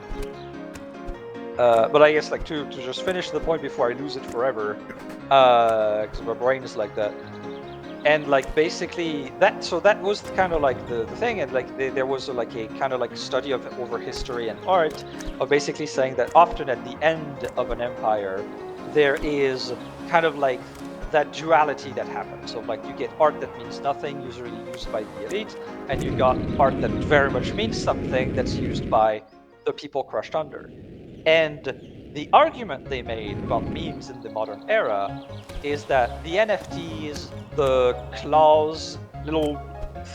But I guess like to just finish the point before I lose it forever, because my brain is like that. And like basically that was kind of like the thing, and like there was like a kind of like study of over history and art of basically saying that often at the end of an empire there is kind of like that duality that happens. So like you get art that means nothing, usually used by the elite, and you got art that very much means something that's used by the people crushed under. And the argument they made about memes in the modern era is that the NFTs, the claws, little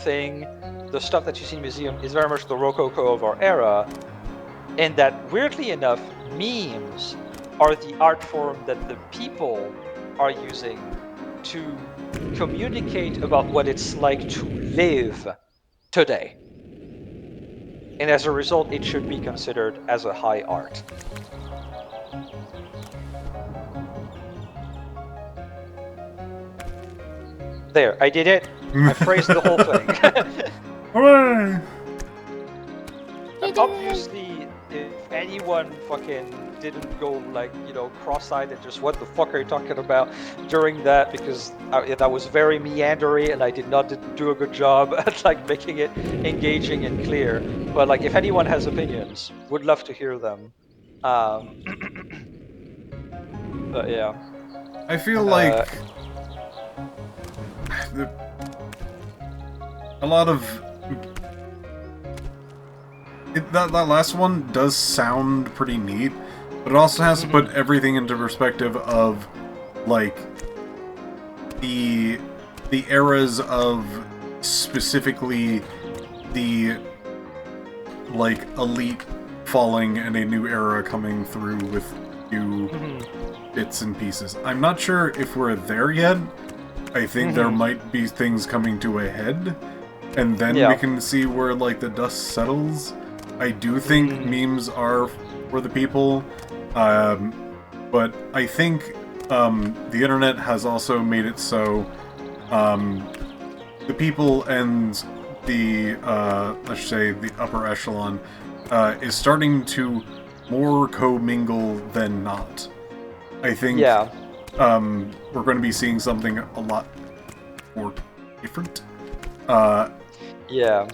thing, the stuff that you see in the museum is very much the Rococo of our era, and that weirdly enough, memes are the art form that the people are using to communicate about what it's like to live today. And as a result, it should be considered as a high art. There, I did it. I phrased the whole thing. Hooray! Obviously, if anyone fucking didn't go like, you know, cross-eyed and just what the fuck are you talking about during that, because that was very meandery and I did not do a good job at like making it engaging and clear. But like, if anyone has opinions, would love to hear them. But yeah. I feel like a lot of that last one does sound pretty neat, but it also has to put everything into perspective of like the eras of specifically the like elite falling and a new era coming through with new bits and pieces. I'm not sure if we're there yet. I think there might be things coming to a head, and then we can see where like the dust settles. I do think memes are for the people, but I think the internet has also made it so the people and the let's say the upper echelon is starting to more co-mingle than not. I think we're going to be seeing something a lot more different. Yeah.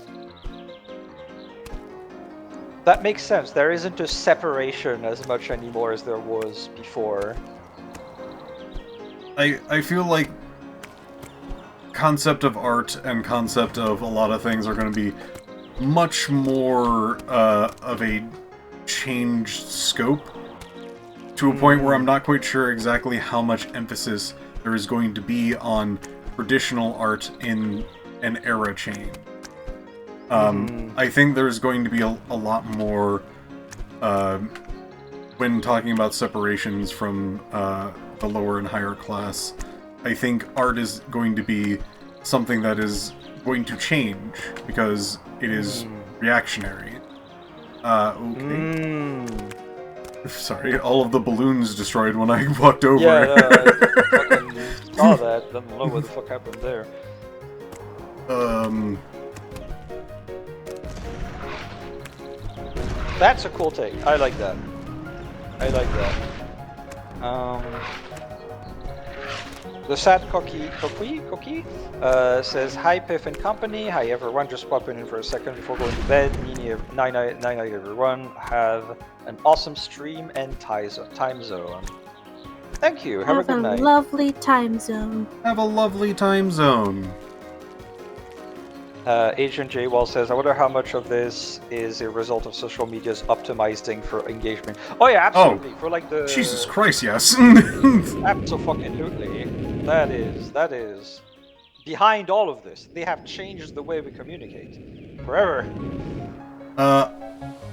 That makes sense. There isn't a separation as much anymore as there was before. I feel like concept of art and concept of a lot of things are going to be much more of a changed scope, to a point where I'm not quite sure exactly how much emphasis there is going to be on traditional art in an era change. I think there's going to be a lot more when talking about separations from the lower and higher class. I think art is going to be something that is going to change because it is reactionary. Okay. Sorry, all of the balloons destroyed when I walked over. Yeah, I fucking saw that. Don't know what the fuck happened there. That's a cool take. I like that. I like that. The sad cookie says, "Hi Piph and company. Hi everyone. Just popping in for a second before going to bed. Night night everyone. Have an awesome stream and time zone. Thank you. Have a good night. Lovely time zone. Have a lovely time zone." Agent J Wall says, "I wonder how much of this is a result of social media's optimizing for engagement." Oh yeah, absolutely. For like the Jesus Christ, yes. Absolutely. That is behind all of this. They have changed the way we communicate forever.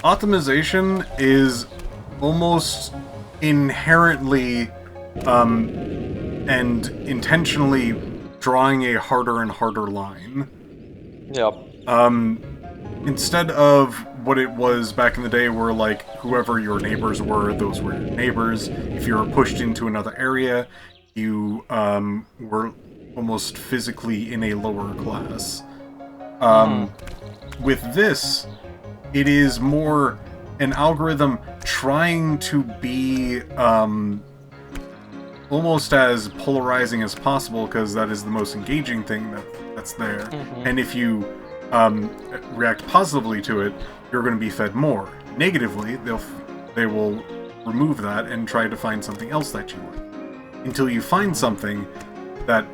Optimization is almost inherently and intentionally drawing a harder and harder line. Yep. Instead of what it was back in the day where, like, whoever your neighbors were, those were your neighbors. If you were pushed into another area, you were almost physically in a lower class. With this, it is more an algorithm trying to be almost as polarizing as possible, because that is the most engaging thing that's there. And if you react positively to it, you're going to be fed more. Negatively, they will remove that and try to find something else that you like. Until you find something that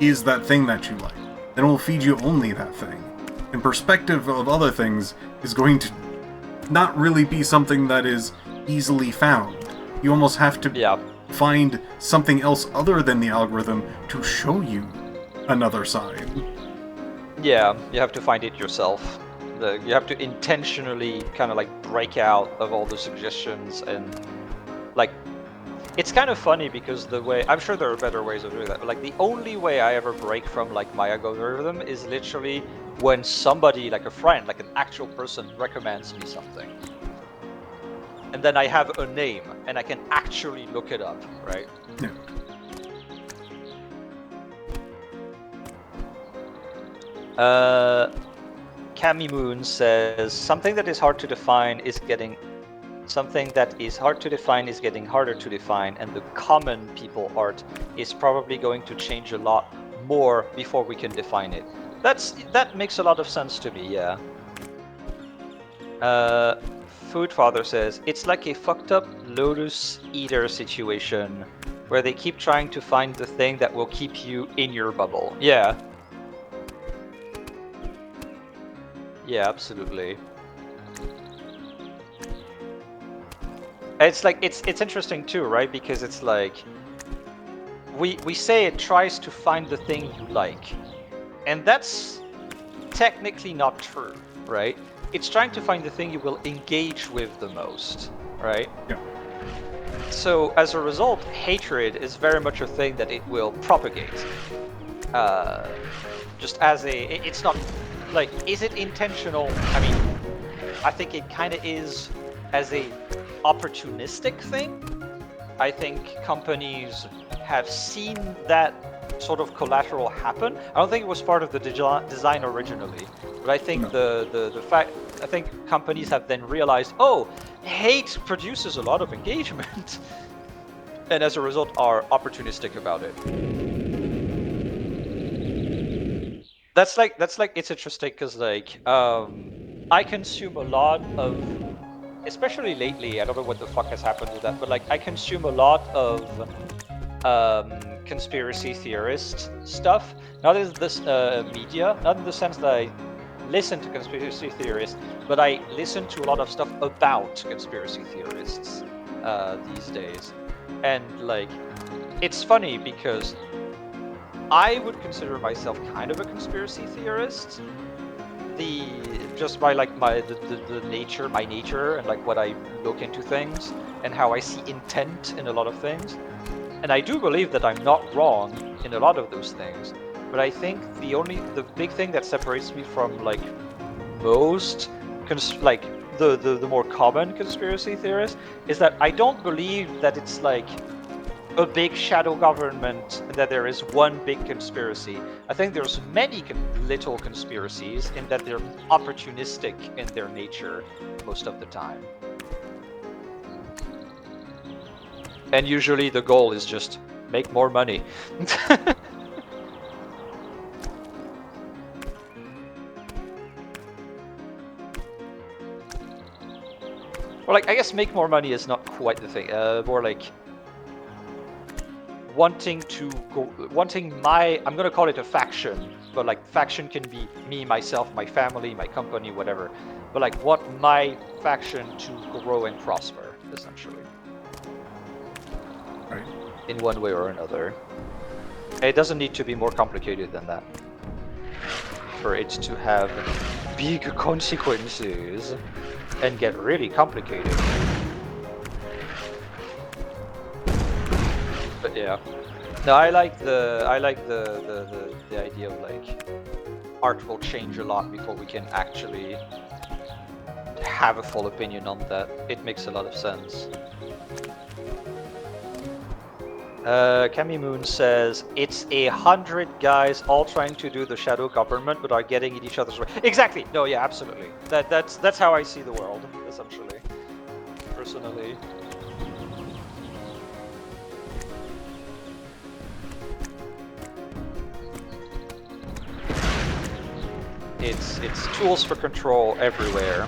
is that thing that you like. Then it will feed you only that thing. And perspective of other things is going to not really be something that is easily found. You almost have to find something else other than the algorithm to show you another side. Yeah, you have to find it yourself. You have to intentionally kind of like break out of all the suggestions, and like it's kind of funny because the way, I'm sure there are better ways of doing that, but like the only way I ever break from like my algorithm is literally when somebody, like a friend, like an actual person, recommends me something. And then I have a name and I can actually look it up, right? Yeah. Cami Moon says, something that is hard to define is getting harder to define, and the common people art is probably going to change a lot more before we can define it. That makes a lot of sense to me, yeah. Food Father says, it's like a fucked up Lotus Eater situation where they keep trying to find the thing that will keep you in your bubble. Yeah. Yeah, absolutely. It's like it's interesting too, right? Because it's like we say it tries to find the thing you like, and that's technically not true, right? It's trying to find the thing you will engage with the most, right? Yeah. So as a result, hatred is very much a thing that it will propagate. Just as it's not like, is it intentional? I mean, I think it kind of is as a opportunistic thing. I think companies have seen that sort of collateral happen. I don't think it was part of the design originally, but I think the fact, I think companies have then realized, oh, hate produces a lot of engagement, and as a result are opportunistic about it. That's like it's interesting because like I consume a lot of, especially lately, I don't know what the fuck has happened with that, but like I consume a lot of conspiracy theorist stuff. Not in this media, not in the sense that I listen to conspiracy theorists, but I listen to a lot of stuff about conspiracy theorists these days. And like, it's funny because I would consider myself kind of a conspiracy theorist. Just by like the nature, my nature, and like what I look into things, and how I see intent in a lot of things. And I do believe that I'm not wrong in a lot of those things. But I think the big thing that separates me from like most the more common conspiracy theorists is that I don't believe that it's like a big shadow government and that there is one big conspiracy. I think there's many little conspiracies in that they're opportunistic in their nature most of the time. And usually the goal is just make more money. Or like, I guess make more money is not quite the thing. More like wanting my, I'm gonna call it a faction, but like faction can be me, myself, my family, my company, whatever. But like want my faction to grow and prosper, essentially. Right. In one way or another. It doesn't need to be more complicated than that for it to have big consequences and get really complicated. But yeah, no, I like the idea of like art will change a lot before we can actually have a full opinion on that. It makes a lot of sense. Kami Moon says it's 100 guys all trying to do the shadow government but are getting in each other's way. Exactly. No, yeah, absolutely. That's how I see the world, essentially. Personally. It's tools for control everywhere.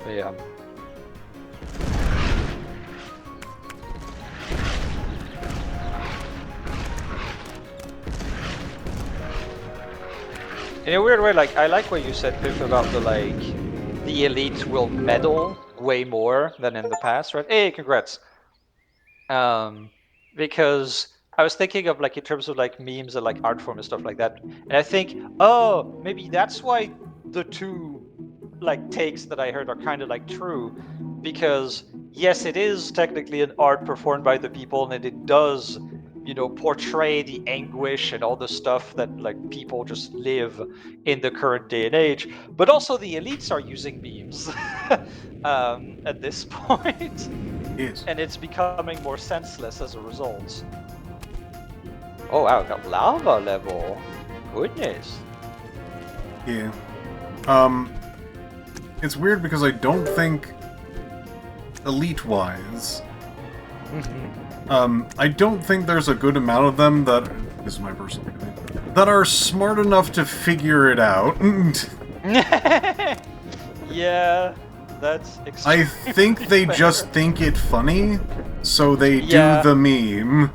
Yeah. In a weird way, like I like what you said, Piph, about the elite will meddle way more than in the past, right? Hey, congrats. Because I was thinking of like in terms of like memes and like art form and stuff like that, and I think, oh, maybe that's why the two like takes that I heard are kind of like true, because yes, it is technically an art performed by the people, and it does, you know, portray the anguish and all the stuff that like people just live in the current day and age. But also the elites are using memes at this point. Yes. And it's becoming more senseless as a result. Oh wow, got lava level. Goodness. Yeah. It's weird because I don't think elite-wise, I don't think there's a good amount of them that, this is my personal opinion, that are smart enough to figure it out. Yeah, that's I think they fair. just think it funny, so they Yeah. do the meme.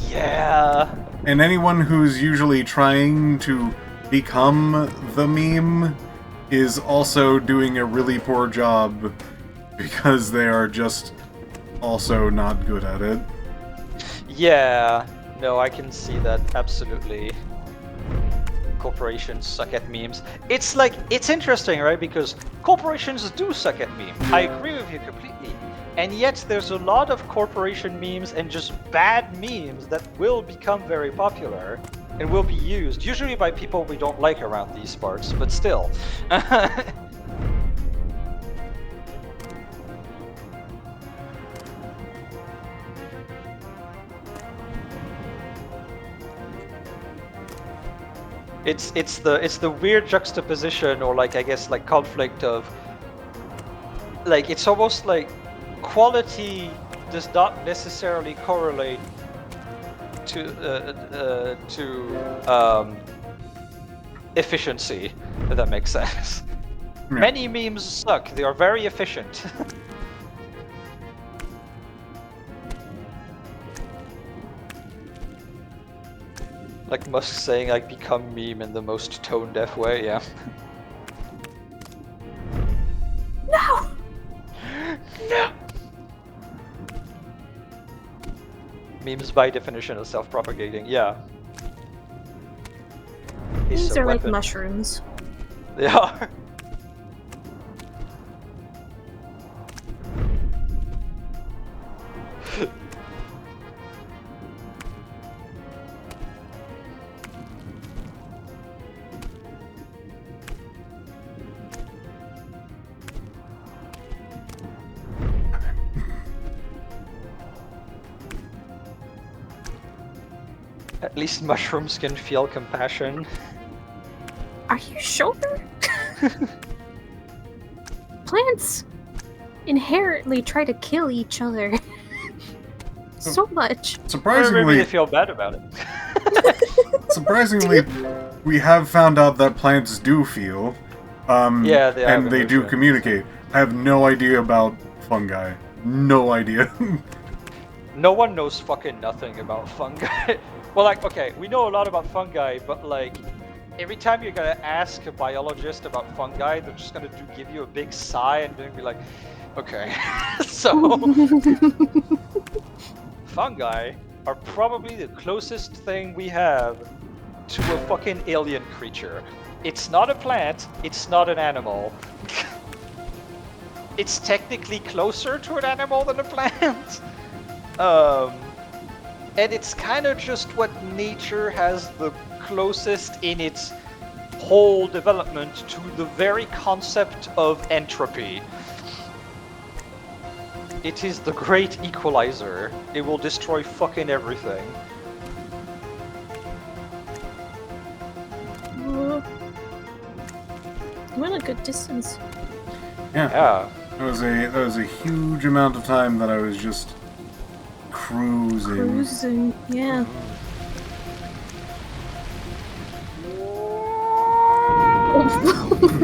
Yeah. And anyone who's usually trying to become the meme is also doing a really poor job because they are just also not good at it. Yeah. No, I can see that absolutely. Corporations suck at memes. It's like, it's interesting, right? Because corporations do suck at memes. I agree with you completely. And yet there's a lot of corporation memes and just bad memes that will become very popular and will be used, usually by people we don't like around these parts, but still. It's the weird juxtaposition, or like I guess like conflict of like, it's almost like quality does not necessarily correlate to efficiency, if that makes sense. Yeah. Many memes suck. They are very efficient. Like Musk saying, like, become meme in the most tone-deaf way, yeah. memes by definition are self-propagating. Yeah. These are like weapon. mushrooms. They are. At least mushrooms can feel compassion. Are you sure? Plants inherently try to kill each other. So much. Maybe Surprisingly, they feel bad about it. surprisingly, we have found out that plants do feel. Yeah, they have and they do emotions. communicate. I have no idea about fungi. No idea. No one knows fucking nothing about fungi. Well, like, okay, we know a lot about fungi, but like, every time you're gonna ask a biologist about fungi, they're just gonna give you a big sigh and then be like, okay. So, fungi are probably the closest thing we have to a fucking alien creature. It's not a plant, it's not an animal. It's technically closer to an animal than a plant. And it's kind of just what nature has the closest in its whole development to the very concept of entropy. It is the great equalizer. It will destroy fucking everything. I'm at a good distance. Yeah. That was a huge amount of time that I was just cruising. Cruising, yeah.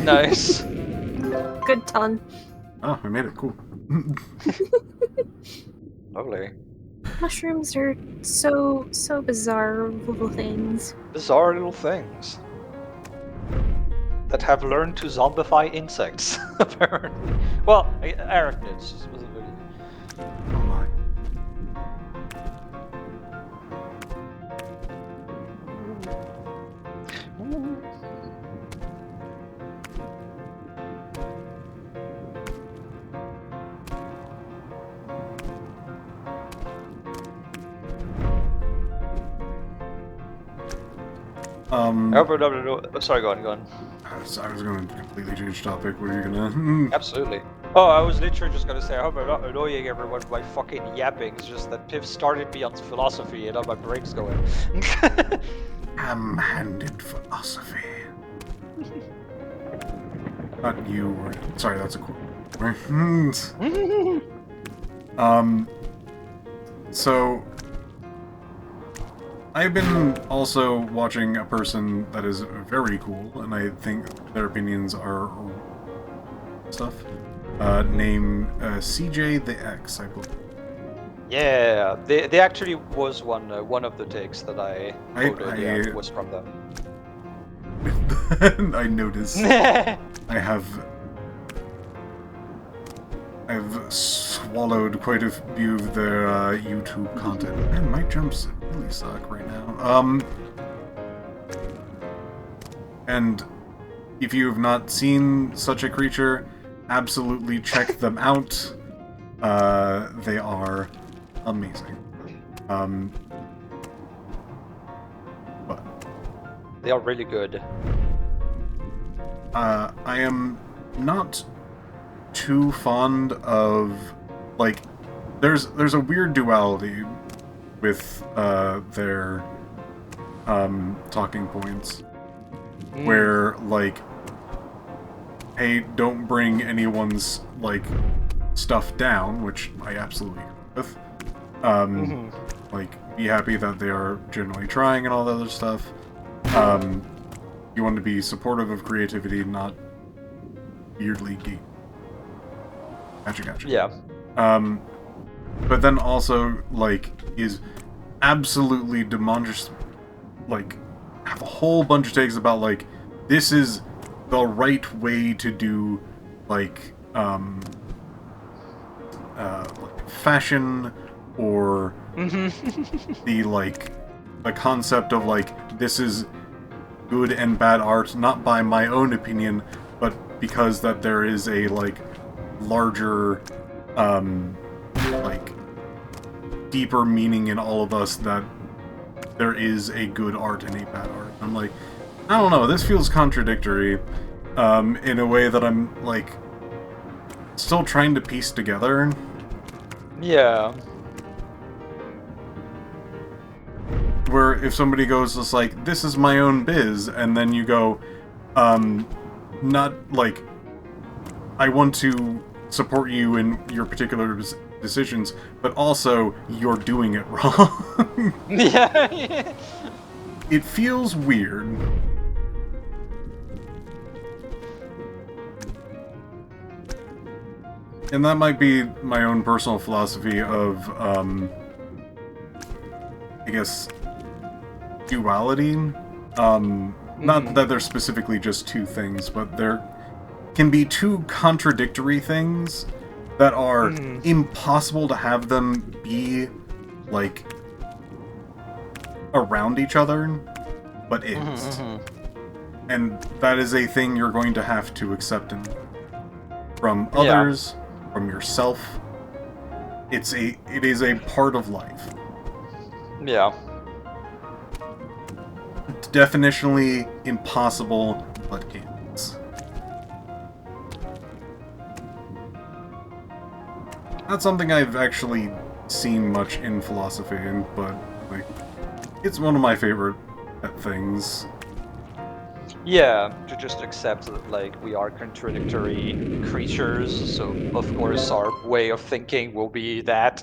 Nice. Good ton. Oh, I made it. Cool. Lovely. Mushrooms are so bizarre little things. Bizarre little things that have learned to zombify insects, apparently. Well, arachnids specifically. Oh my. Sorry, go on. I was going to completely change topic. What are you gonna? Absolutely. Oh, I was literally just gonna say, I hope I'm not annoying everyone by fucking yapping. It's just that Piph started me on philosophy and now my brain's going. Ham-handed philosophy. Not you. Sorry, that's a quote. So I've been also watching a person that is very cool, and I think their opinions are stuff. Named CJ the X, I believe. Yeah, they actually was one of the takes that I quoted, was from them. I noticed. I've swallowed quite a few of their YouTube content. Man, my jumps really suck right now. And if you have not seen such a creature, absolutely check them out. They are amazing. But they are really good. I am not too fond of, like, there's a weird duality with their talking points where, like, hey, don't bring anyone's, like, stuff down, which I absolutely agree with. Like, be happy that they are generally trying and all that other stuff. You want to be supportive of creativity, not weirdly geek. Gotcha. Yeah. But then also, like, is absolutely demonstrous, like, have a whole bunch of takes about, like, this is the right way to do, like fashion, or, The concept of like this is good and bad art, not by my own opinion, but because that there is a like larger like deeper meaning in all of us, that there is a good art and a bad art. I'm like, I don't know, this feels contradictory in a way that I'm like still trying to piece together. Yeah. Where if somebody goes just like, this is my own biz, and then you go, not like, I want to support you in your particular decisions, but also you're doing it wrong. Yeah. It feels weird. And that might be my own personal philosophy of, I guess, duality. Not that they're specifically just two things, but there can be two contradictory things that are impossible to have them be, like, around each other, but is. And that is a thing you're going to have to accept from others, from yourself. It is a part of life. Yeah. It's definitionally impossible, but is. Not something I've actually seen much in philosophy, but like, it's one of my favorite things. Yeah, to just accept that, like, we are contradictory creatures, so of course our way of thinking will be that.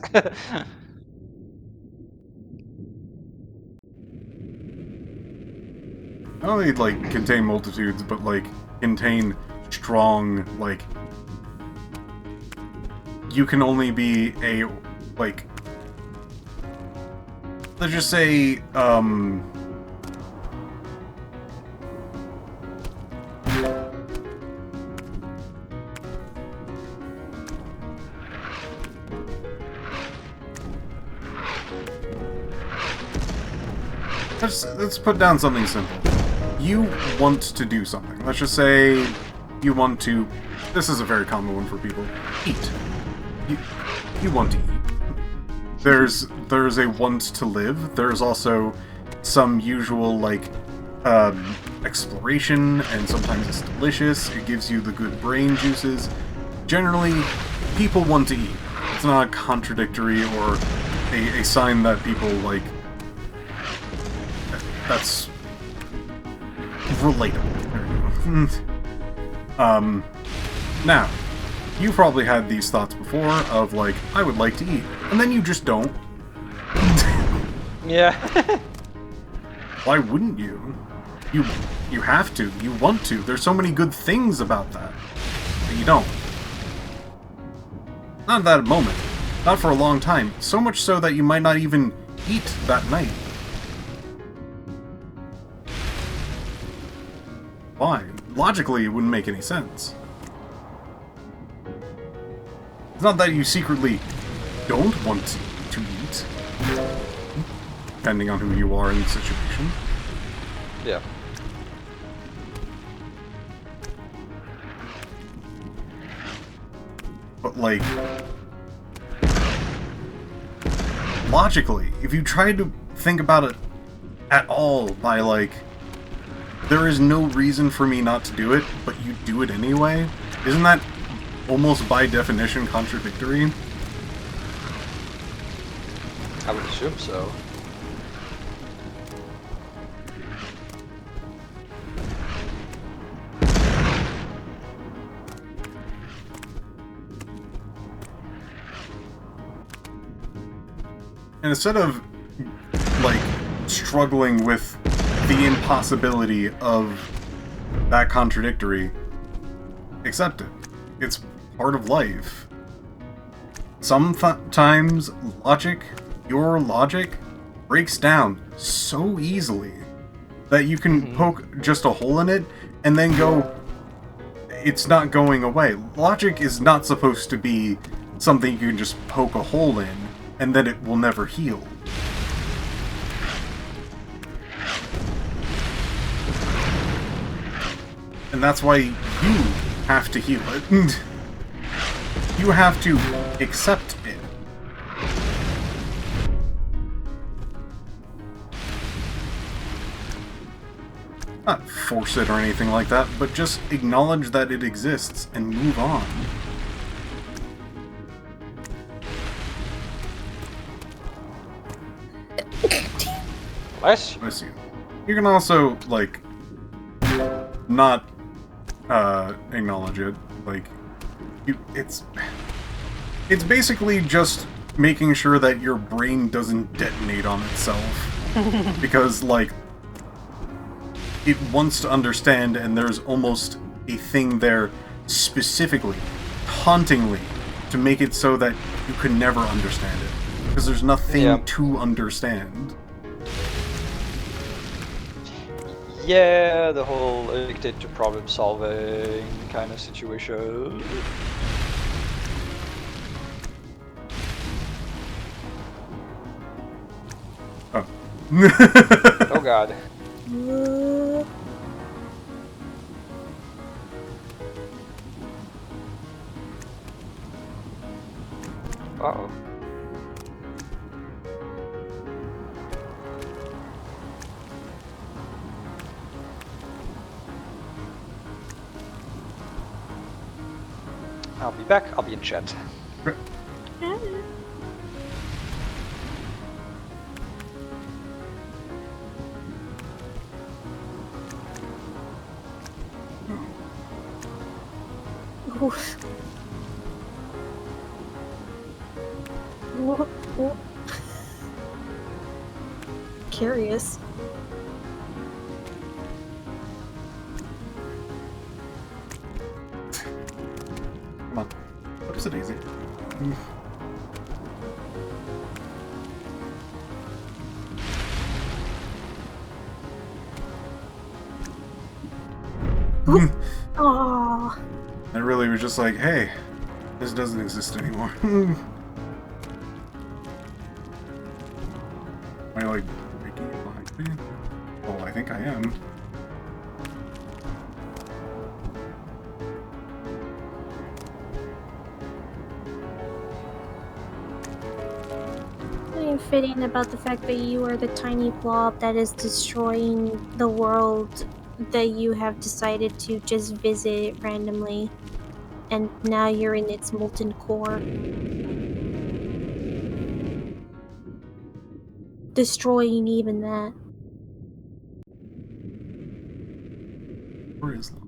Not only, like, contain multitudes, but, like, contain strong, like... You can only be a, like... Let's just say, Let's put down something simple. You want to do something. Let's just say you want to... This is a very common one for people. Eat. You want to eat. There's a want to live. There's also some usual, like, exploration, and sometimes it's delicious. It gives you the good brain juices. Generally, people want to eat. It's not a contradictory or a sign that people, like... That's relatable. There you go. Now, you probably had these thoughts before of like, I would like to eat, and then you just don't. Yeah. Why wouldn't you? You have to. You want to. There's so many good things about that, but you don't. Not at that moment. Not for a long time. So much so that you might not even eat that night. Why? Logically, it wouldn't make any sense. It's not that you secretly don't want to eat, depending on who you are in the situation. Yeah. But, like, logically, if you try to think about it at all by, like, there is no reason for me not to do it, but you do it anyway, isn't that almost by definition contradictory? I would assume so. And instead of, like, struggling with the impossibility of that contradictory, accept it. It's part of life. Sometimes your logic, breaks down so easily that you can poke just a hole in it and then go, it's not going away. Logic is not supposed to be something you can just poke a hole in and then it will never heal. And that's why you have to heal it. You have to accept it. Not force it or anything like that, but just acknowledge that it exists and move on. Bless you. You can also, like, not acknowledge it. Like, it's basically just making sure that your brain doesn't detonate on itself. Because, like, it wants to understand, and there's almost a thing there specifically, tauntingly, to make it so that you can never understand it. Because there's nothing to understand. Yeah, the whole addicted to problem solving kind of situation. Oh. Oh god. Uh-oh. I'll be back. I'll be in chat. Oof. Curious. Come on. What is it, Daisy? Oh. It really was just like, hey, this doesn't exist anymore. Am I, like, making it behind me? Oh, I think I am. Something fitting about the fact that you are the tiny blob that is destroying the world that you have decided to just visit randomly, and now you're in its molten core. Destroying even that. Where is that?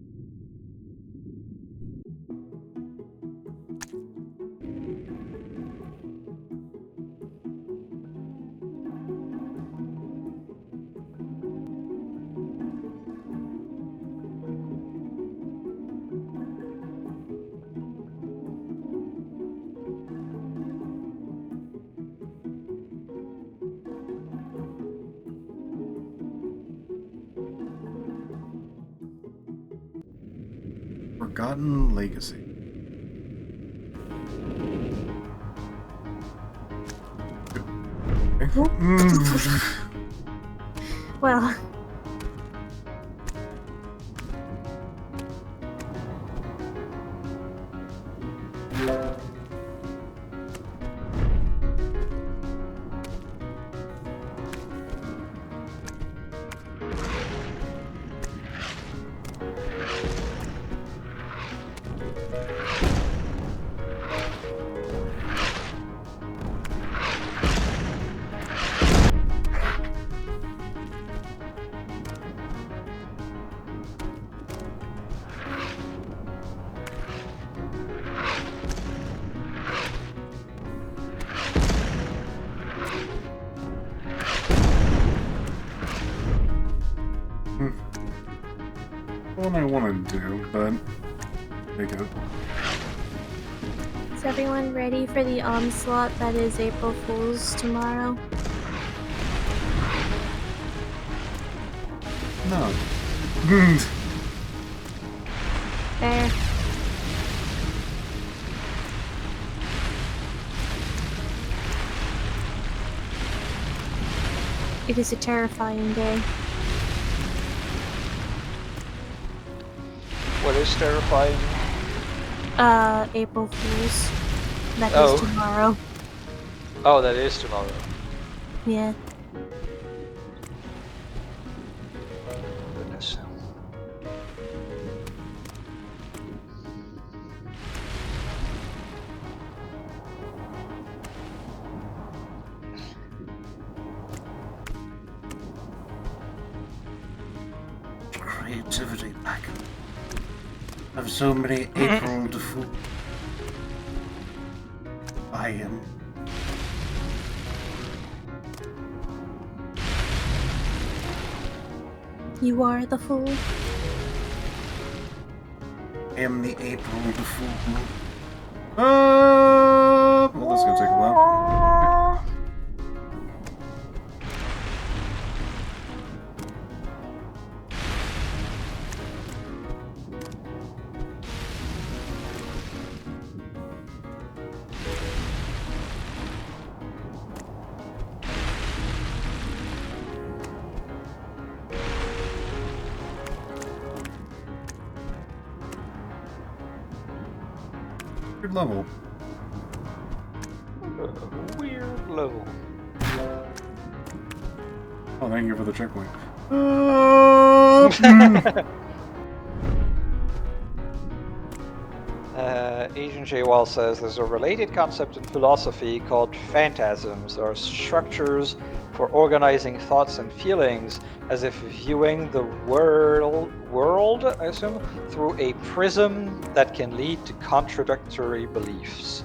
Forgotten Legacy. Well, One I want to do, but take it. is everyone ready for the onslaught that is April Fool's tomorrow? No. Fair. It is a terrifying day. What is terrifying? April Fools. That Oh. is tomorrow. Oh, that is tomorrow. Yeah. Goodness. Creativity back. I have so many April to fool. I am. You are the fool. I am the April to fool. Well, that's gonna take a while. Good level. Weird level. Oh, thank you for the checkpoint. Agent J. Wall says there's a related concept in philosophy called phantasms, or structures for organizing thoughts and feelings, as if viewing the world, I assume, through a prism that can lead to contradictory beliefs.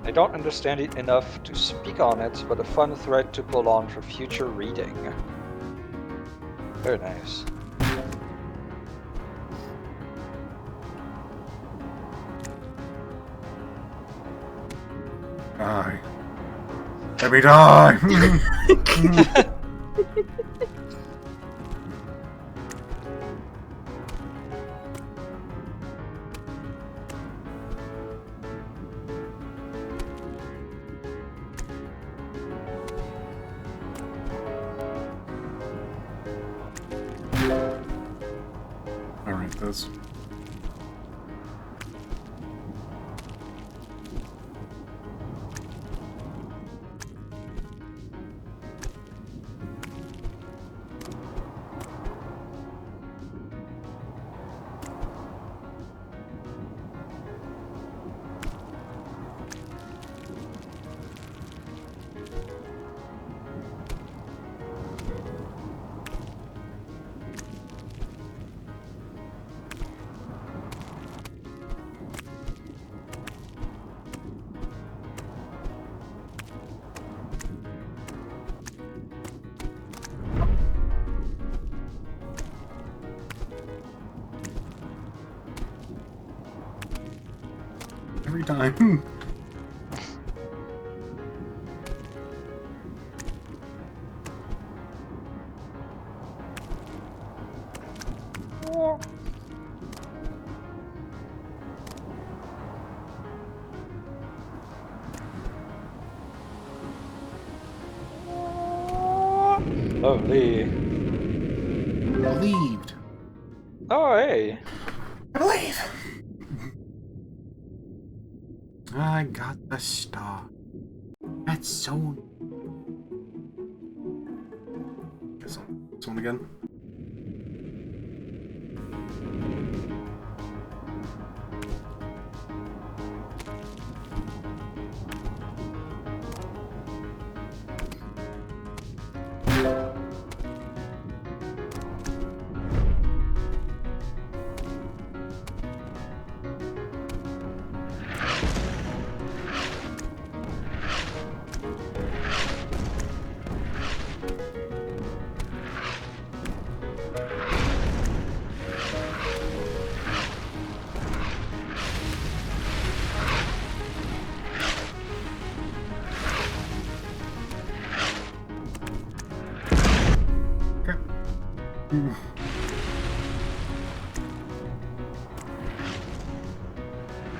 I don't understand it enough to speak on it, but a fun thread to pull on for future reading. Very nice. Die. Let me die! Alright, this. Every time. Lovely. Believed. Oh, hey. I believe. I got the star. That's so... Guess I'll this one again.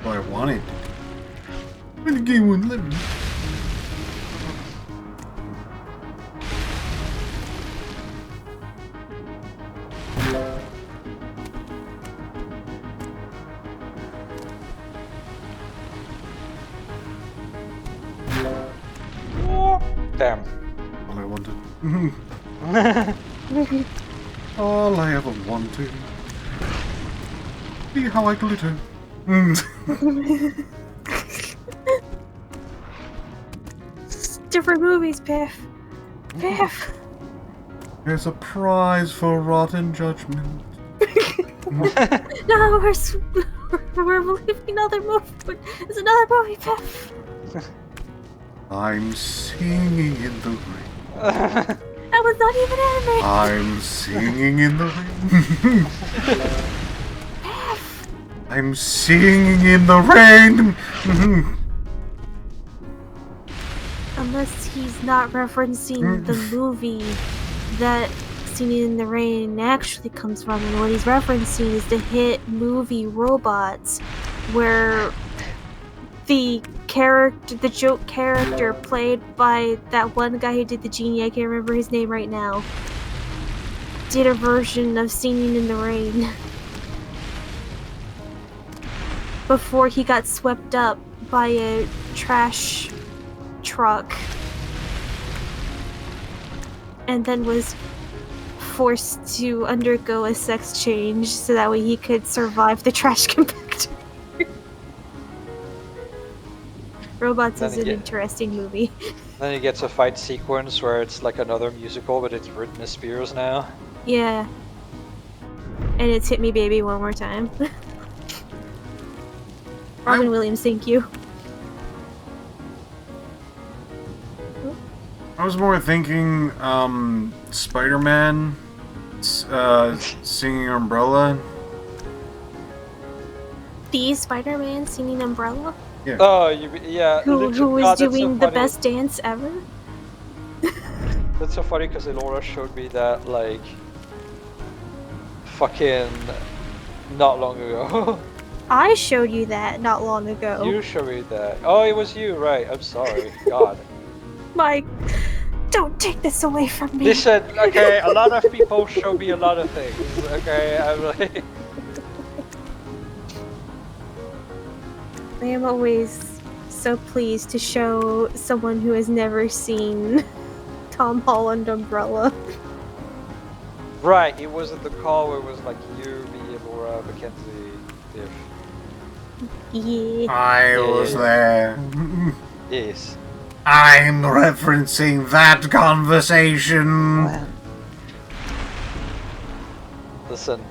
Well, I wanted to. But the game wouldn't let me. Damn. All I wanted. All I ever wanted. See how I glitter. Different movies, Piph. Piph. There's a prize for rotten judgment. No, we're leaving another movie. It's another movie, Piph. I'm singing in the rain. That was not even anime. I'm singing in the rain. I'm singing in the rain. Unless he's not referencing the movie that Singing in the Rain actually comes from, and what he's referencing is the hit movie Robots, where the joke character played by that one guy who did the genie, I can't remember his name right now, did a version of Singing in the Rain before he got swept up by a trash truck and then was forced to undergo a sex change so that way he could survive the trash compactor. Robots is an interesting movie. Then he gets a fight sequence where it's like another musical, but it's Britney Spears now. Yeah. And it's Hit Me Baby one more time. Robin Williams, thank you. I was more thinking, Spider-Man, singing Umbrella. The Spider-Man singing Umbrella? Yeah. Oh, yeah. Who God, was that's doing so the funny. best dance ever? That's so funny because Elora showed me that, like, fucking not long ago. I showed you that not long ago. You showed me that. Oh, it was you, right. I'm sorry. God. Mike, don't take this away from me. Listen, okay, a lot of people show me a lot of things, okay? I'm like... I am always so pleased to show someone who has never seen Tom Holland Umbrella. Right, it wasn't the call where it was like you, me, Elora, Mackenzie, Piph. Yeah. I was there. Yes. I'm referencing that conversation. Listen,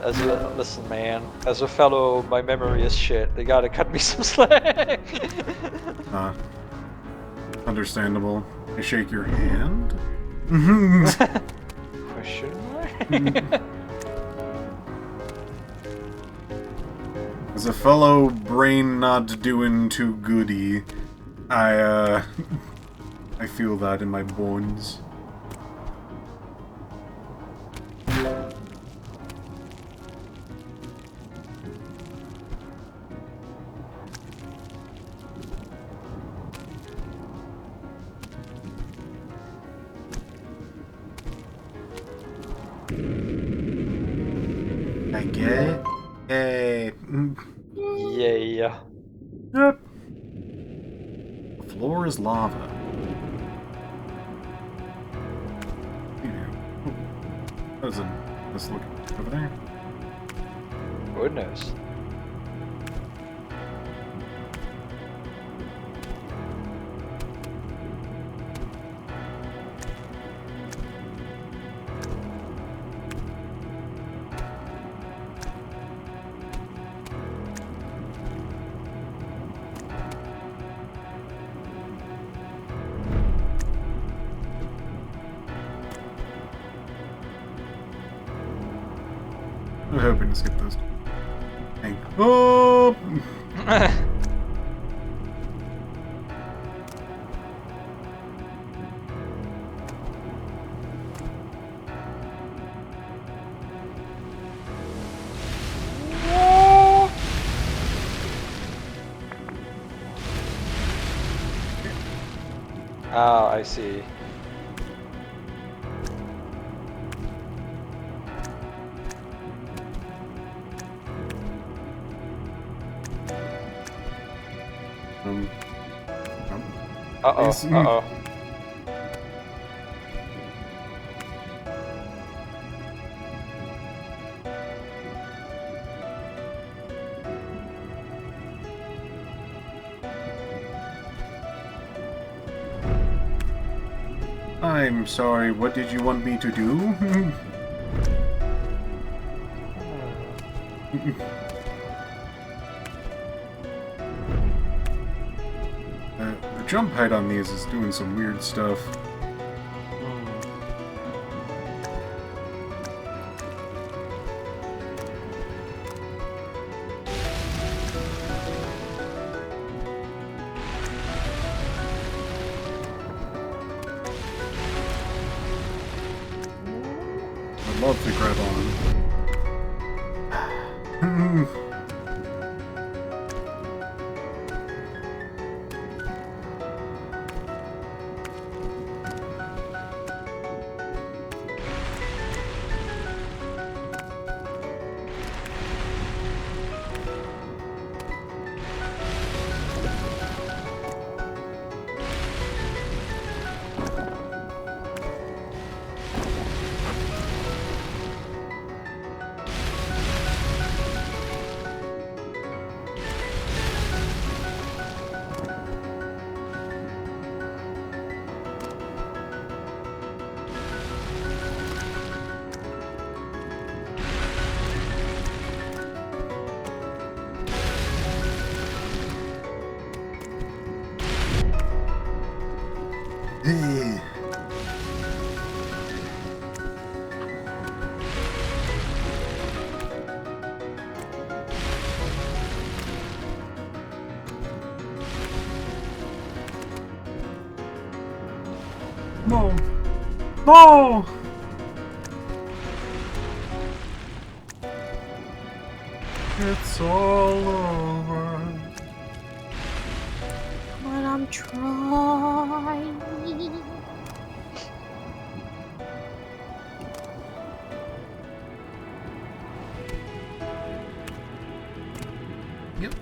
man. As a fellow, my memory is shit. They gotta cut me some slack. Understandable. I shake your hand. Why shouldn't I? As a fellow brain not doing too goody, I feel that in my bones. I get it. Yeah. Yep. The floor is lava. Let's look over there. Goodness. I was hoping to skip those. Hang. Oh! Oh, I see. Uh-oh, please. uh-oh. I'm sorry, what did you want me to do? The jump height on these is doing some weird stuff. I'd love to grab on. No! No! It's all over. But I'm trying. Yep.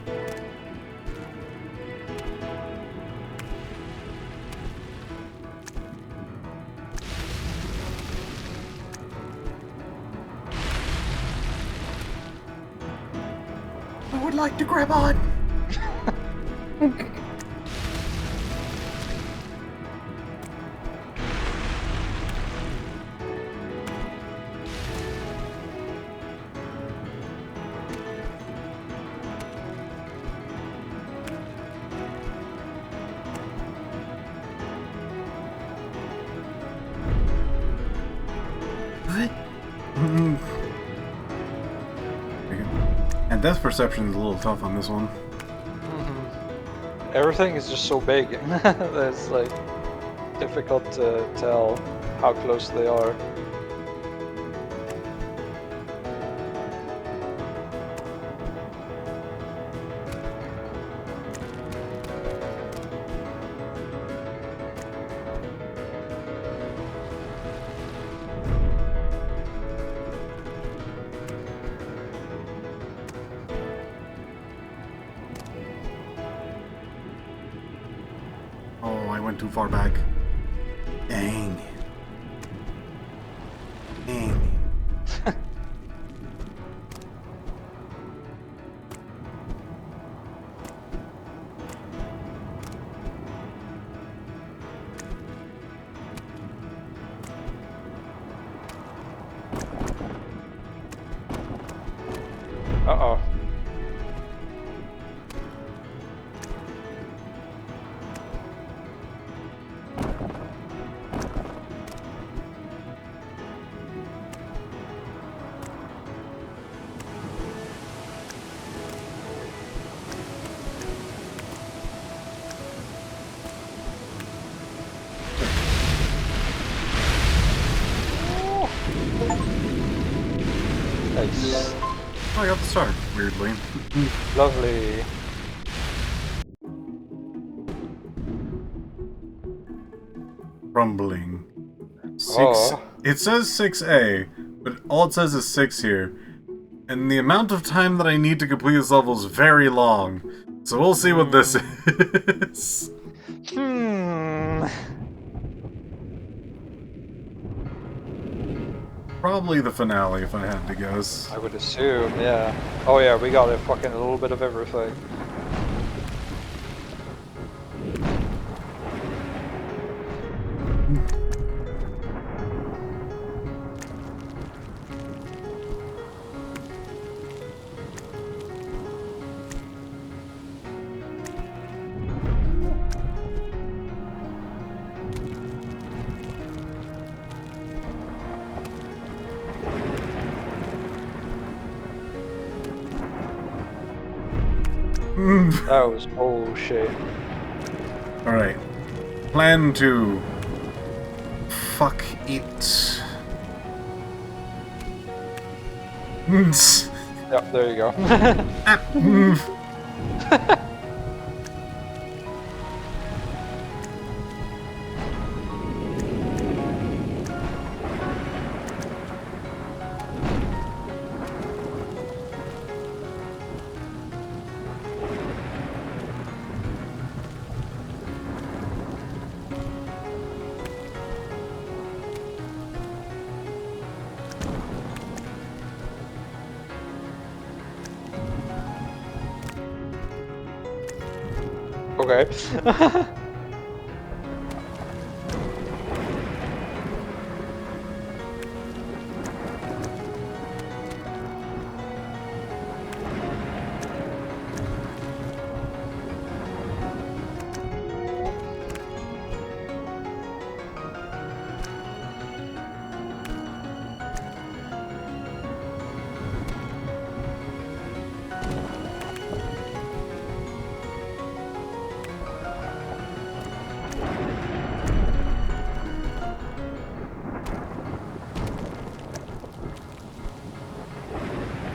I would like to grab on. And depth perception is a little tough on this one. Everything is just so big that it's like difficult to tell how close they are. Oh, I went too far back. Dang. Dang. Uh-oh. Nice. Oh, I got the star, weirdly. Lovely. Crumbling. Six. Oh. It says 6A, but all it says is 6 here. And the amount of time that I need to complete this level is very long. So we'll see what this is. Probably the finale, if I had to guess. I would assume, yeah. Oh yeah, we got a fucking little bit of everything. That was bullshit. Alright. Plan to... fuck it. Yep, there you go. Okay.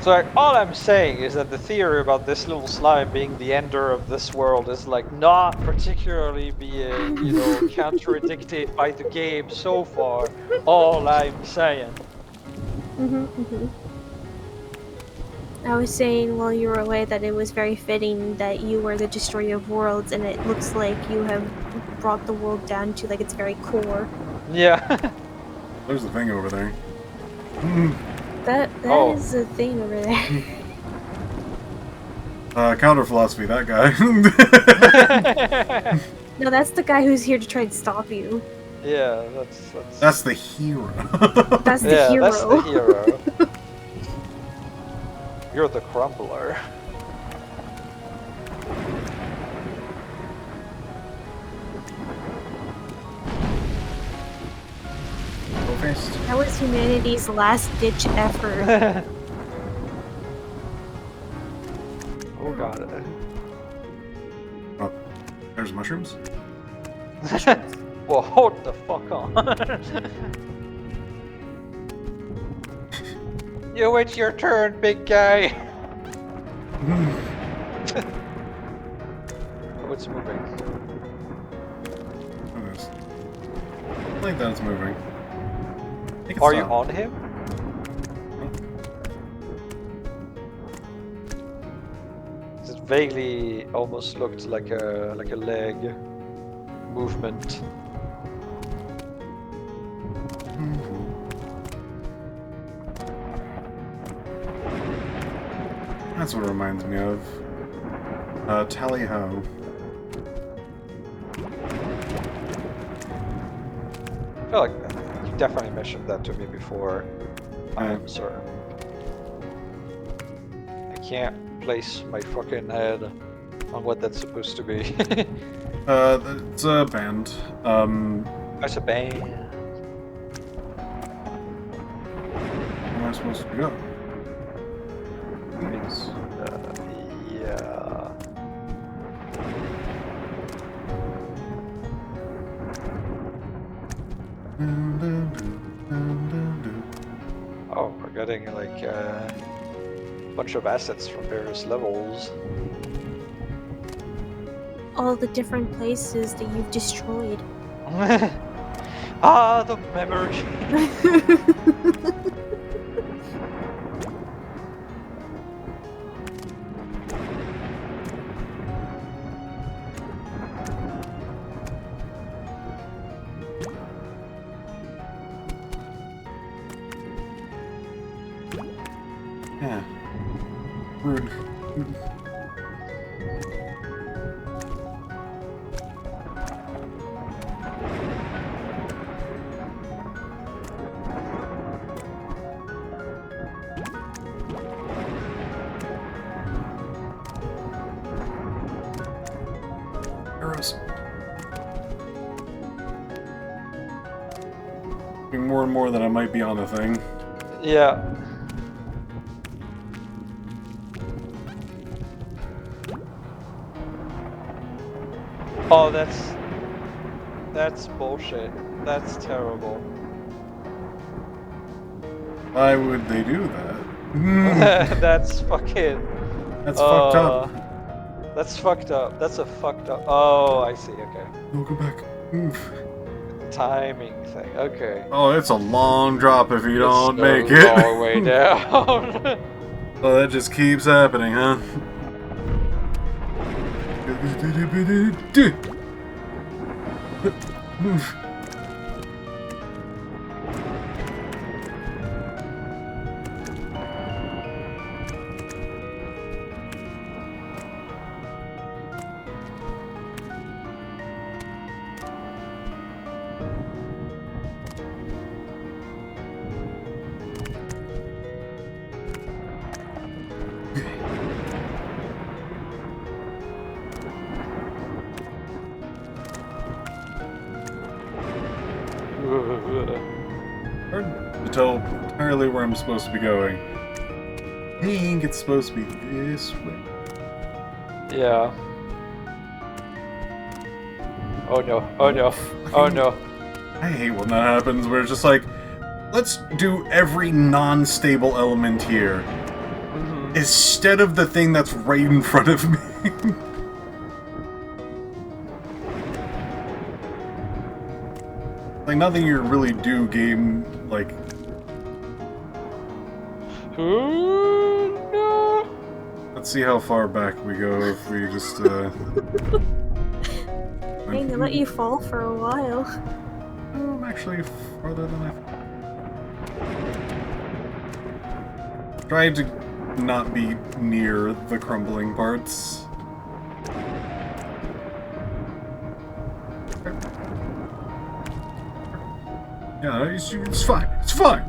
So like, all I'm saying is that the theory about this little slime being the ender of this world is like not particularly being, you know, contradicted by the game so far. All I'm saying. I was saying while you were away that it was very fitting that you were the destroyer of worlds, and it looks like you have brought the world down to like its very core. Yeah. There's the thing over there. That Oh. is a thing over there. Counter philosophy, that guy. No, that's the guy who's here to try and stop you. Yeah, That's the hero. That's the yeah, hero. that's the hero. You're the crumbler. Go fast. That was humanity's last-ditch effort. Oh god. Oh, there's mushrooms? Well, hold the fuck on. Yo, it's your turn, big guy. Oh, it's moving. Oh, it is. I think that's moving. I think it's Are you not. on him? It vaguely almost looked like a leg movement. That's what it reminds me of. Tally Ho. I feel like you definitely mentioned that to me before. I Yeah. am certain. I can't place my fucking head on what that's supposed to be. It's a band. That's a band. Where am I supposed to go? It's, yeah. Oh, we're getting like a bunch of assets from various levels. All the different places that you've destroyed. Ah, the memory. Yeah. Rude. Arrows. More and more that I might be on the thing. Yeah. Oh, that's bullshit. That's terrible. Why would they do that? That's fucking. That's fucked up. That's fucked up. That's a fucked up. Oh, I see. Okay. No, go back. Move. Timing thing. Okay. Oh, it's a long drop if you don't It's make a it. long way down. Oh, that just keeps happening, huh? Move. Hard to tell entirely where I'm supposed to be going. I think it's supposed to be this way. Yeah. Oh no. Oh no. Oh no. I hate when that happens, where it's just like, let's do every non-stable element here, instead of the thing that's right in front of me. Like, nothing you really do game, like... Oh no. Let's see how far back we go if we just, Dang, they let you fall for a while. Oh, I'm actually farther than I thought. Tried to not be near the crumbling parts. Yeah, it's fine. It's fine.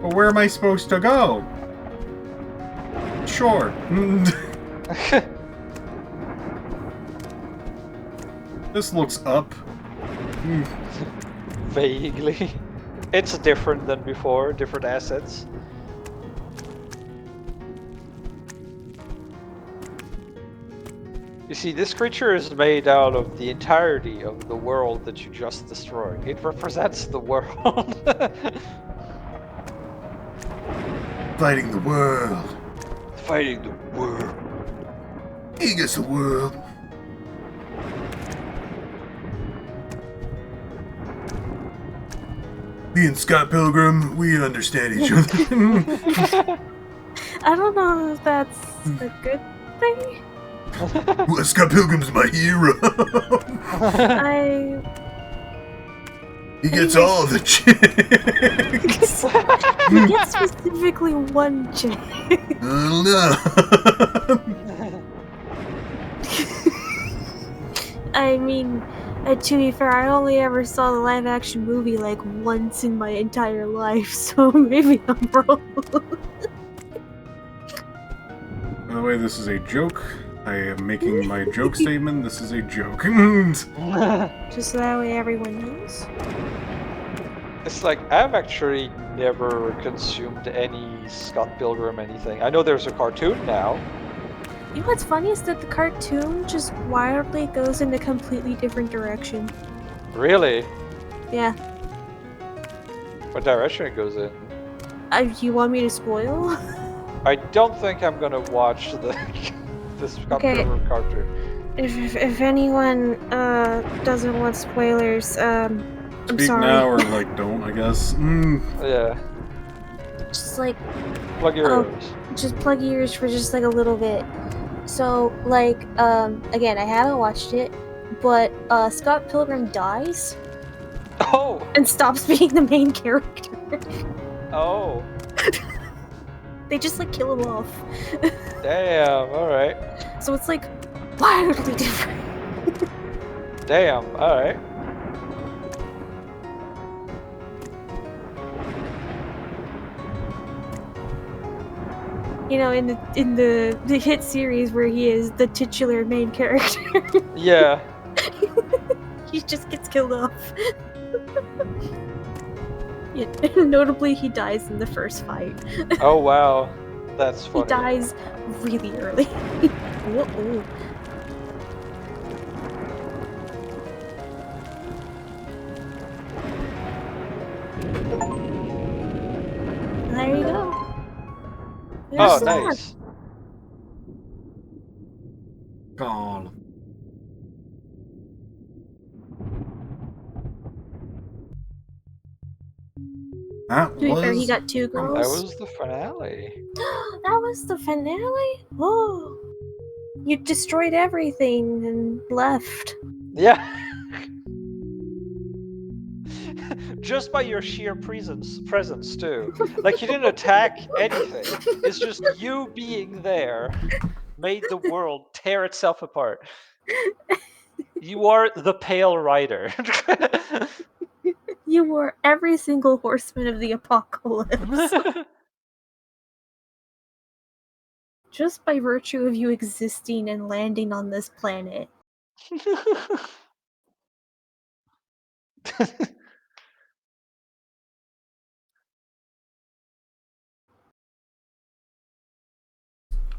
But where am I supposed to go? Sure. This looks up. Vaguely. It's different than before, different assets. You see, this creature is made out of the entirety of the world that you just destroyed. It represents the world. Fighting the world. Fighting the world. Against the world. Me and Scott Pilgrim, we understand each other. I don't know if that's a good thing. Well, Scott Pilgrim's my hero. He gets all the chicks. He gets specifically one chick. I don't know. I mean, to be fair, I only ever saw the live action movie like once in my entire life, so maybe I'm wrong. By the way, this is a joke. I am making my joke statement. This is a joke. Just so that way everyone knows. It's like, I've actually never consumed any Scott Pilgrim anything. I know there's a cartoon now. You know what's funny is that the cartoon just wildly goes in a completely different direction. Really? Yeah. What direction it goes in? You want me to spoil? I don't think I'm gonna watch this Okay. Pilgrim cartoon. If anyone doesn't want spoilers, I'm Speak sorry. now or like don't, I guess. Yeah. Just like Plug your Oh. ears. just plug your ears for just like a little bit. So like again, I haven't watched it, but Scott Pilgrim dies Oh! and stops being the main character. Oh. They just like kill him off. Damn, alright. So it's like wildly different. Damn, alright. You know, in the hit series where he is the titular main character, Yeah. he just gets killed off. Yeah, notably, he dies in the first fight. Oh wow. That's funny. He dies really early. Whoa. There you go. There's Oh, Star. nice. God. That To be fair, he was got 2 That girls. was the finale. That was the finale? Oh. You destroyed everything and left. Yeah. Just by your sheer presence too. Like you didn't attack anything. It's just you being there made the world tear itself apart. You are the Pale Rider. You were every single horseman of the apocalypse. Just by virtue of you existing and landing on this planet.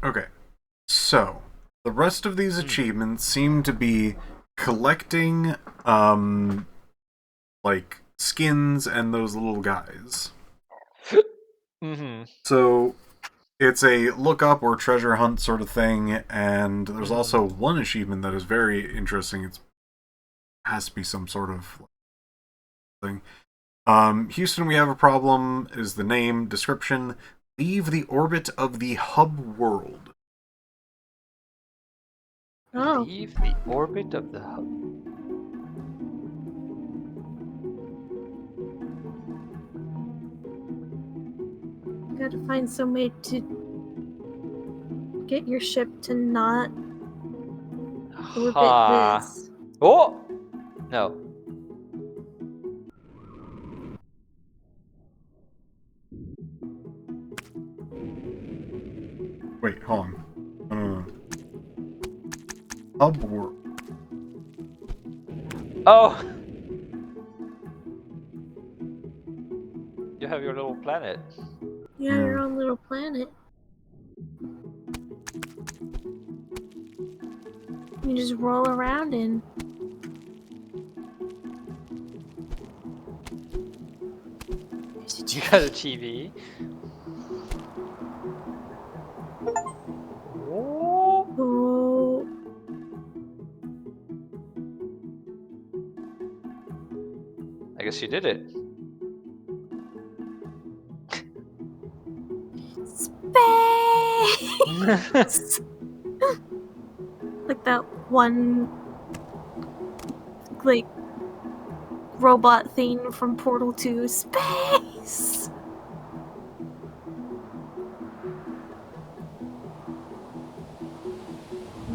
okay. So the rest of these achievements seem to be collecting like skins and those little guys. Mm-hmm. So it's a look up or treasure hunt sort of thing, and there's also one achievement that is very interesting. It has to be some sort of thing. Houston, we have a problem is the name. Description: leave the orbit of the hub world. Oh. Leave the orbit of the hub. You gotta find some way to get your ship to not orbit this. Oh! No. Wait, hold on. Hub world. Oh! You have your little planet. You have your own little planet. You just roll around in. You got a TV. Oh. Oh. I guess you did it. Space! Like that one, like, robot thing from Portal 2. Space!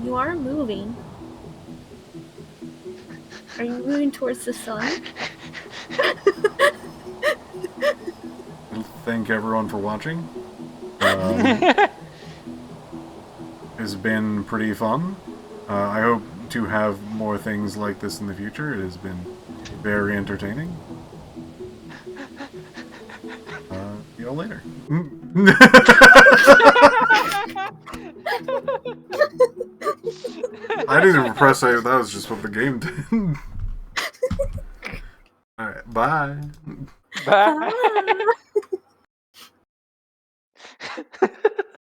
You are moving. Are you moving towards the sun? Thank everyone for watching. It's been pretty fun. I hope to have more things like this in the future. It has been very entertaining. See you all later. I didn't even press save. That was just what the game did. Alright, bye. Bye. Ah.